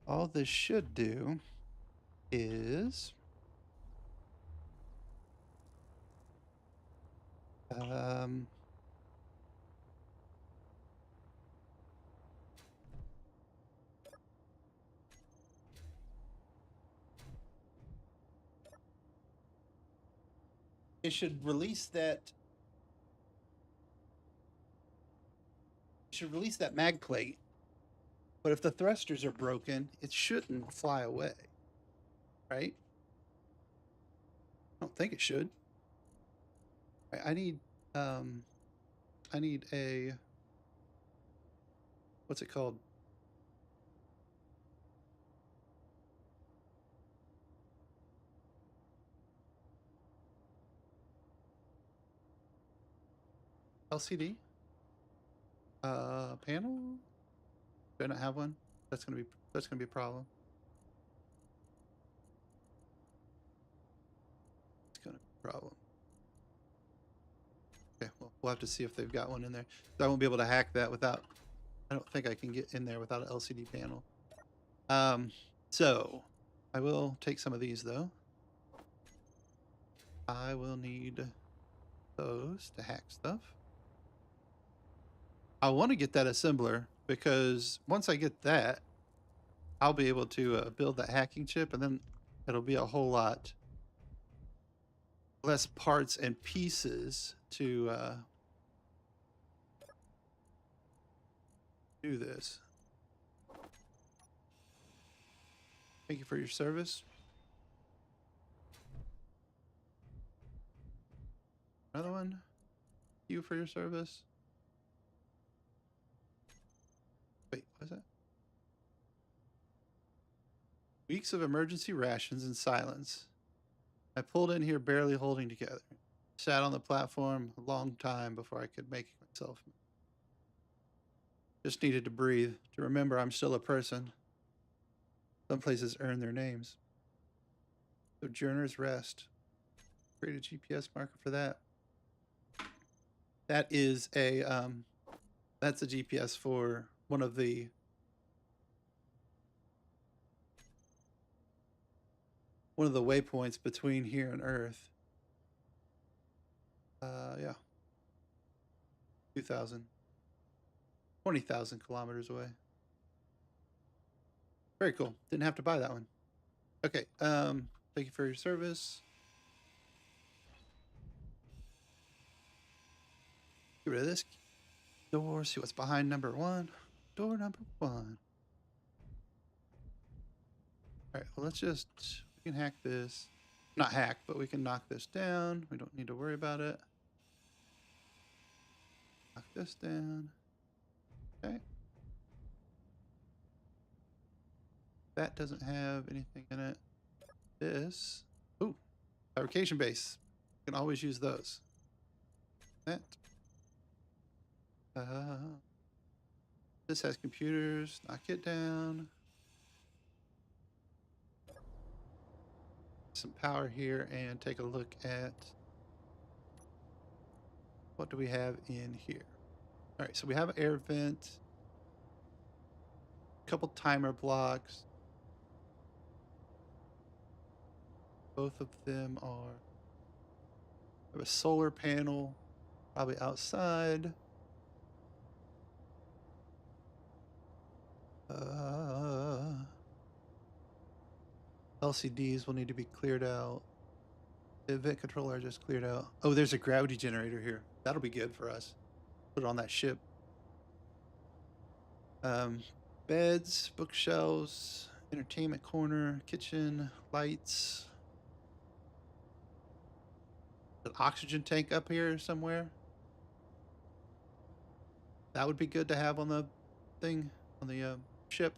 All this should do is... it should release that... It should release that mag plate. But if the thrusters are broken, it shouldn't fly away. Right? I don't think it should. Right, I need a... What's it called? LCD? Panel? Do I not have one? That's gonna be a problem. It's gonna be a problem. Okay, well, we'll have to see if they've got one in there. So I won't be able to hack that without... I don't think I can get in there without an LCD panel. So I will take some of these though. I will need those to hack stuff. I want to get that assembler because once I get that, I'll be able to build that hacking chip, and then it'll be a whole lot less parts and pieces to do this. Thank you for your service. Another one. Thank you for your service. Wait, what is that? Weeks of emergency rations and silence. I pulled in here barely holding together. Sat on the platform a long time before I could make myself. Just needed to breathe, to remember I'm still a person. Some places earn their names. Sojourner's Rest. Create a GPS marker for that. That is a that's a GPS for one of the waypoints between here and Earth. Yeah. 20,000 kilometers away. Very cool. Didn't have to buy that one. Okay. Thank you for your service. Get rid of this door. See what's behind number one. Door number one. All right. Well, let's just... We can hack this. Not hack, but we can knock this down. We don't need to worry about it. Knock this down. Okay. That doesn't have anything in it. This. Ooh. Fabrication base. You can always use those. That. This has computers. Knock it down. Some power here and take a look at what do we have in here. All right, so we have an air vent, a couple timer blocks. Both of them are. We have a solar panel, probably outside. LCDs will need to be cleared out. The event controller I just cleared out. Oh, there's a gravity generator here. That'll be good for us. Put it on that ship. Beds, bookshelves, entertainment corner, kitchen, lights. An oxygen tank up here somewhere. That would be good to have on the thing, on the ship.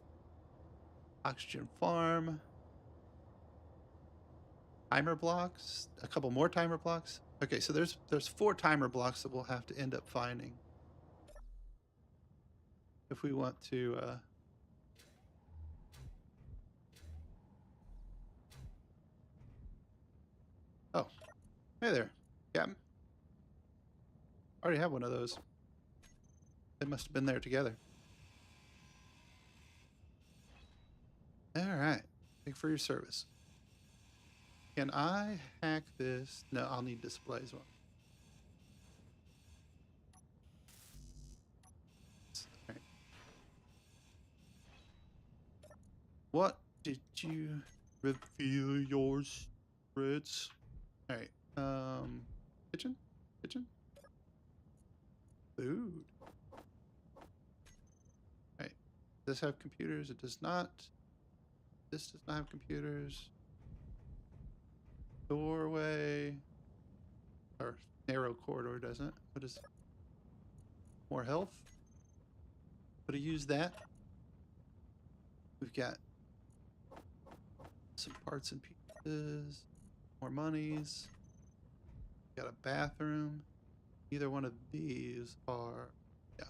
Oxygen farm. Timer blocks. A couple more timer blocks. Okay, so there's 4 timer blocks that we'll have to end up finding if we want to. Oh, hey there, Captain. I already have one of those. They must have been there together. All right. Thank you for your service. Can I hack this? No, I'll need displays one. All right. What did you reveal your secrets? All right. Kitchen? Kitchen? Food. All right. Does this have computers? It does not. This does not have computers. Doorway. Or narrow corridor, doesn't it? What is more health? Could have used that. We've got some parts and pieces. More monies. Got a bathroom. Either one of these are, yeah.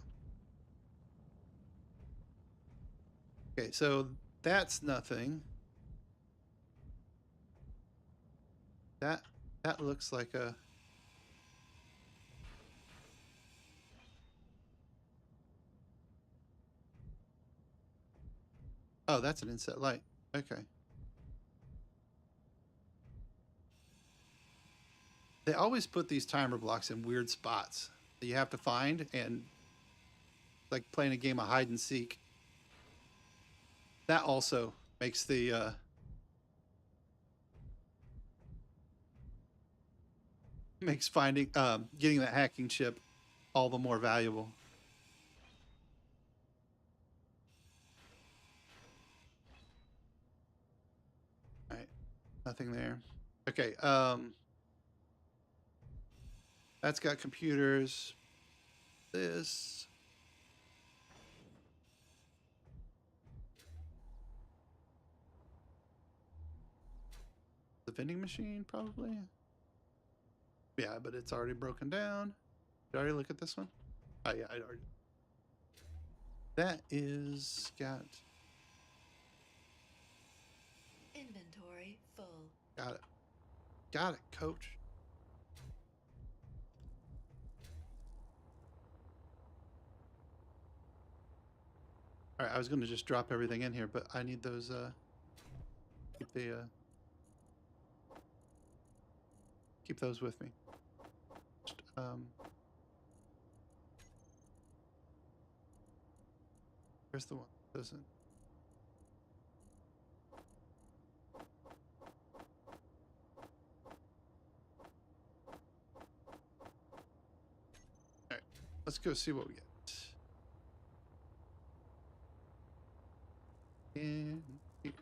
Okay, so that's nothing. That looks like a. Oh, that's an inset light. Okay. They always put these timer blocks in weird spots that you have to find, and like playing a game of hide and seek. That also makes the makes finding getting that hacking chip all the more valuable. All right, nothing there. Okay, that's got computers. This. The vending machine, probably. Yeah, but it's already broken down. Did I already look at this one? Oh, yeah, I already. That is got. Inventory full. Got it. Got it, coach. All right, I was going to just drop everything in here, but I need those, keep those with me. Just, where's the one that doesn't? All right, let's go see what we get. In here.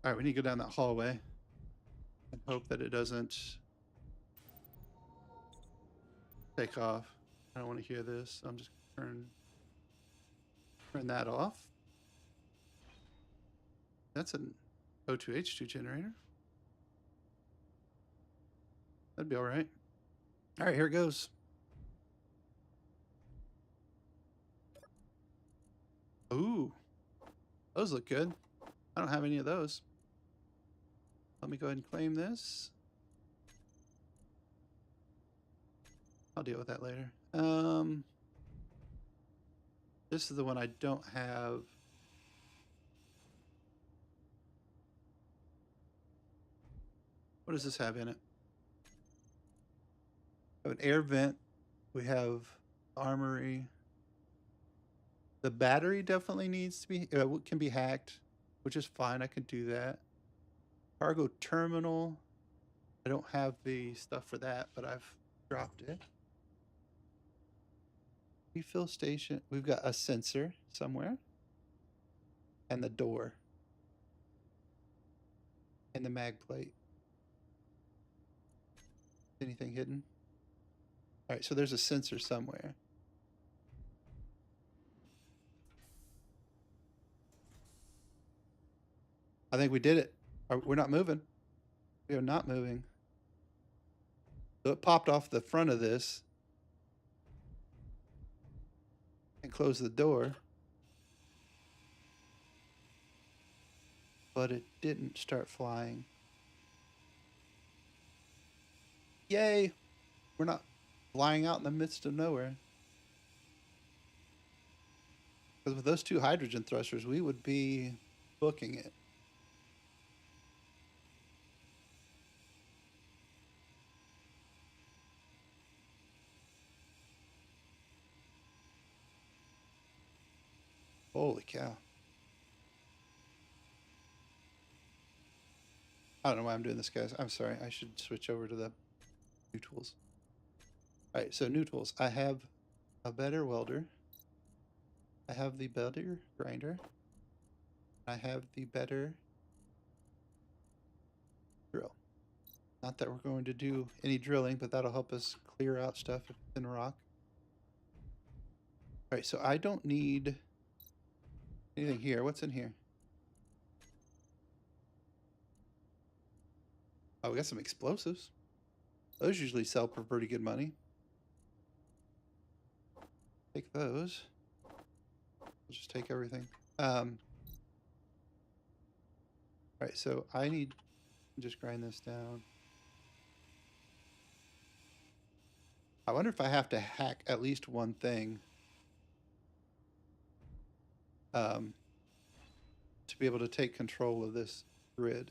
All right, we need to go down that hallway and hope that it doesn't take off. I don't want to hear this. So I'm just going to turn that off. That's an O2H2 generator. That'd be all right. All right, here it goes. Ooh, those look good. I don't have any of those. Let me go ahead and claim this. I'll deal with that later. This is the one I don't have. What does this have in it? We have an air vent. We have armory. The battery definitely needs to be, can be hacked, which is fine. I can do that. Cargo terminal. I don't have the stuff for that, but I've dropped it. Refill station. We've got a sensor somewhere. And the door. And the mag plate. Anything hidden? All right, so there's a sensor somewhere. I think we did it. We're not moving. We are not moving. So it popped off the front of this and closed the door. But it didn't start flying. Yay! We're not flying out in the midst of nowhere. Because with those 2 hydrogen thrusters, we would be booking it. Holy cow. I don't know why I'm doing this, guys. I'm sorry. I should switch over to the new tools. All right, so new tools. I have a better welder. I have the better grinder. I have the better drill. Not that we're going to do any drilling, but that'll help us clear out stuff if it's in rock. All right, so I don't need anything here. What's in here? Oh, we got some explosives. Those usually sell for pretty good money. Take those. We'll just take everything. All right, so I need to just grind this down. I wonder if I have to hack at least one thing to be able to take control of this grid.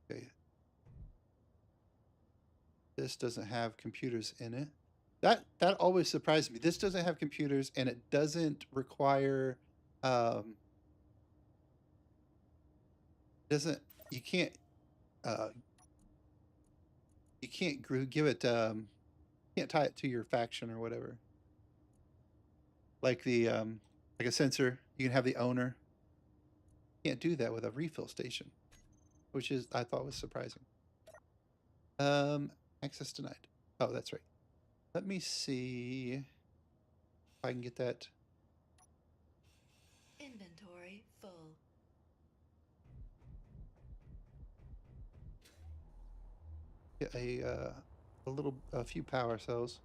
Okay. This doesn't have computers in it. That always surprised me. This doesn't have computers, and it doesn't require you can't give it can't tie it to your faction or whatever. Like the like a sensor, you can have the owner. You can't do that with a refill station, which is I thought was surprising. Access denied. Oh, that's right. Let me see if I can get that. Inventory full. Get a few power cells.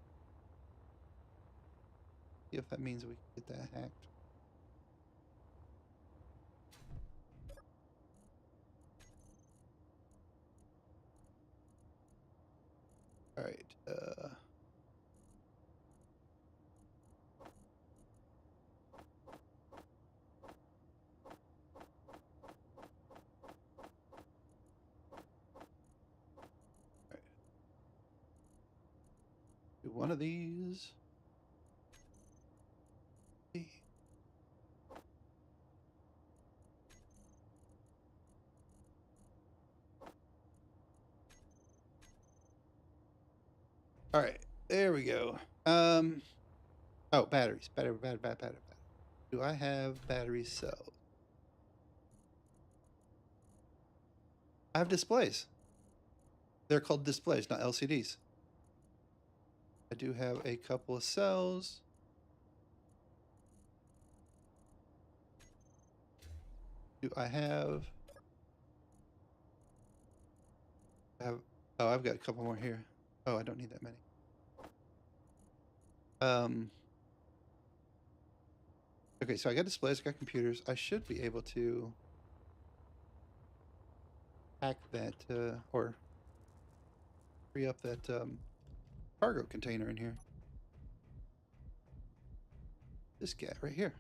See if that means we can get that hacked. All right. Do one of these. All right, there we go. Oh, batteries. Battery. Do I have battery cells? I have displays. They're called displays, not LCDs. I do have a couple of cells. Do I have Oh, I've got a couple more here. Oh, I don't need that many. Um, okay, so I got displays, I got computers. I should be able to hack that, or free up that cargo container in here. This guy right here.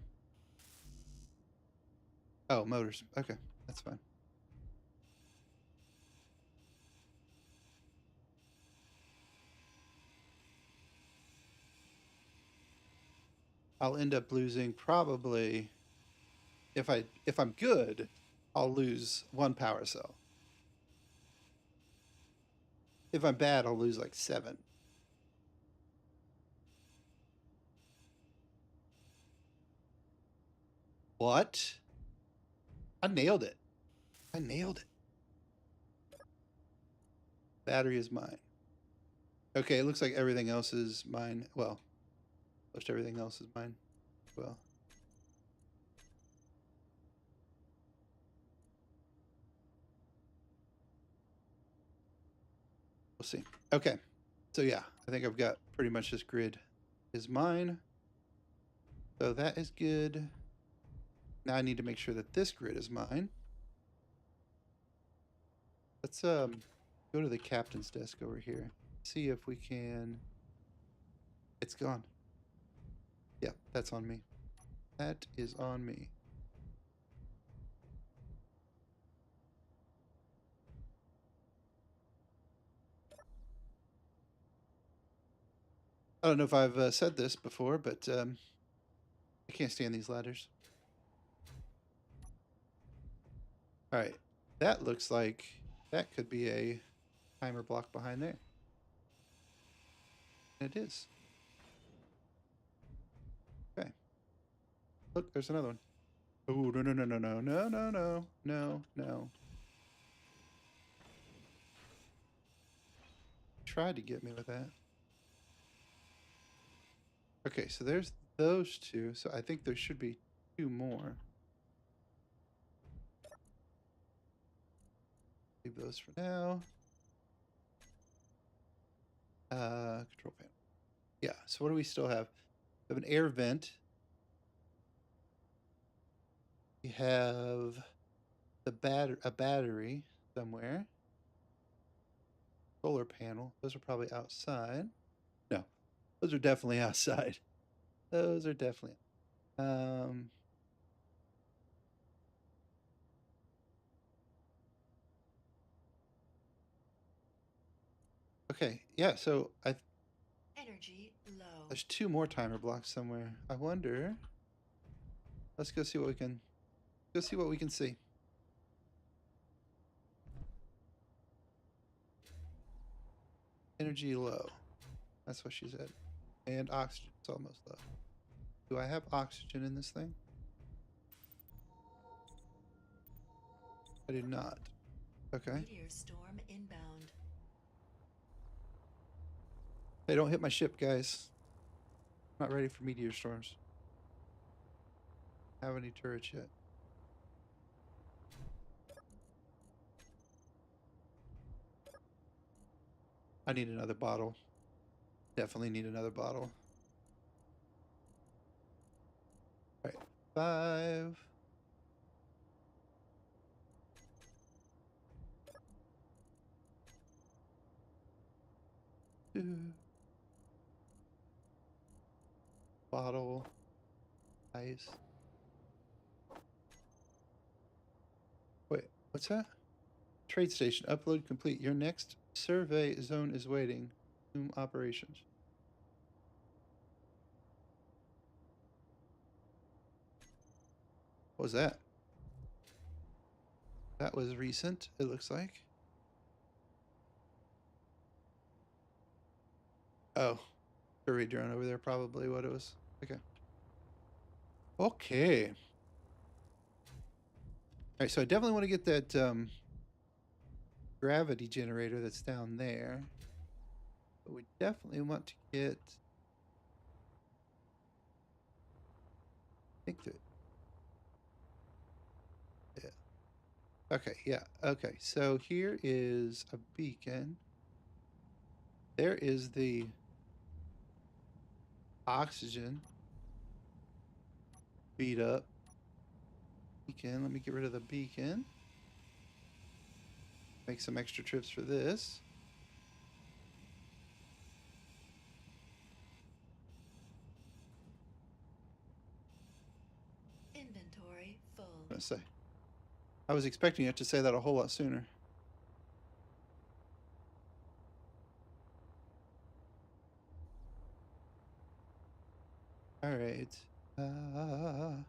Oh, motors. Okay, that's fine. I'll end up losing probably, if I'm good, I'll lose 1 power cell. If I'm bad, I'll lose like 7. What? I nailed it. I nailed it. Battery is mine. Okay, it looks like everything else is mine. Well, most everything else is mine. Well, we'll see. Okay, so yeah, I think I've got pretty much this grid is mine. So that is good. Now I need to make sure that this grid is mine. Let's go to the captain's desk over here. See if we can. It's gone. Yeah, that's on me. That is on me. I don't know if I've said this before, but I can't stand these ladders. All right, that looks like that could be a timer block behind there. And it is. Okay. Look, there's another one. Oh, no, no, no, no, no, no, no, no, no, no. Tried to get me with that. Okay, so there's those two. So I think there should be 2 more. Leave those for now. Control panel. Yeah, so what do we still have? We have an air vent. We have a battery somewhere. Solar panel. Those are probably outside. No, those are definitely outside. Those are definitely. Okay, yeah. So Energy low. there's 2 more timer blocks somewhere. I wonder. Let's go see what we can. Go see what we can see. Energy low. That's what she said. And oxygen's almost low. Do I have oxygen in this thing? I do not. Okay. Meteor storm inbound. Hey, don't hit my ship, guys. Not ready for meteor storms. Have any turrets yet? I need another bottle. Definitely need another bottle. All right, 5. Bottle. Ice. Wait, what's that? Trade station. Upload complete. Your next survey zone is waiting. Resume operations. What was that? That was recent, it looks like. Oh, survey drone over there, probably what it was. Okay. Okay. All right, so I definitely want to get that gravity generator that's down there. But we definitely want to get. I think that. Yeah. Okay, yeah. Okay, so here is a beacon. There is the oxygen. Beat up. Beacon. Let me get rid of the beacon. Make some extra trips for this. Inventory full. I'm gonna say. I was expecting it to say that a whole lot sooner. All right. All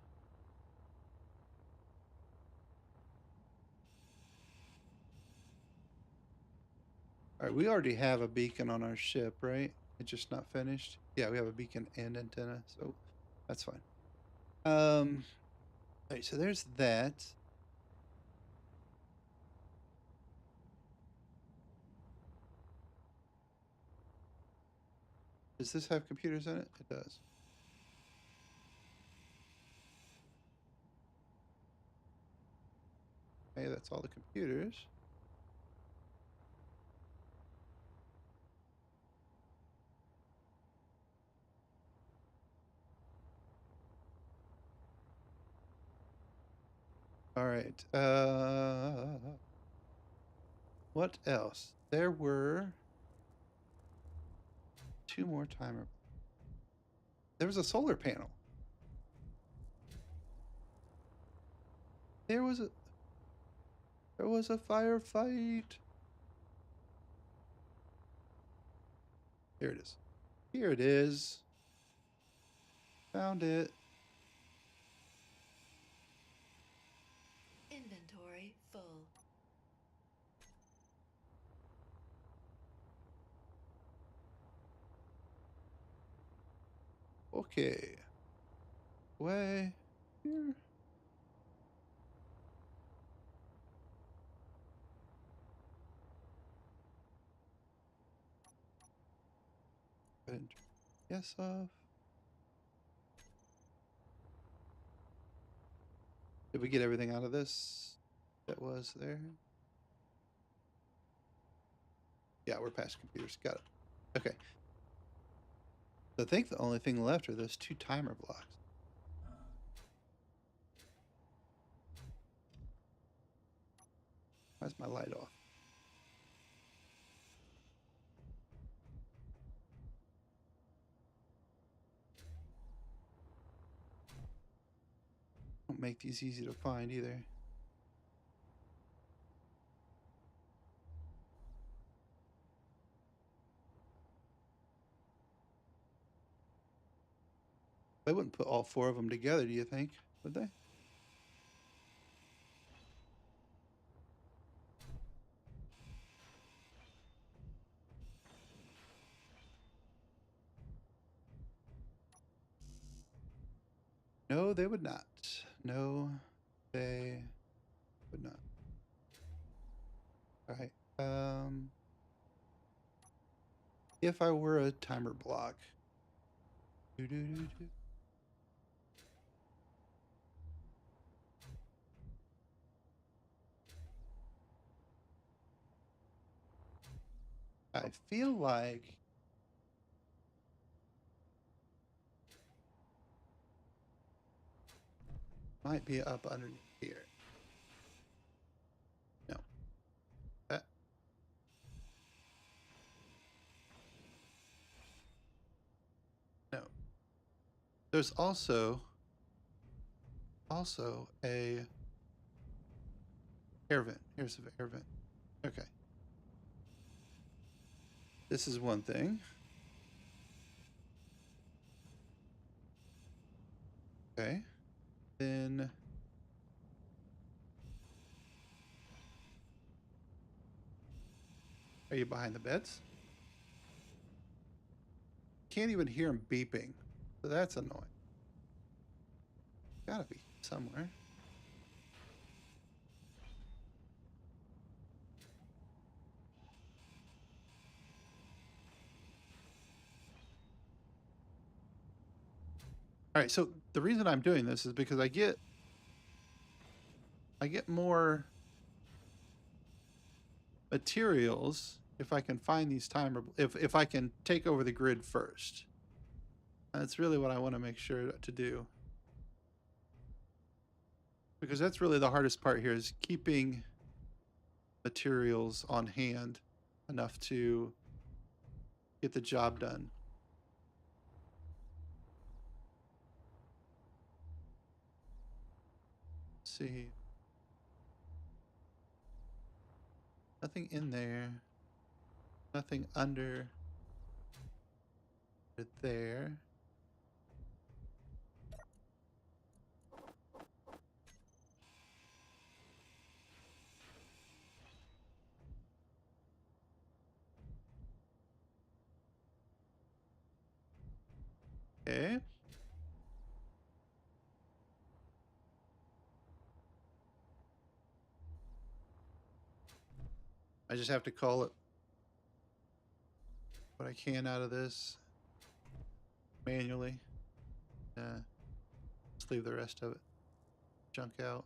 right. We already have a beacon on our ship, right? It's just not finished. Yeah, we have a beacon and antenna, so that's fine. All right. So there's that. Does this have computers in it? It does. Okay, that's all the computers. All right. What else? There were 2 more timer. There was a solar panel. There was a firefight. Here it is. Here it is. Found it. Inventory full. Okay. Way here. Go ahead and turn yes off. Did we get everything out of this that was there? Yeah, we're past computers. Got it. Okay. I think the only thing left are those 2 timer blocks. Why's my light off? Don't make these easy to find either. They wouldn't put all 4 of them together, do you think? Would they? No, they would not. No, they would not. All right. If I were a timer block. Doo -doo -doo -doo. I feel like might be up underneath here. No. That. No. There's also a air vent. Here's the air vent. Okay. This is one thing. Okay. Then are you behind the beds? Can't even hear him beeping. So that's annoying. Gotta be somewhere. All right, so the reason I'm doing this is because I get more materials if I can find these timer, if I can take over the grid first. That's really what I want to make sure to do. Because that's really the hardest part here, is keeping materials on hand enough to get the job done. Let's see. Nothing in there. Nothing under it there. Okay. I just have to call it what I can out of this manually. Just leave the rest of it junk out.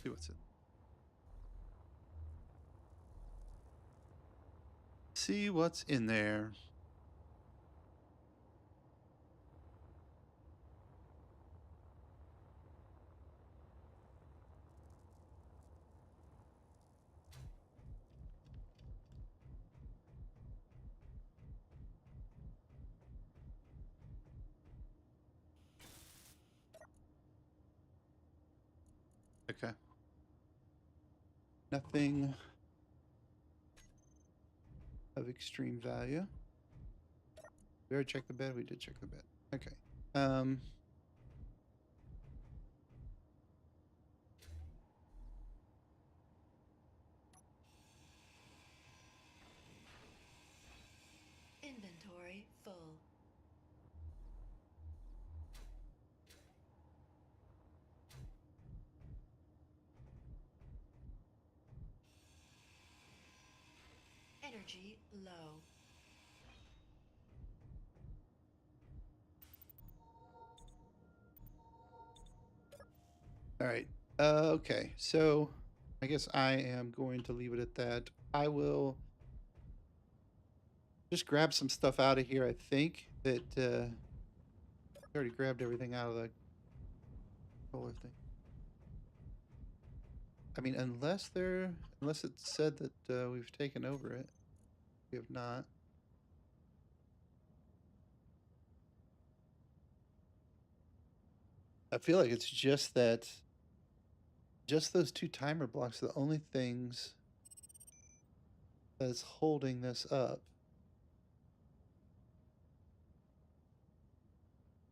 See what's in. See what's in there. Okay. Nothing of extreme value. We already checked the bed. We did check the bed. Okay. Inventory full. Energy low. All right. Okay. So I guess I am going to leave it at that. I will just grab some stuff out of here. I think that I already grabbed everything out of the solar thing. I mean, unless it said that we've taken over it. We have not. I feel like it's just those two timer blocks are the only things that's holding this up.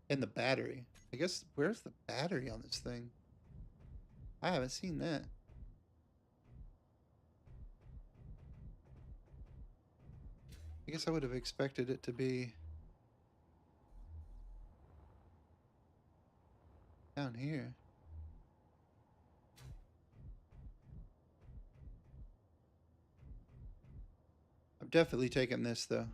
And the battery. I guess, where's the battery on this thing? I haven't seen that. I guess I would have expected it to be down here. I'm definitely taking this, though.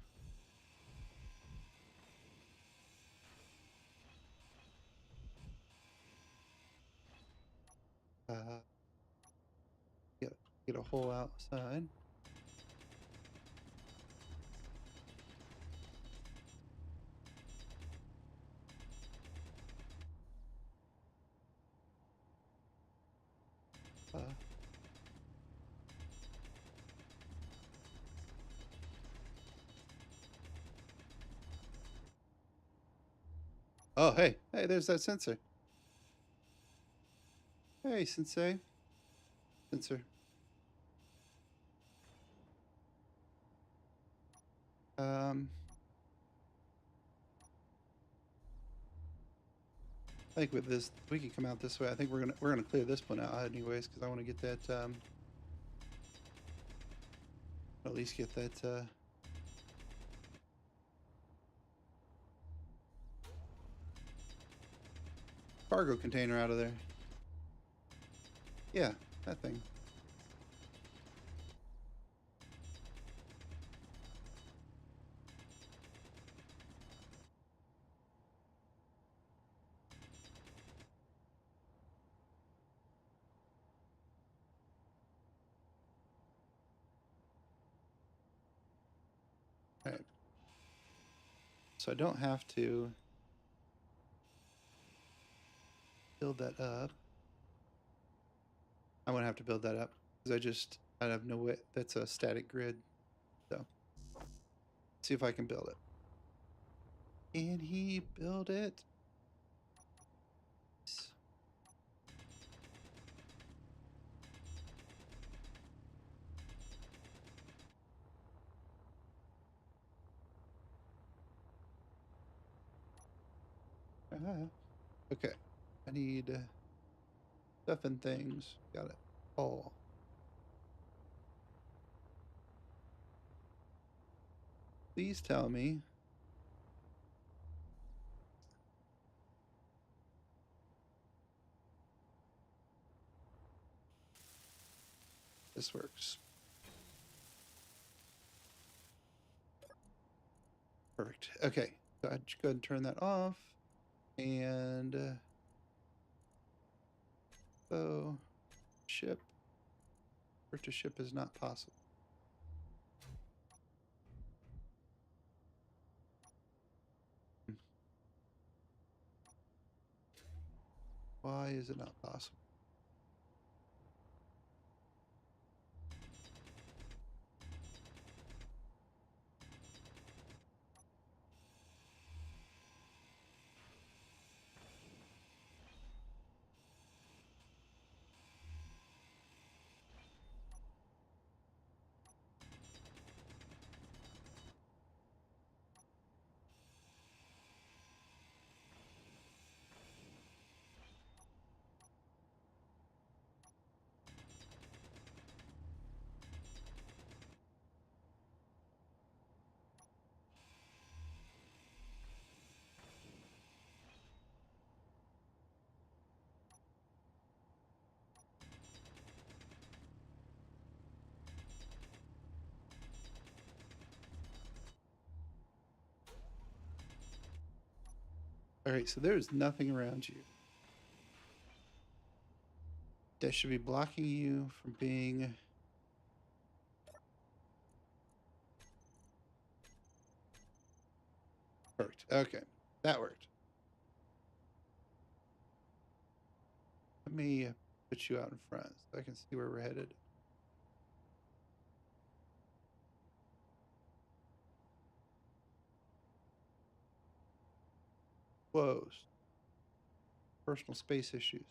Get a hole outside. Oh, hey, there's that sensor. Hey, Sensei. Sensor. I think with this, we can come out this way. I think we're gonna clear this one out anyways, because I want to get that. At least get that. Cargo container out of there. Yeah, that thing. So I don't have to build that up. I won't have to build that up because I have no way. That's a static grid. So see if I can build it. Can he build it? Okay. I need stuff and things. Got it. Oh. Please tell me this works. Perfect. Okay. So I'd go ahead and turn that off. And so ship. Purchase ship is not possible. Why is it not possible? All right, so there's nothing around you that should be blocking you from being perfect. Okay, that worked. Let me put you out in front so I can see where we're headed. Closed. Personal space issues.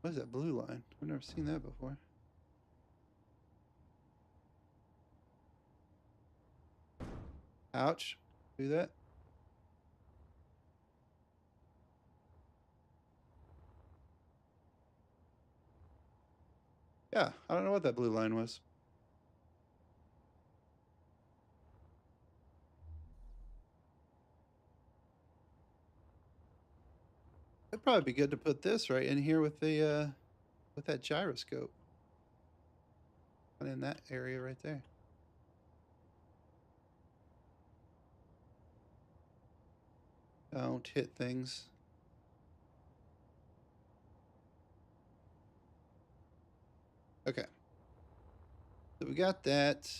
What is that blue line? I've never seen that before. Ouch. Do that. Yeah, I don't know what that blue line was. It'd probably be good to put this right in here with the with that gyroscope. And in that area right there. Don't hit things. Okay. So we got that.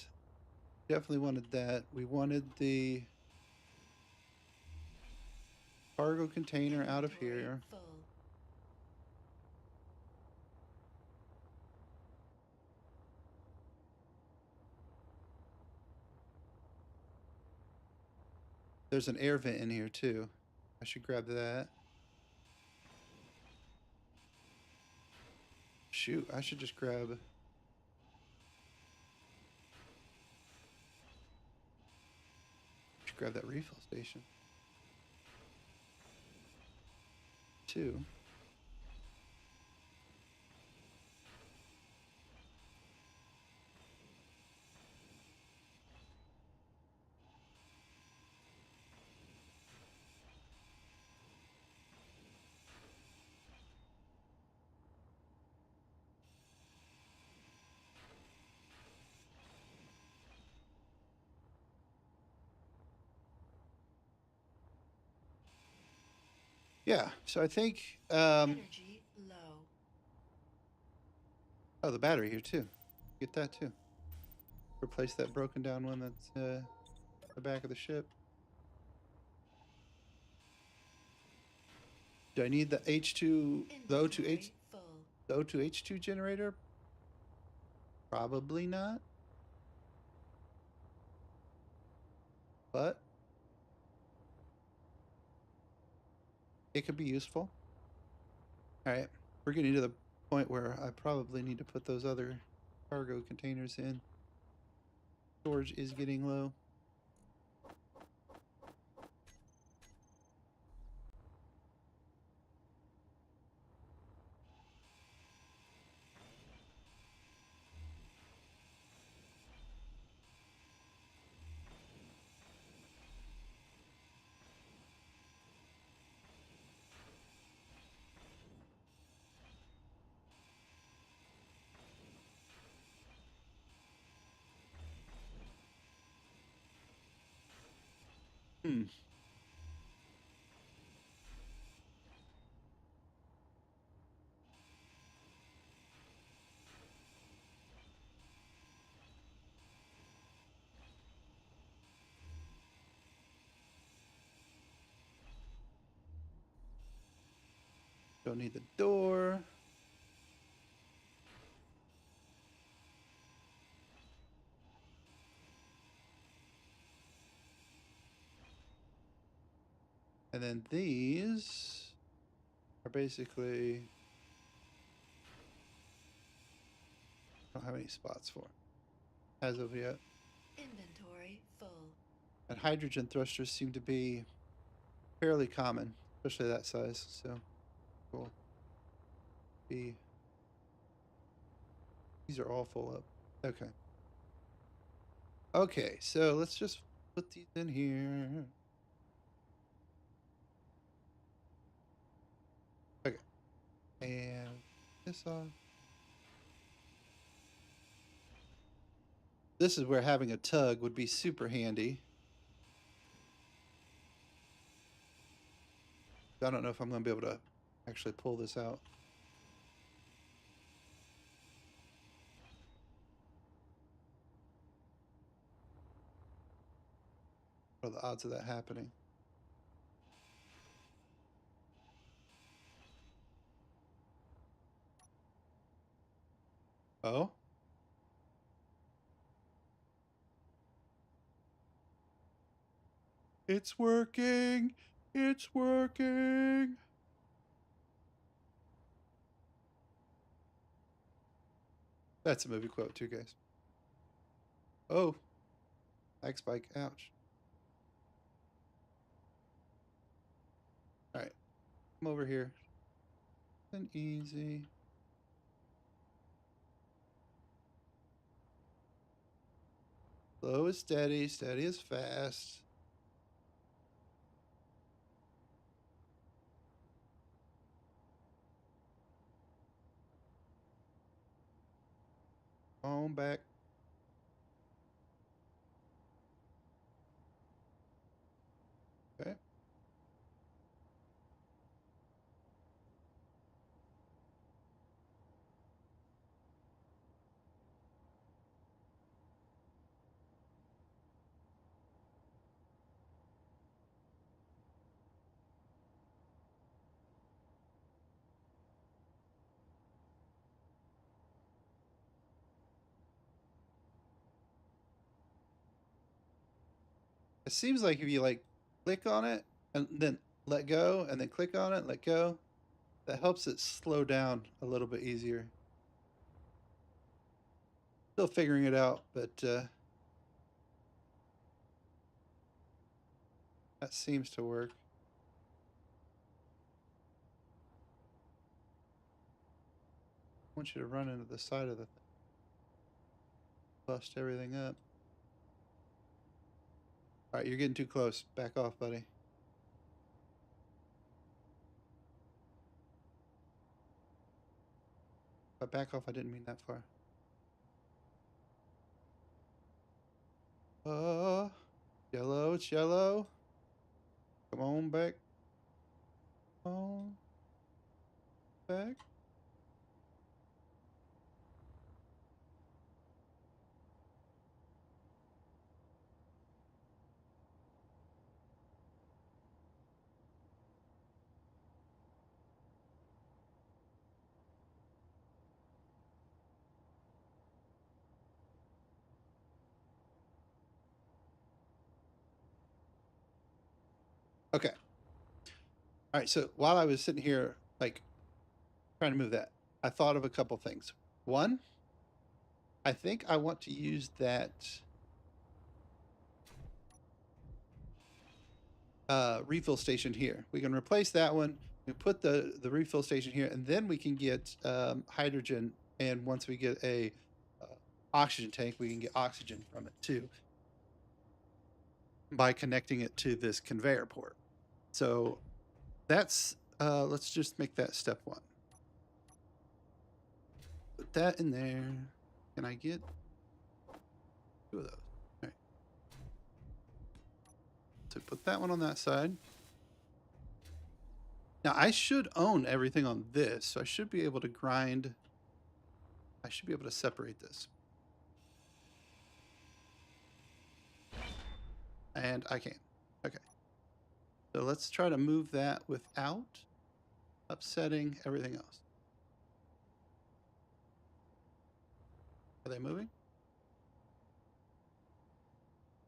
Definitely wanted that. We wanted the cargo container out of Inventory here. full. There's an air vent in here too. I should grab that. Shoot, I should just grab that refill station. 2. Yeah, so I think Energy low. oh, the battery here too. Get that too. replace that broken down one that's the back of the ship. Do I need the H2, the Inventory full. O2H2 generator? Probably not. But it could be useful. All right, we're getting to the point where I probably need to put those other cargo containers in. Storage is getting low. Hmm. Don't need the door. And then these are basically, I don't have any spots for it as of yet. Inventory full. And hydrogen thrusters seem to be fairly common, especially that size. So cool. These are all full up. Okay. Okay, so let's just put these in here. Okay. And this off. This is where having a tug would be super handy. I don't know if I'm going to be able to actually pull this out. What are the odds of that happening? Oh? It's working! It's working! That's a movie quote too, guys. Oh. Lag spike. Ouch. Alright. Come over here. And easy. Slow is steady. Steady is fast. On back. Okay. It seems like if you like click on it and then let go and then click on it, let go, that helps it slow down a little bit easier. Still figuring it out, but that seems to work. I want you to run into the side of the thing. Bust everything up. All right, you're getting too close. Back off, buddy. By back off, I didn't mean that far. Yellow, it's yellow. Come on back. Come on back. Okay. All right. So while I was sitting here, like trying to move that, I thought of a couple things. One, I think I want to use that refill station here. We can replace that one. We put the refill station here, and then we can get hydrogen. And once we get a oxygen tank, we can get oxygen from it too by connecting it to this conveyor port. So that's let's just make that step one. Put that in there. Can I get 2 of those? All right. So put that one on that side. Now I should own everything on this, so I should be able to grind. I should be able to separate this. And I can. Okay. So let's try to move that without upsetting everything else. Are they moving?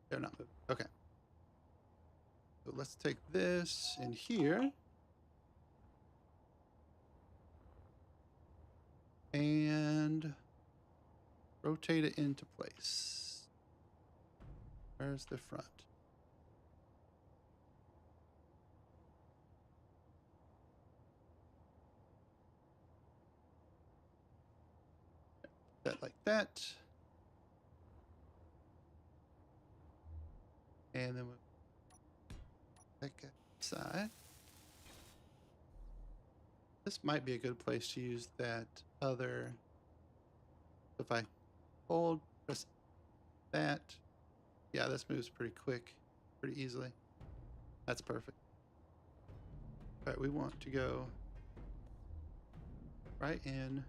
They're not moving. Okay. So let's take this in here. And rotate it into place. Where's the front? That like that. And then we'll back outside. This might be a good place to use that other. If I hold, press that. Yeah, this moves pretty quick, pretty easily. That's perfect. All right, we want to go right in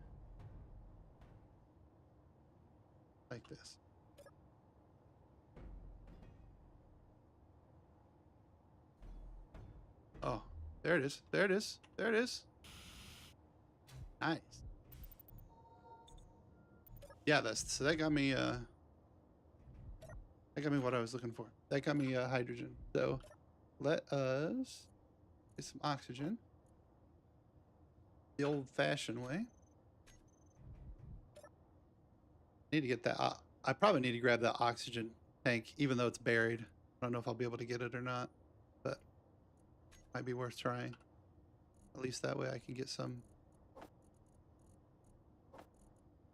like this. Oh, there it is. There it is. There it is. Nice. Yeah, so that got me what I was looking for. That got me hydrogen. So let us get some oxygen the old-fashioned way. Need to get that. I probably need to grab that oxygen tank, even though it's buried. I don't know if I'll be able to get it or not, but might be worth trying. At least that way I can get some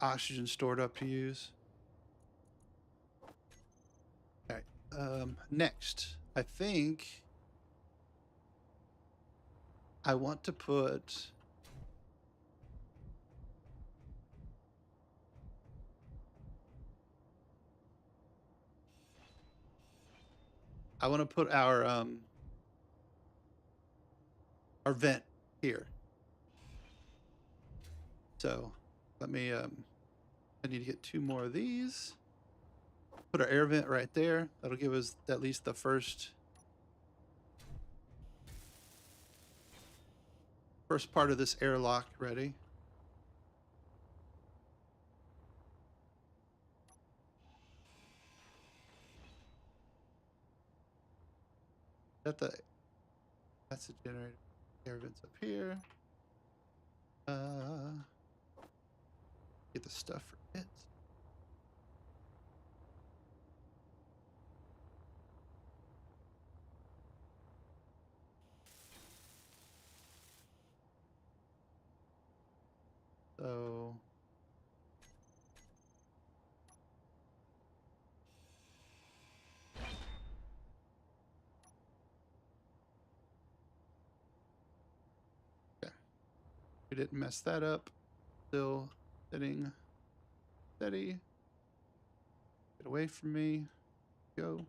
oxygen stored up to use. All right. Next, I think I want to put. I want to put our vent here. So let me. I need to get 2 more of these. Put our air vent right there. That'll give us at least the first part of this airlock ready. That's the generator. Air vents up here. Get the stuff for it. So okay. We didn't mess that up. Still sitting steady. Get away from me. Go.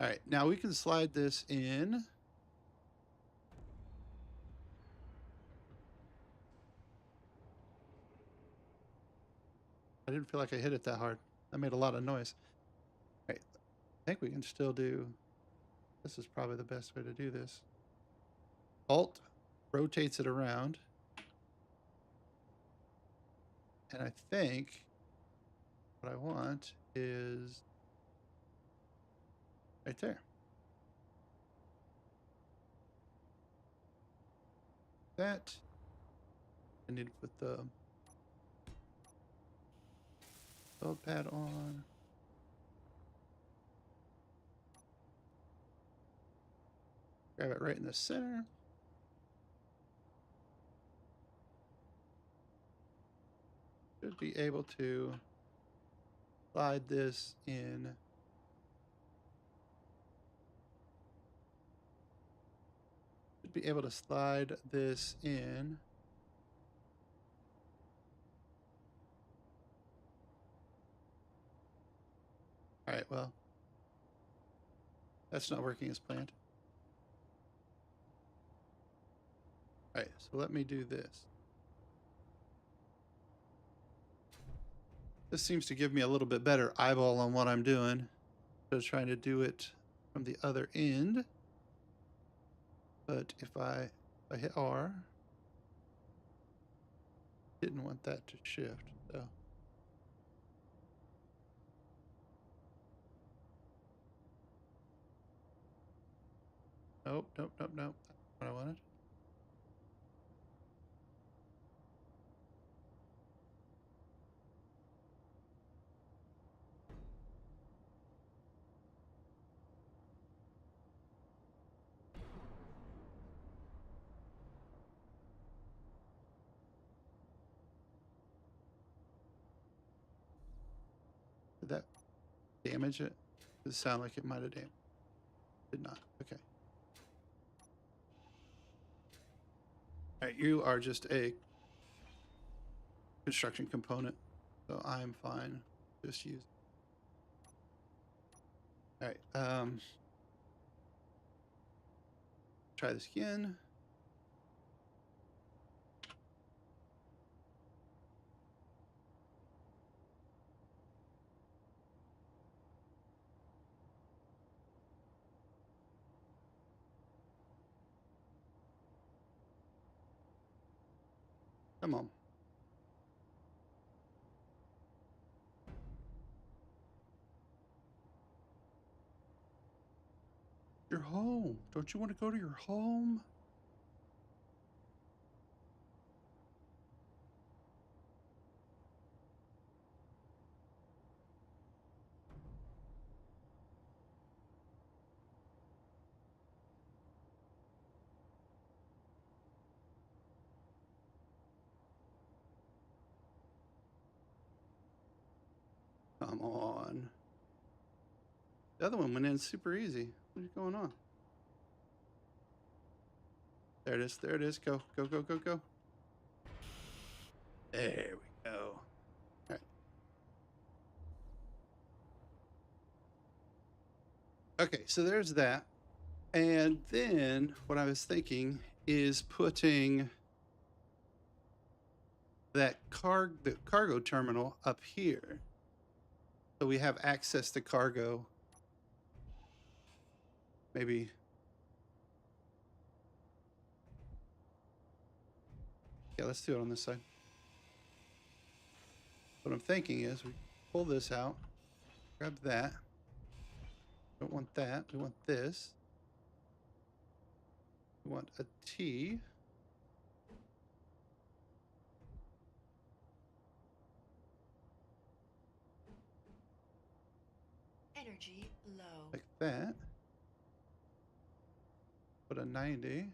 All right, now we can slide this in. I didn't feel like I hit it that hard. I made a lot of noise. All right, I think we can still do. This is probably the best way to do this. Alt rotates it around. And I think what I want is right there. that. I need to put the build pad on. Grab it right in the center. Should be able to slide this in. Should be able to slide this in. All right, well, that's not working as planned. All right, so let me do this. This seems to give me a little bit better eyeball on what I'm doing. Just trying to do it from the other end. But if I hit R, didn't want that to shift, so. Nope, nope, nope, nope. That's not what I wanted. Did that damage it? Does it sound like it might have damaged? Did not. Okay. All right, you are just a construction component, so I'm fine. Just use. All right. Try this again. Come on. Your home. Don't you want to go to your home? Come on. The other one went in super easy. What is going on? There it is. There it is. Go, go, go, go, go. There we go. All right. Okay, so there's that. And then what I was thinking is putting the cargo terminal up here. So we have access to cargo. Maybe. Yeah, let's do it on this side. What I'm thinking is we pull this out, grab that. Don't want that. We want this. We want a T. Energy low. Like that. Put a 90.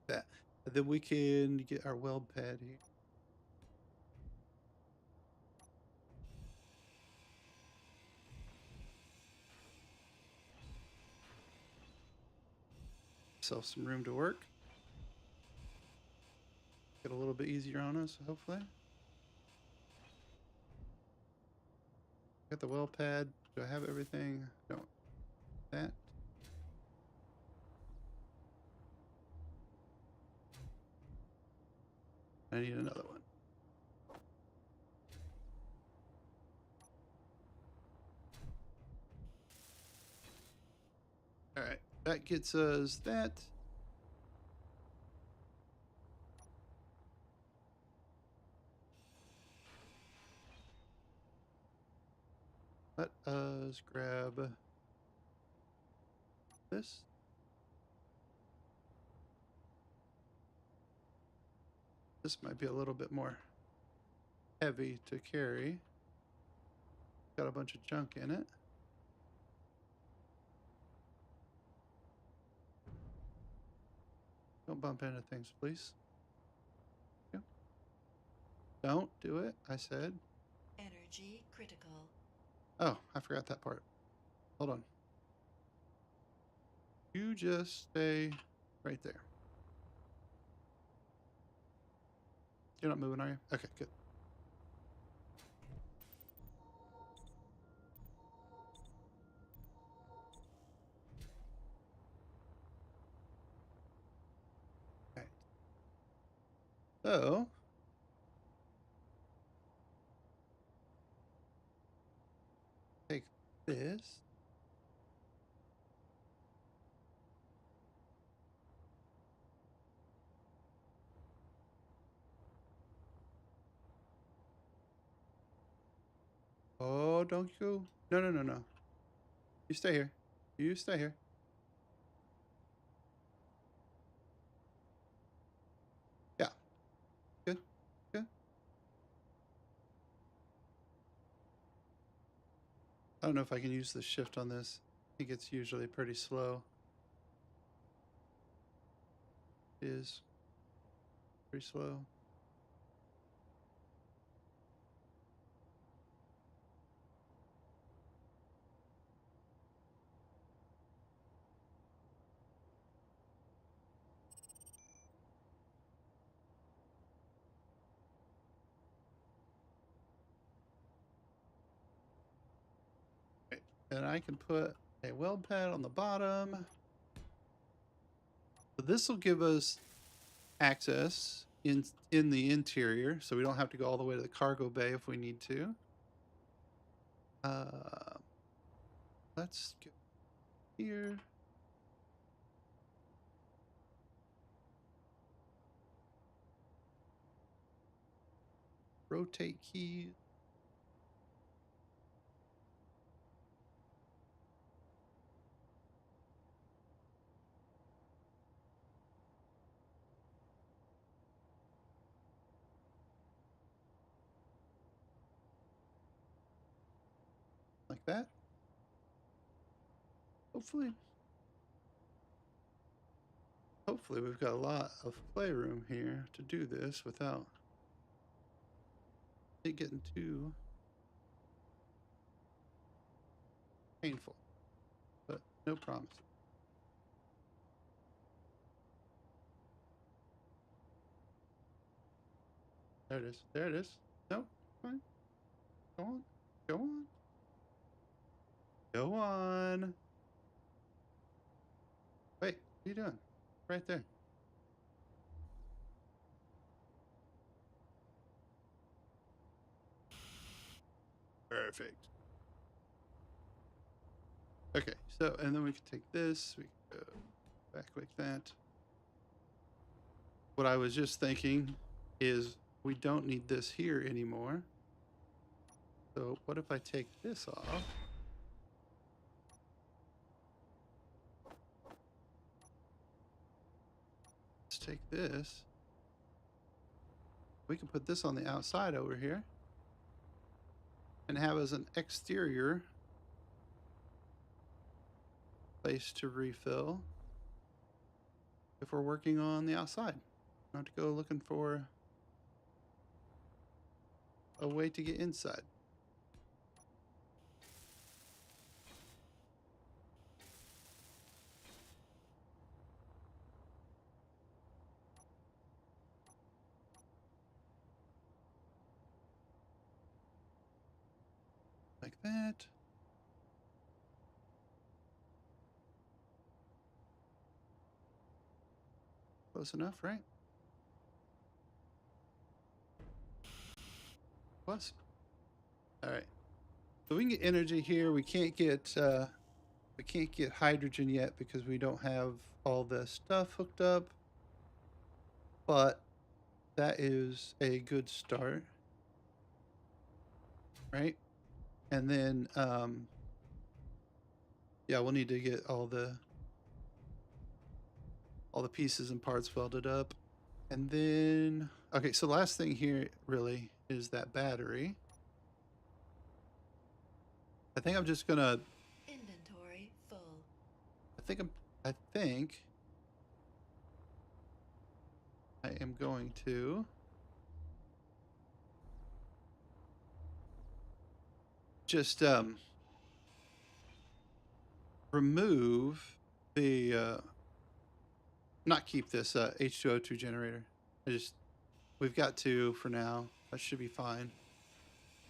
That. And then we can get our weld pad here. Ourselves some room to work. Get a little bit easier on us, hopefully. Got the weld pad. Do I have everything? Don't. That. I need another one. All right, that gets us that. Let us grab this. This might be a little bit more heavy to carry. Got a bunch of junk in it. Don't bump into things, please. Yeah. Don't do it, I said. Energy critical. Oh, I forgot that part. Hold on. You just stay right there. You're not moving, are you? Okay, good. Okay. So, take this. Oh, don't go. No, no, no, no. You stay here. You stay here. Yeah. Good. Good. I don't know if I can use the shift on this. I think it's usually pretty slow. It is pretty slow. Okay. And I can put a weld pad on the bottom. So this will give us access in the interior, so we don't have to go all the way to the cargo bay if we need to. Let's go here. Rotate key. Like that. Hopefully we've got a lot of playroom here to do this without it getting too painful, but no promises. There it is. There it is. No, fine. Go on. Go on. Go on. Wait, what are you doing? Right there. Perfect. Okay, so, and then we can take this, we can go back like that. What I was just thinking is we don't need this here anymore. So what if I take this off? Let's take this. We can put this on the outside over here and have as an exterior place to refill if we're working on the outside. Not to go looking for a way to get inside. Like that. Close enough, right? Plus. All right. So we can get energy here. We can't get hydrogen yet because we don't have all this stuff hooked up. But that is a good start. Right? And then yeah, we'll need to get all the pieces and parts welded up. And then, okay, so last thing here really is that battery. I think I'm just gonna, Inventory full. I think I am going to just remove the not keep this H2O2 generator. I just we've got two for now. That should be fine.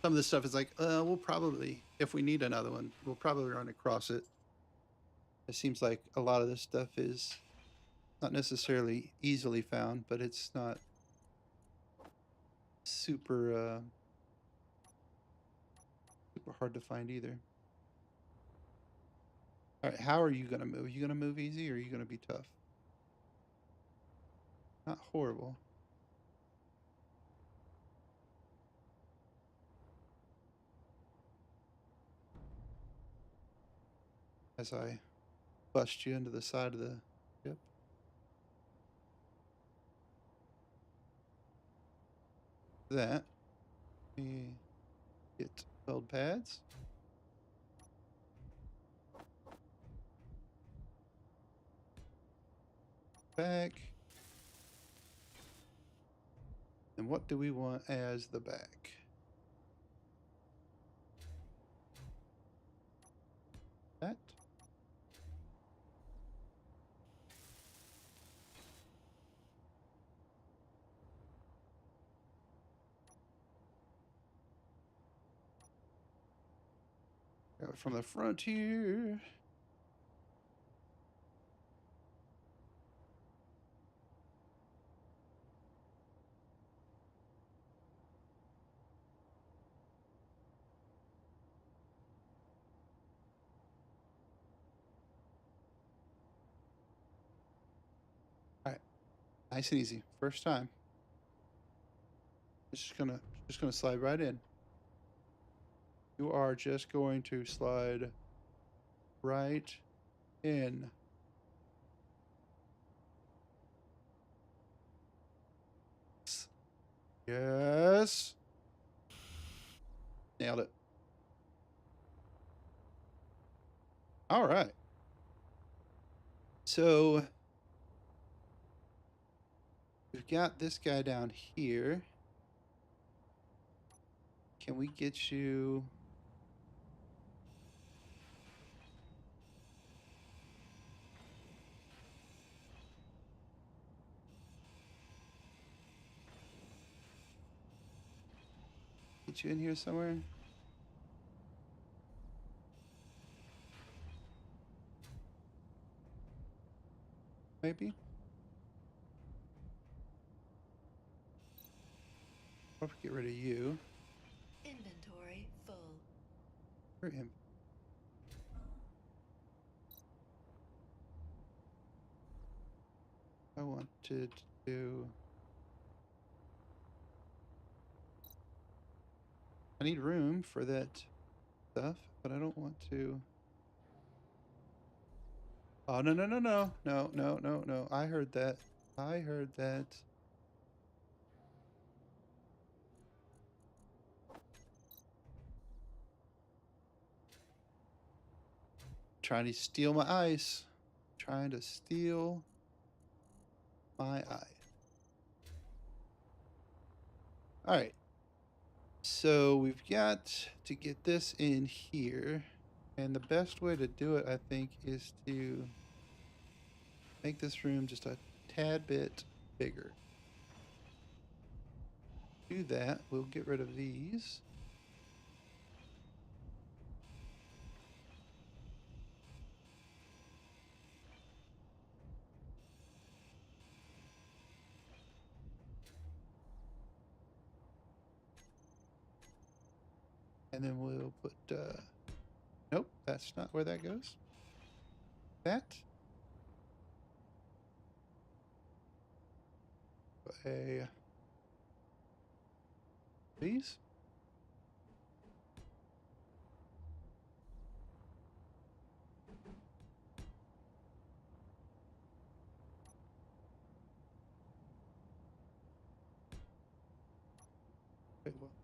Some of this stuff is like, we'll probably, if we need another one, we'll probably run across it. It seems like a lot of this stuff is not necessarily easily found, but it's not super super hard to find either. All right, how are you gonna move? Are you gonna move easy or are you gonna be tough? Not horrible. As I bust you into the side of the ship. That. Me get weld pads. Back. And what do we want as the back? That. Go from the front here. All right, nice and easy. First time. Just gonna slide right in. You are just going to slide right in. Yes. Nailed it. All right. So we've got this guy down here. Can we get you? Get you in here somewhere? Maybe? I'll get rid of you. Inventory full. Or him. I wanted to do. I need room for that stuff, but I don't want to. Oh, no, no, no, no. No, no, no, no. I heard that. I heard that. Trying to steal my ice. Trying to steal my eye. All right. So we've got to get this in here. And the best way to do it, I think, is to make this room just a tad bit bigger. Do that. We'll get rid of these. And then we'll put, nope, that's not where that goes. That. These.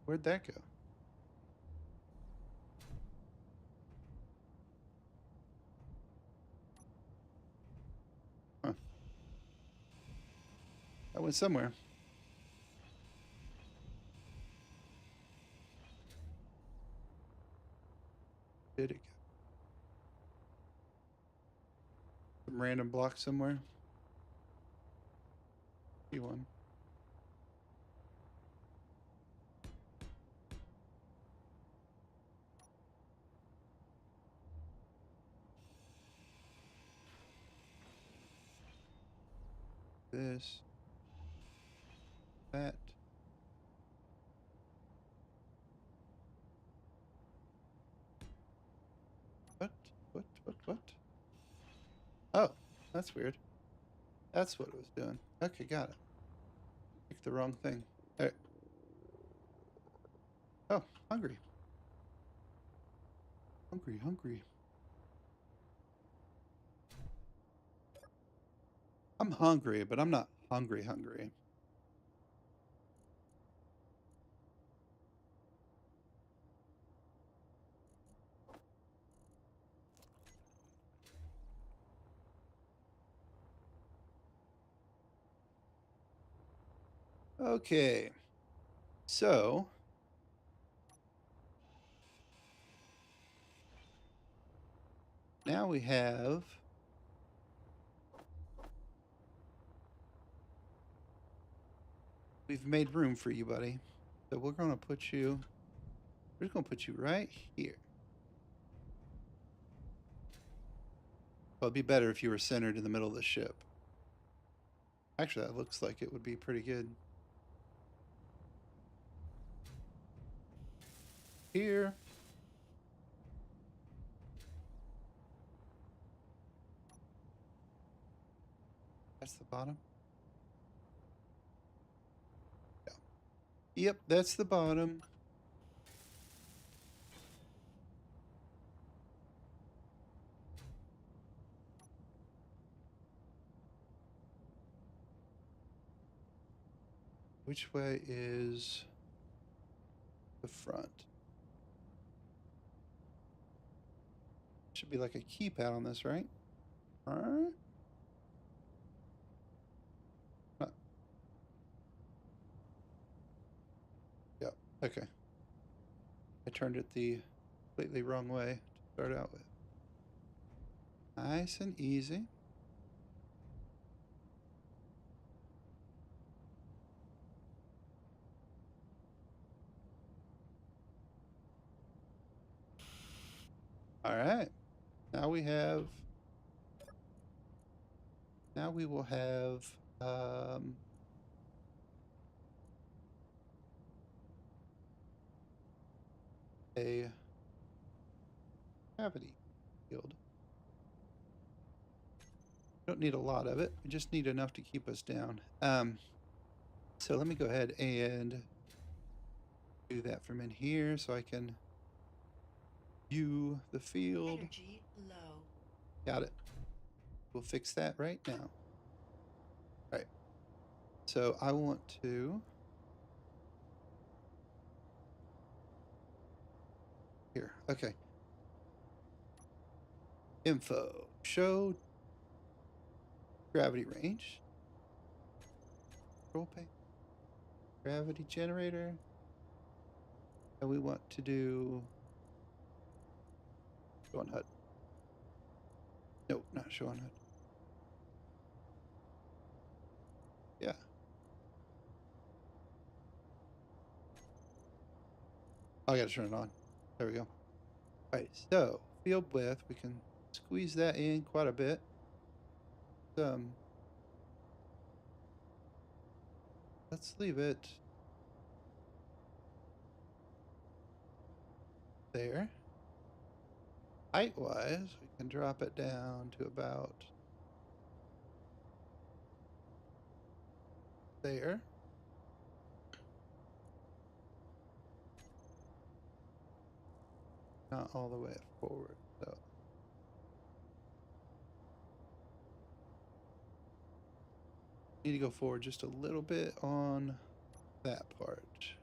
Where'd that go? Huh. That went somewhere. Did it go? Some random block somewhere. See one. This. That. What? What? Oh, that's weird. That's what it was doing. Okay, got it. Picked the wrong thing. All right. Oh, hungry. Hungry. I'm hungry, but I'm not hungry. Okay. So, now we've made room for you, buddy. So we're just going to put you right here. Well, it'd be better if you were centered in the middle of the ship. Actually, that looks like it would be pretty good. Here. That's the bottom. Yeah. Yep, that's the bottom. Which way is the front? Should be like a keypad on this, right? Huh? Yeah, okay. I turned it the completely wrong way to start out with. Nice and easy. All right. Now we will have a gravity field. Don't need a lot of it. We just need enough to keep us down. So let me go ahead and do that from in here so I can view the field. Energy low. Got it. We'll fix that right now. All right. So I want to here. Okay. Info. Show gravity range. Control pane. Gravity generator. And we want to do show on HUD. Nope, not show on HUD. Yeah. I gotta turn it on. There we go. All right, so field width, we can squeeze that in quite a bit. Let's leave it there. Height-wise, we can drop it down to about there. Not all the way forward, so. Need to go forward just a little bit on that part.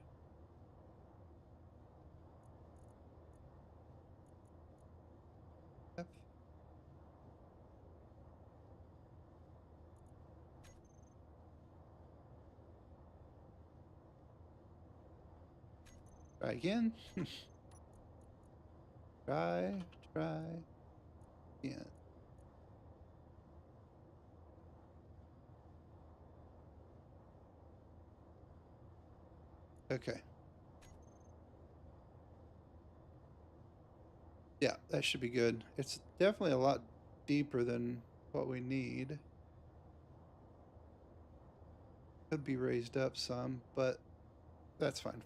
Try again. Try again. Okay. Yeah, that should be good. It's definitely a lot deeper than what we need. Could be raised up some, but that's fine.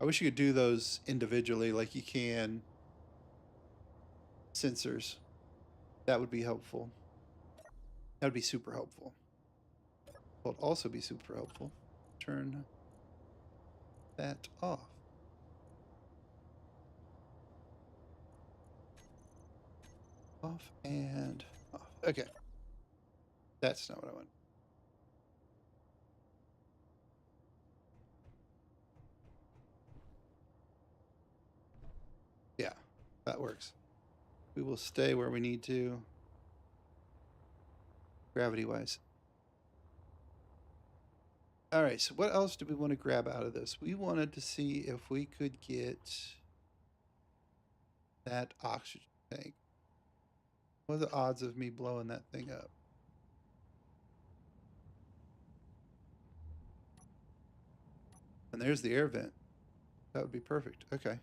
I wish you could do those individually like you can sensors. That would be helpful. That would be super helpful. Will also be super helpful. Turn that off. Off and off. Okay. That's not what I want. Yeah, that works. We will stay where we need to, gravity-wise. All right, so what else do we want to grab out of this? We wanted to see if we could get that oxygen tank. What are the odds of me blowing that thing up? And there's the air vent. That would be perfect. Okay.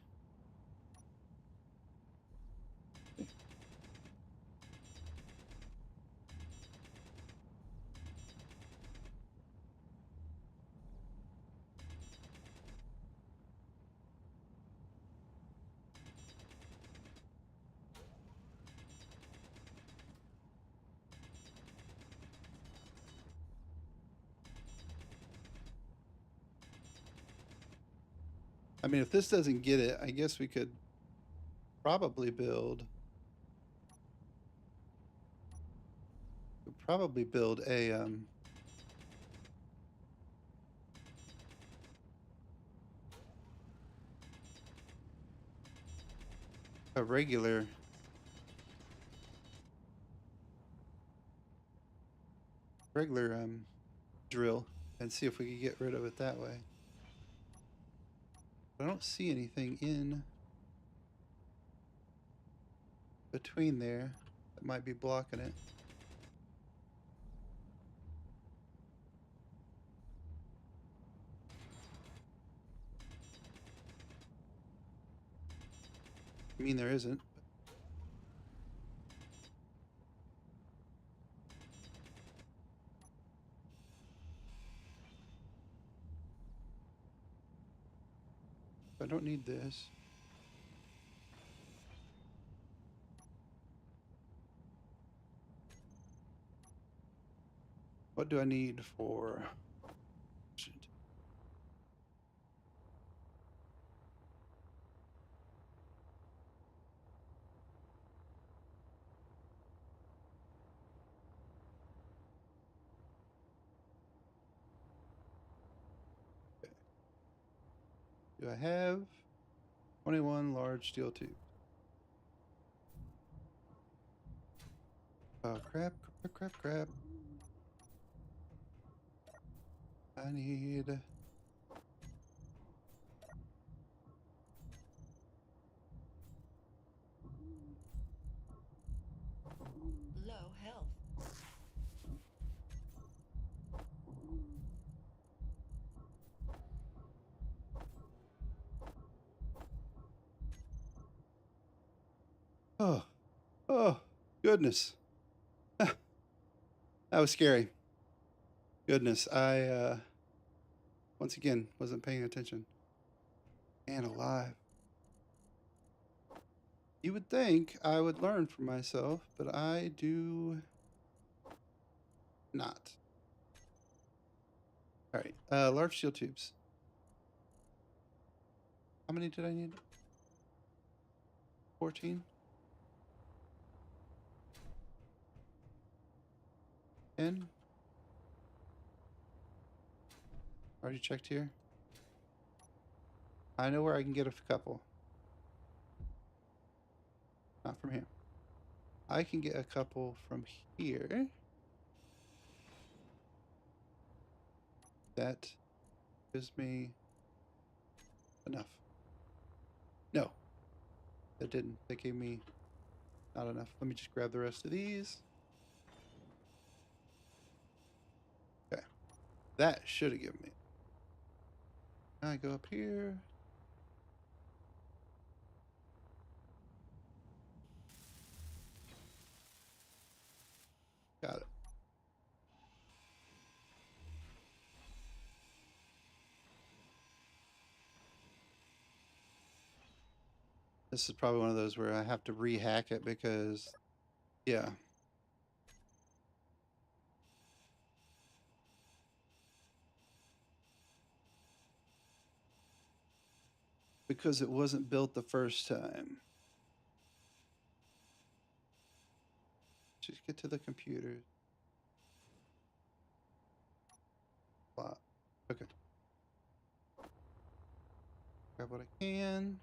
I mean, if this doesn't get it, I guess we could probably build a regular drill and see if we could get rid of it that way. But I don't see anything in between there that might be blocking it. I mean, there isn't. I don't need this. What do I need for? Do I have 21 large steel tubes? Oh, crap. I need... Low health. Oh, goodness. That was scary. Goodness, I, once again, wasn't paying attention. And alive. You would think I would learn from myself, but I do not. All right, large steel tubes. How many did I need? 14? 10? Already checked here. I know where I can get a couple. Not from here. I can get a couple from here. That gives me enough. No, that didn't. That gave me not enough. Let me just grab the rest of these. Okay. That should have given me. Now I go up here. Got it. This is probably one of those where I have to rehack it because, yeah. Because it wasn't built the first time. Just get to the computer. Wow. Okay. Grab what I can.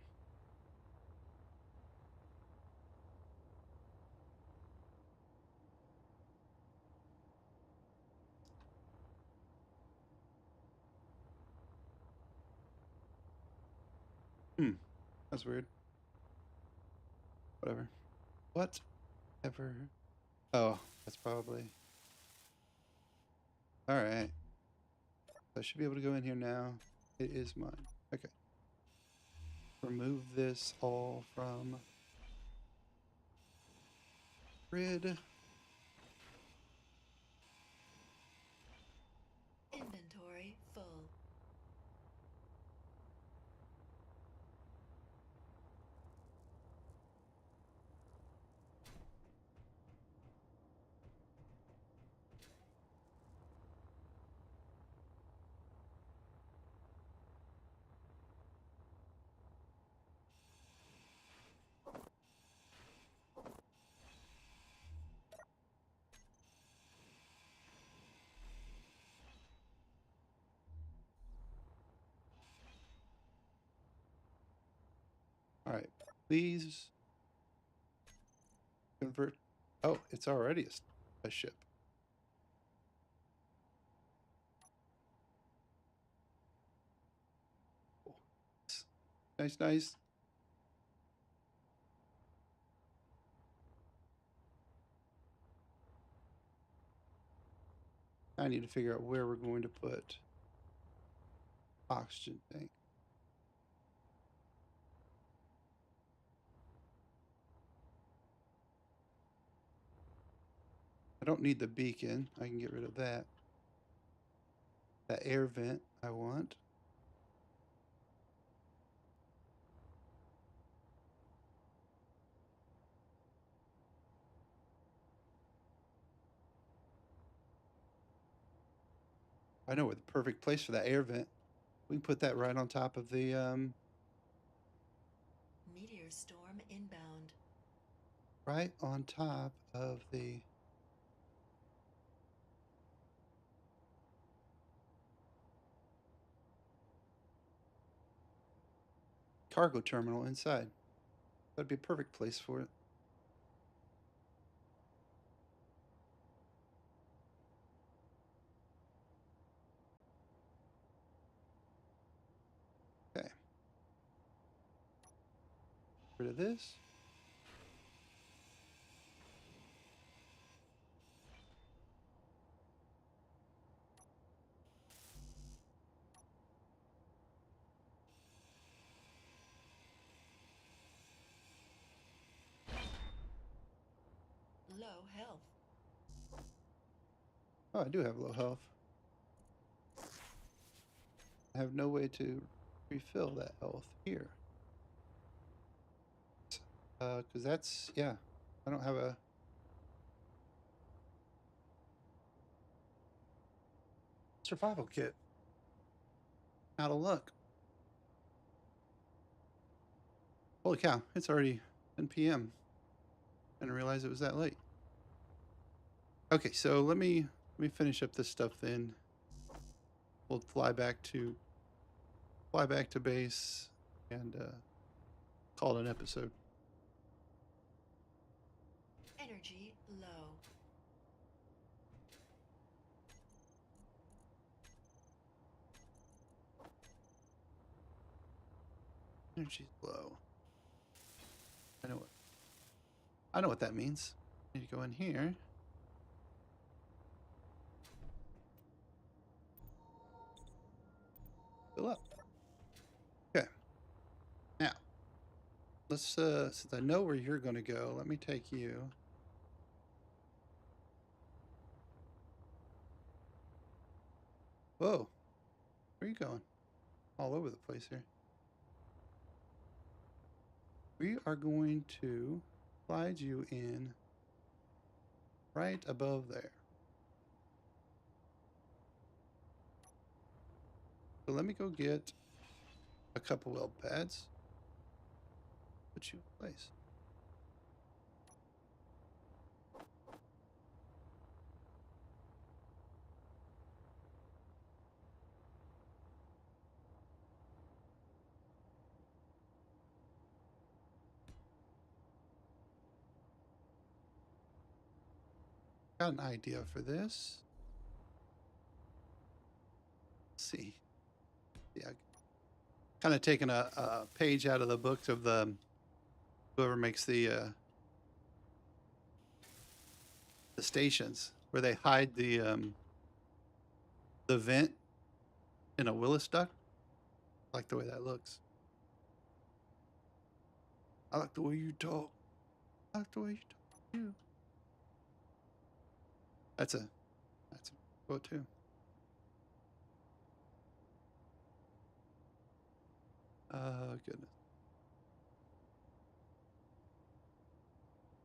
That's weird. Whatever. Whatever. Oh, that's probably. Alright. I should be able to go in here now. It is mine. Okay. Remove this all from grid. Inventory full. Alright. Please convert. Oh, it's already a ship. Nice, nice. I need to figure out where we're going to put oxygen tank. I don't need the beacon. I can get rid of that. That air vent I want. I know where the perfect place for that air vent. We can put that right on top of the Meteor storm inbound. right on top of the cargo terminal inside. That'd be a perfect place for it. Okay. Rid of this. Low health. Oh, I do have low health. I have no way to refill that health here. Because that's, yeah, I don't have a survival kit. Out of luck. Holy cow, it's already 10 p.m. I didn't realize it was that late. Okay, so let me finish up this stuff then. We'll fly back to base and call it an episode. Energy low. Energy's low. I know what that means. Need to go in here. Fill up. Okay. Now, let's since I know where you're gonna go, let me take you. Whoa. Where are you going? All over the place here. We are going to slide you in right above there. So let me go get a couple weld pads. Put you in place. Got an idea for this. Let's see. Yeah, kind of taking a page out of the book of the whoever makes the stations where they hide the vent in a Willis duct. I like the way that looks. I like the way you talk. I like the way you talk too. That's a quote too. Goodness.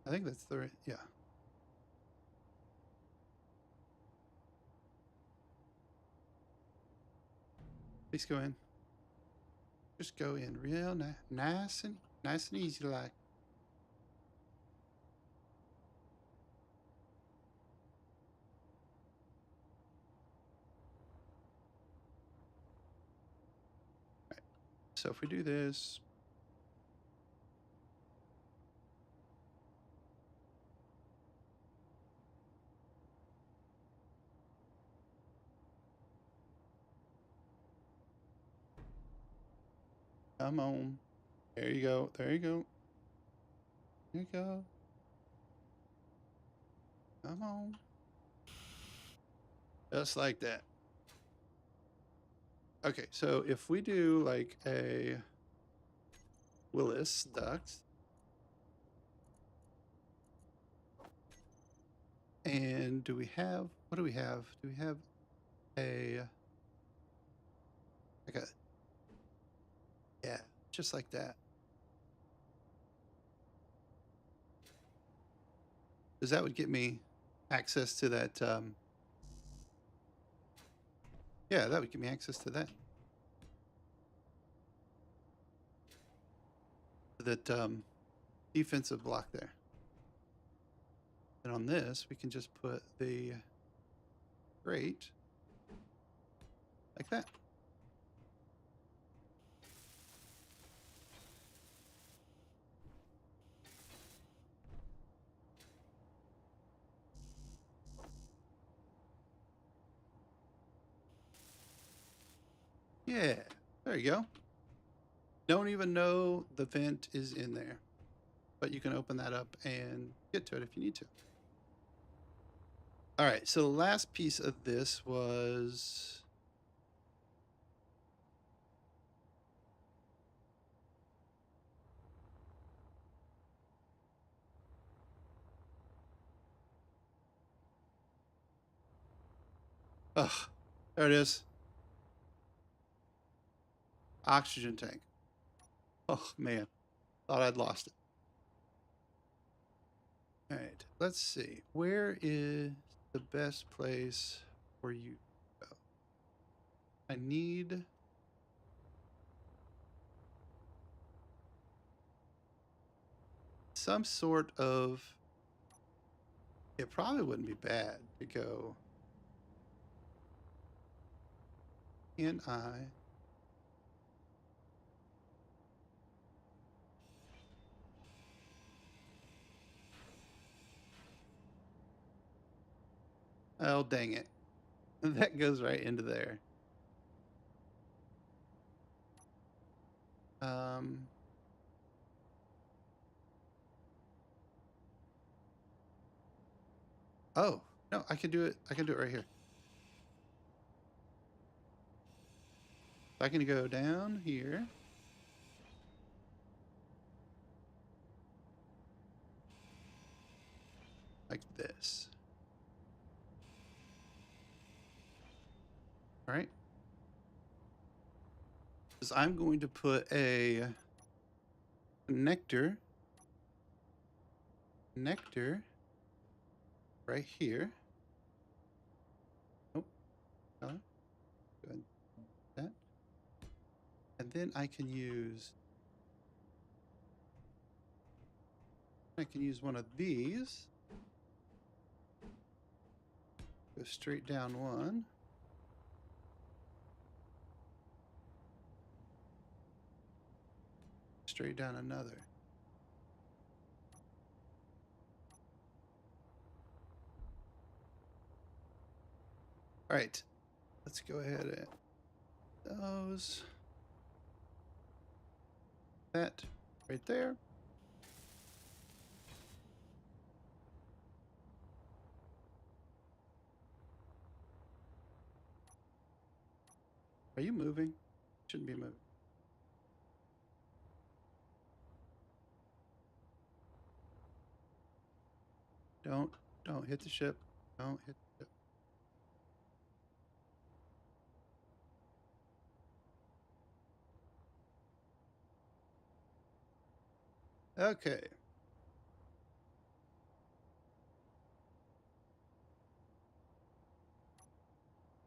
I think that's the right, yeah. Please go in. Just go in real nice and easy like. Right. So if we do this, come on. There you go. There you go. There you go. Come on. Just like that. Okay, so if we do like a Willis duct, and do we have, what do we have? Do we have a, like a, yeah, just like that. Because that would get me access to that, yeah, that would give me access to that. That defensive block there. And on this, we can just put the grate like that. Yeah, there you go. Don't even know the vent is in there, but you can open that up and get to it if you need to. All right, so the last piece of this was there it is. Oxygen tank. Oh man, thought I'd lost it. All right, let's see. Where is the best place for you to go? I need some sort of, it probably wouldn't be bad to go, can I? Oh, dang it. That goes right into there. Um, oh, no, I can do it. I can do it right here. I can go down here. Like this. All right. Because I'm going to put a connector right here. Oh, go ahead. That. And then I can use one of these. Go straight down one. Straight down another. All right. Let's go ahead and those. That right there. Are you moving? Shouldn't be moving. Don't hit the ship. Don't hit the ship. Okay.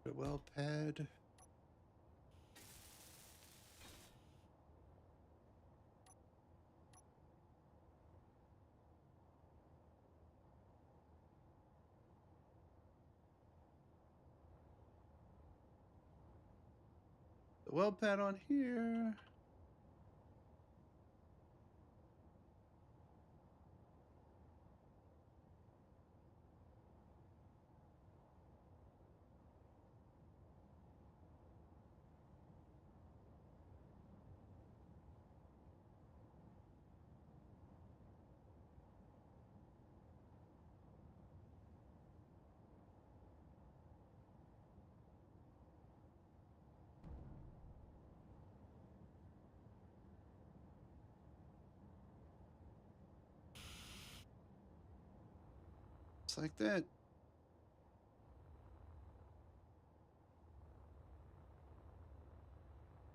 The well pad. The well pad on here. Just like that.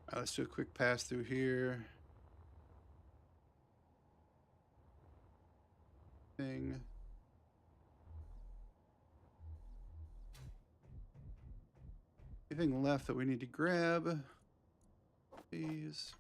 All right, let's do a quick pass through here. Thing. Anything left that we need to grab? These.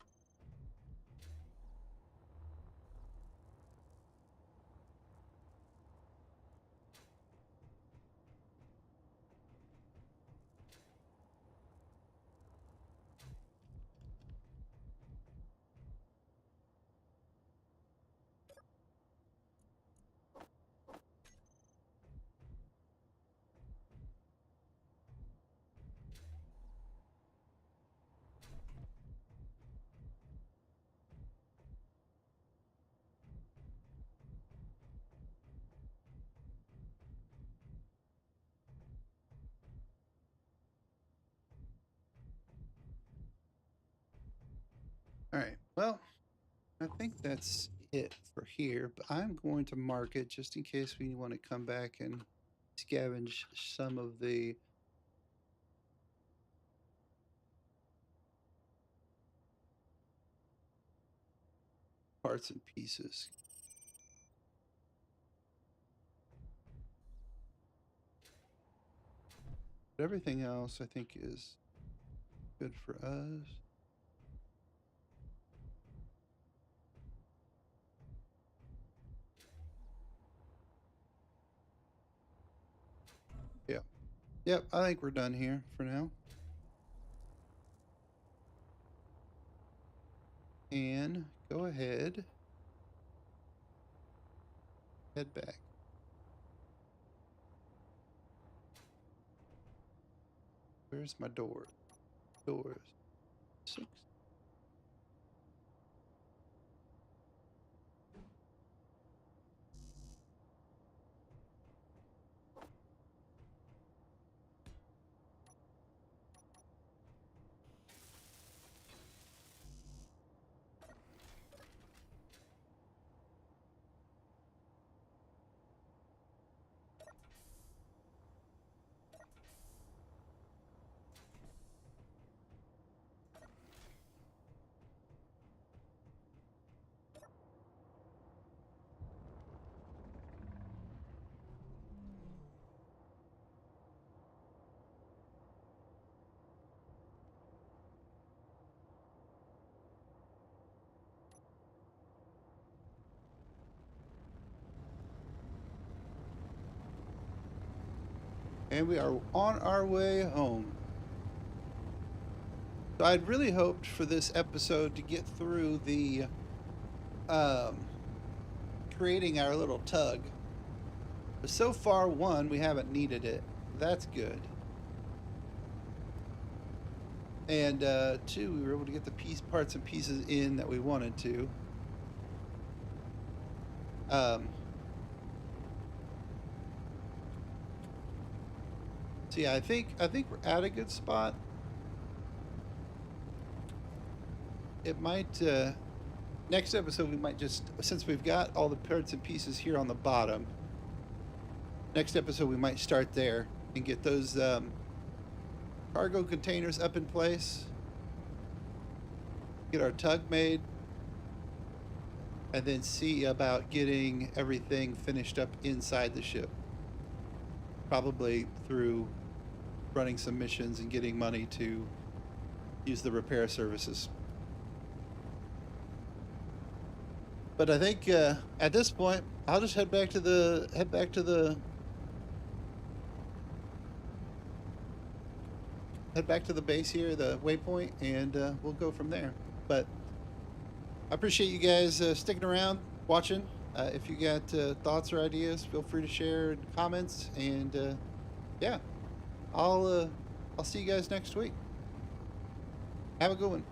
All right. Well, I think that's it for here, but I'm going to mark it just in case we want to come back and scavenge some of the parts and pieces. But everything else I think is good for us. Yeah. Yep, I think we're done here for now. And go ahead. Head back. Where's my door? Doors. 6. And we are on our way home. So I'd really hoped for this episode to get through the creating our little tug. But so far, one, we haven't needed it. That's good. And two, we were able to get the parts and pieces in that we wanted to. So yeah, I think we're at a good spot. It might next episode we might just, since we've got all the parts and pieces here on the bottom, next episode we might start there and get those cargo containers up in place, get our tug made, and then see about getting everything finished up inside the ship, probably through running some missions and getting money to use the repair services. But I think at this point I'll just head back to the base here, the waypoint, and we'll go from there. But I appreciate you guys sticking around, watching. If you got thoughts or ideas, feel free to share in comments. And yeah, I'll see you guys next week. Have a good one.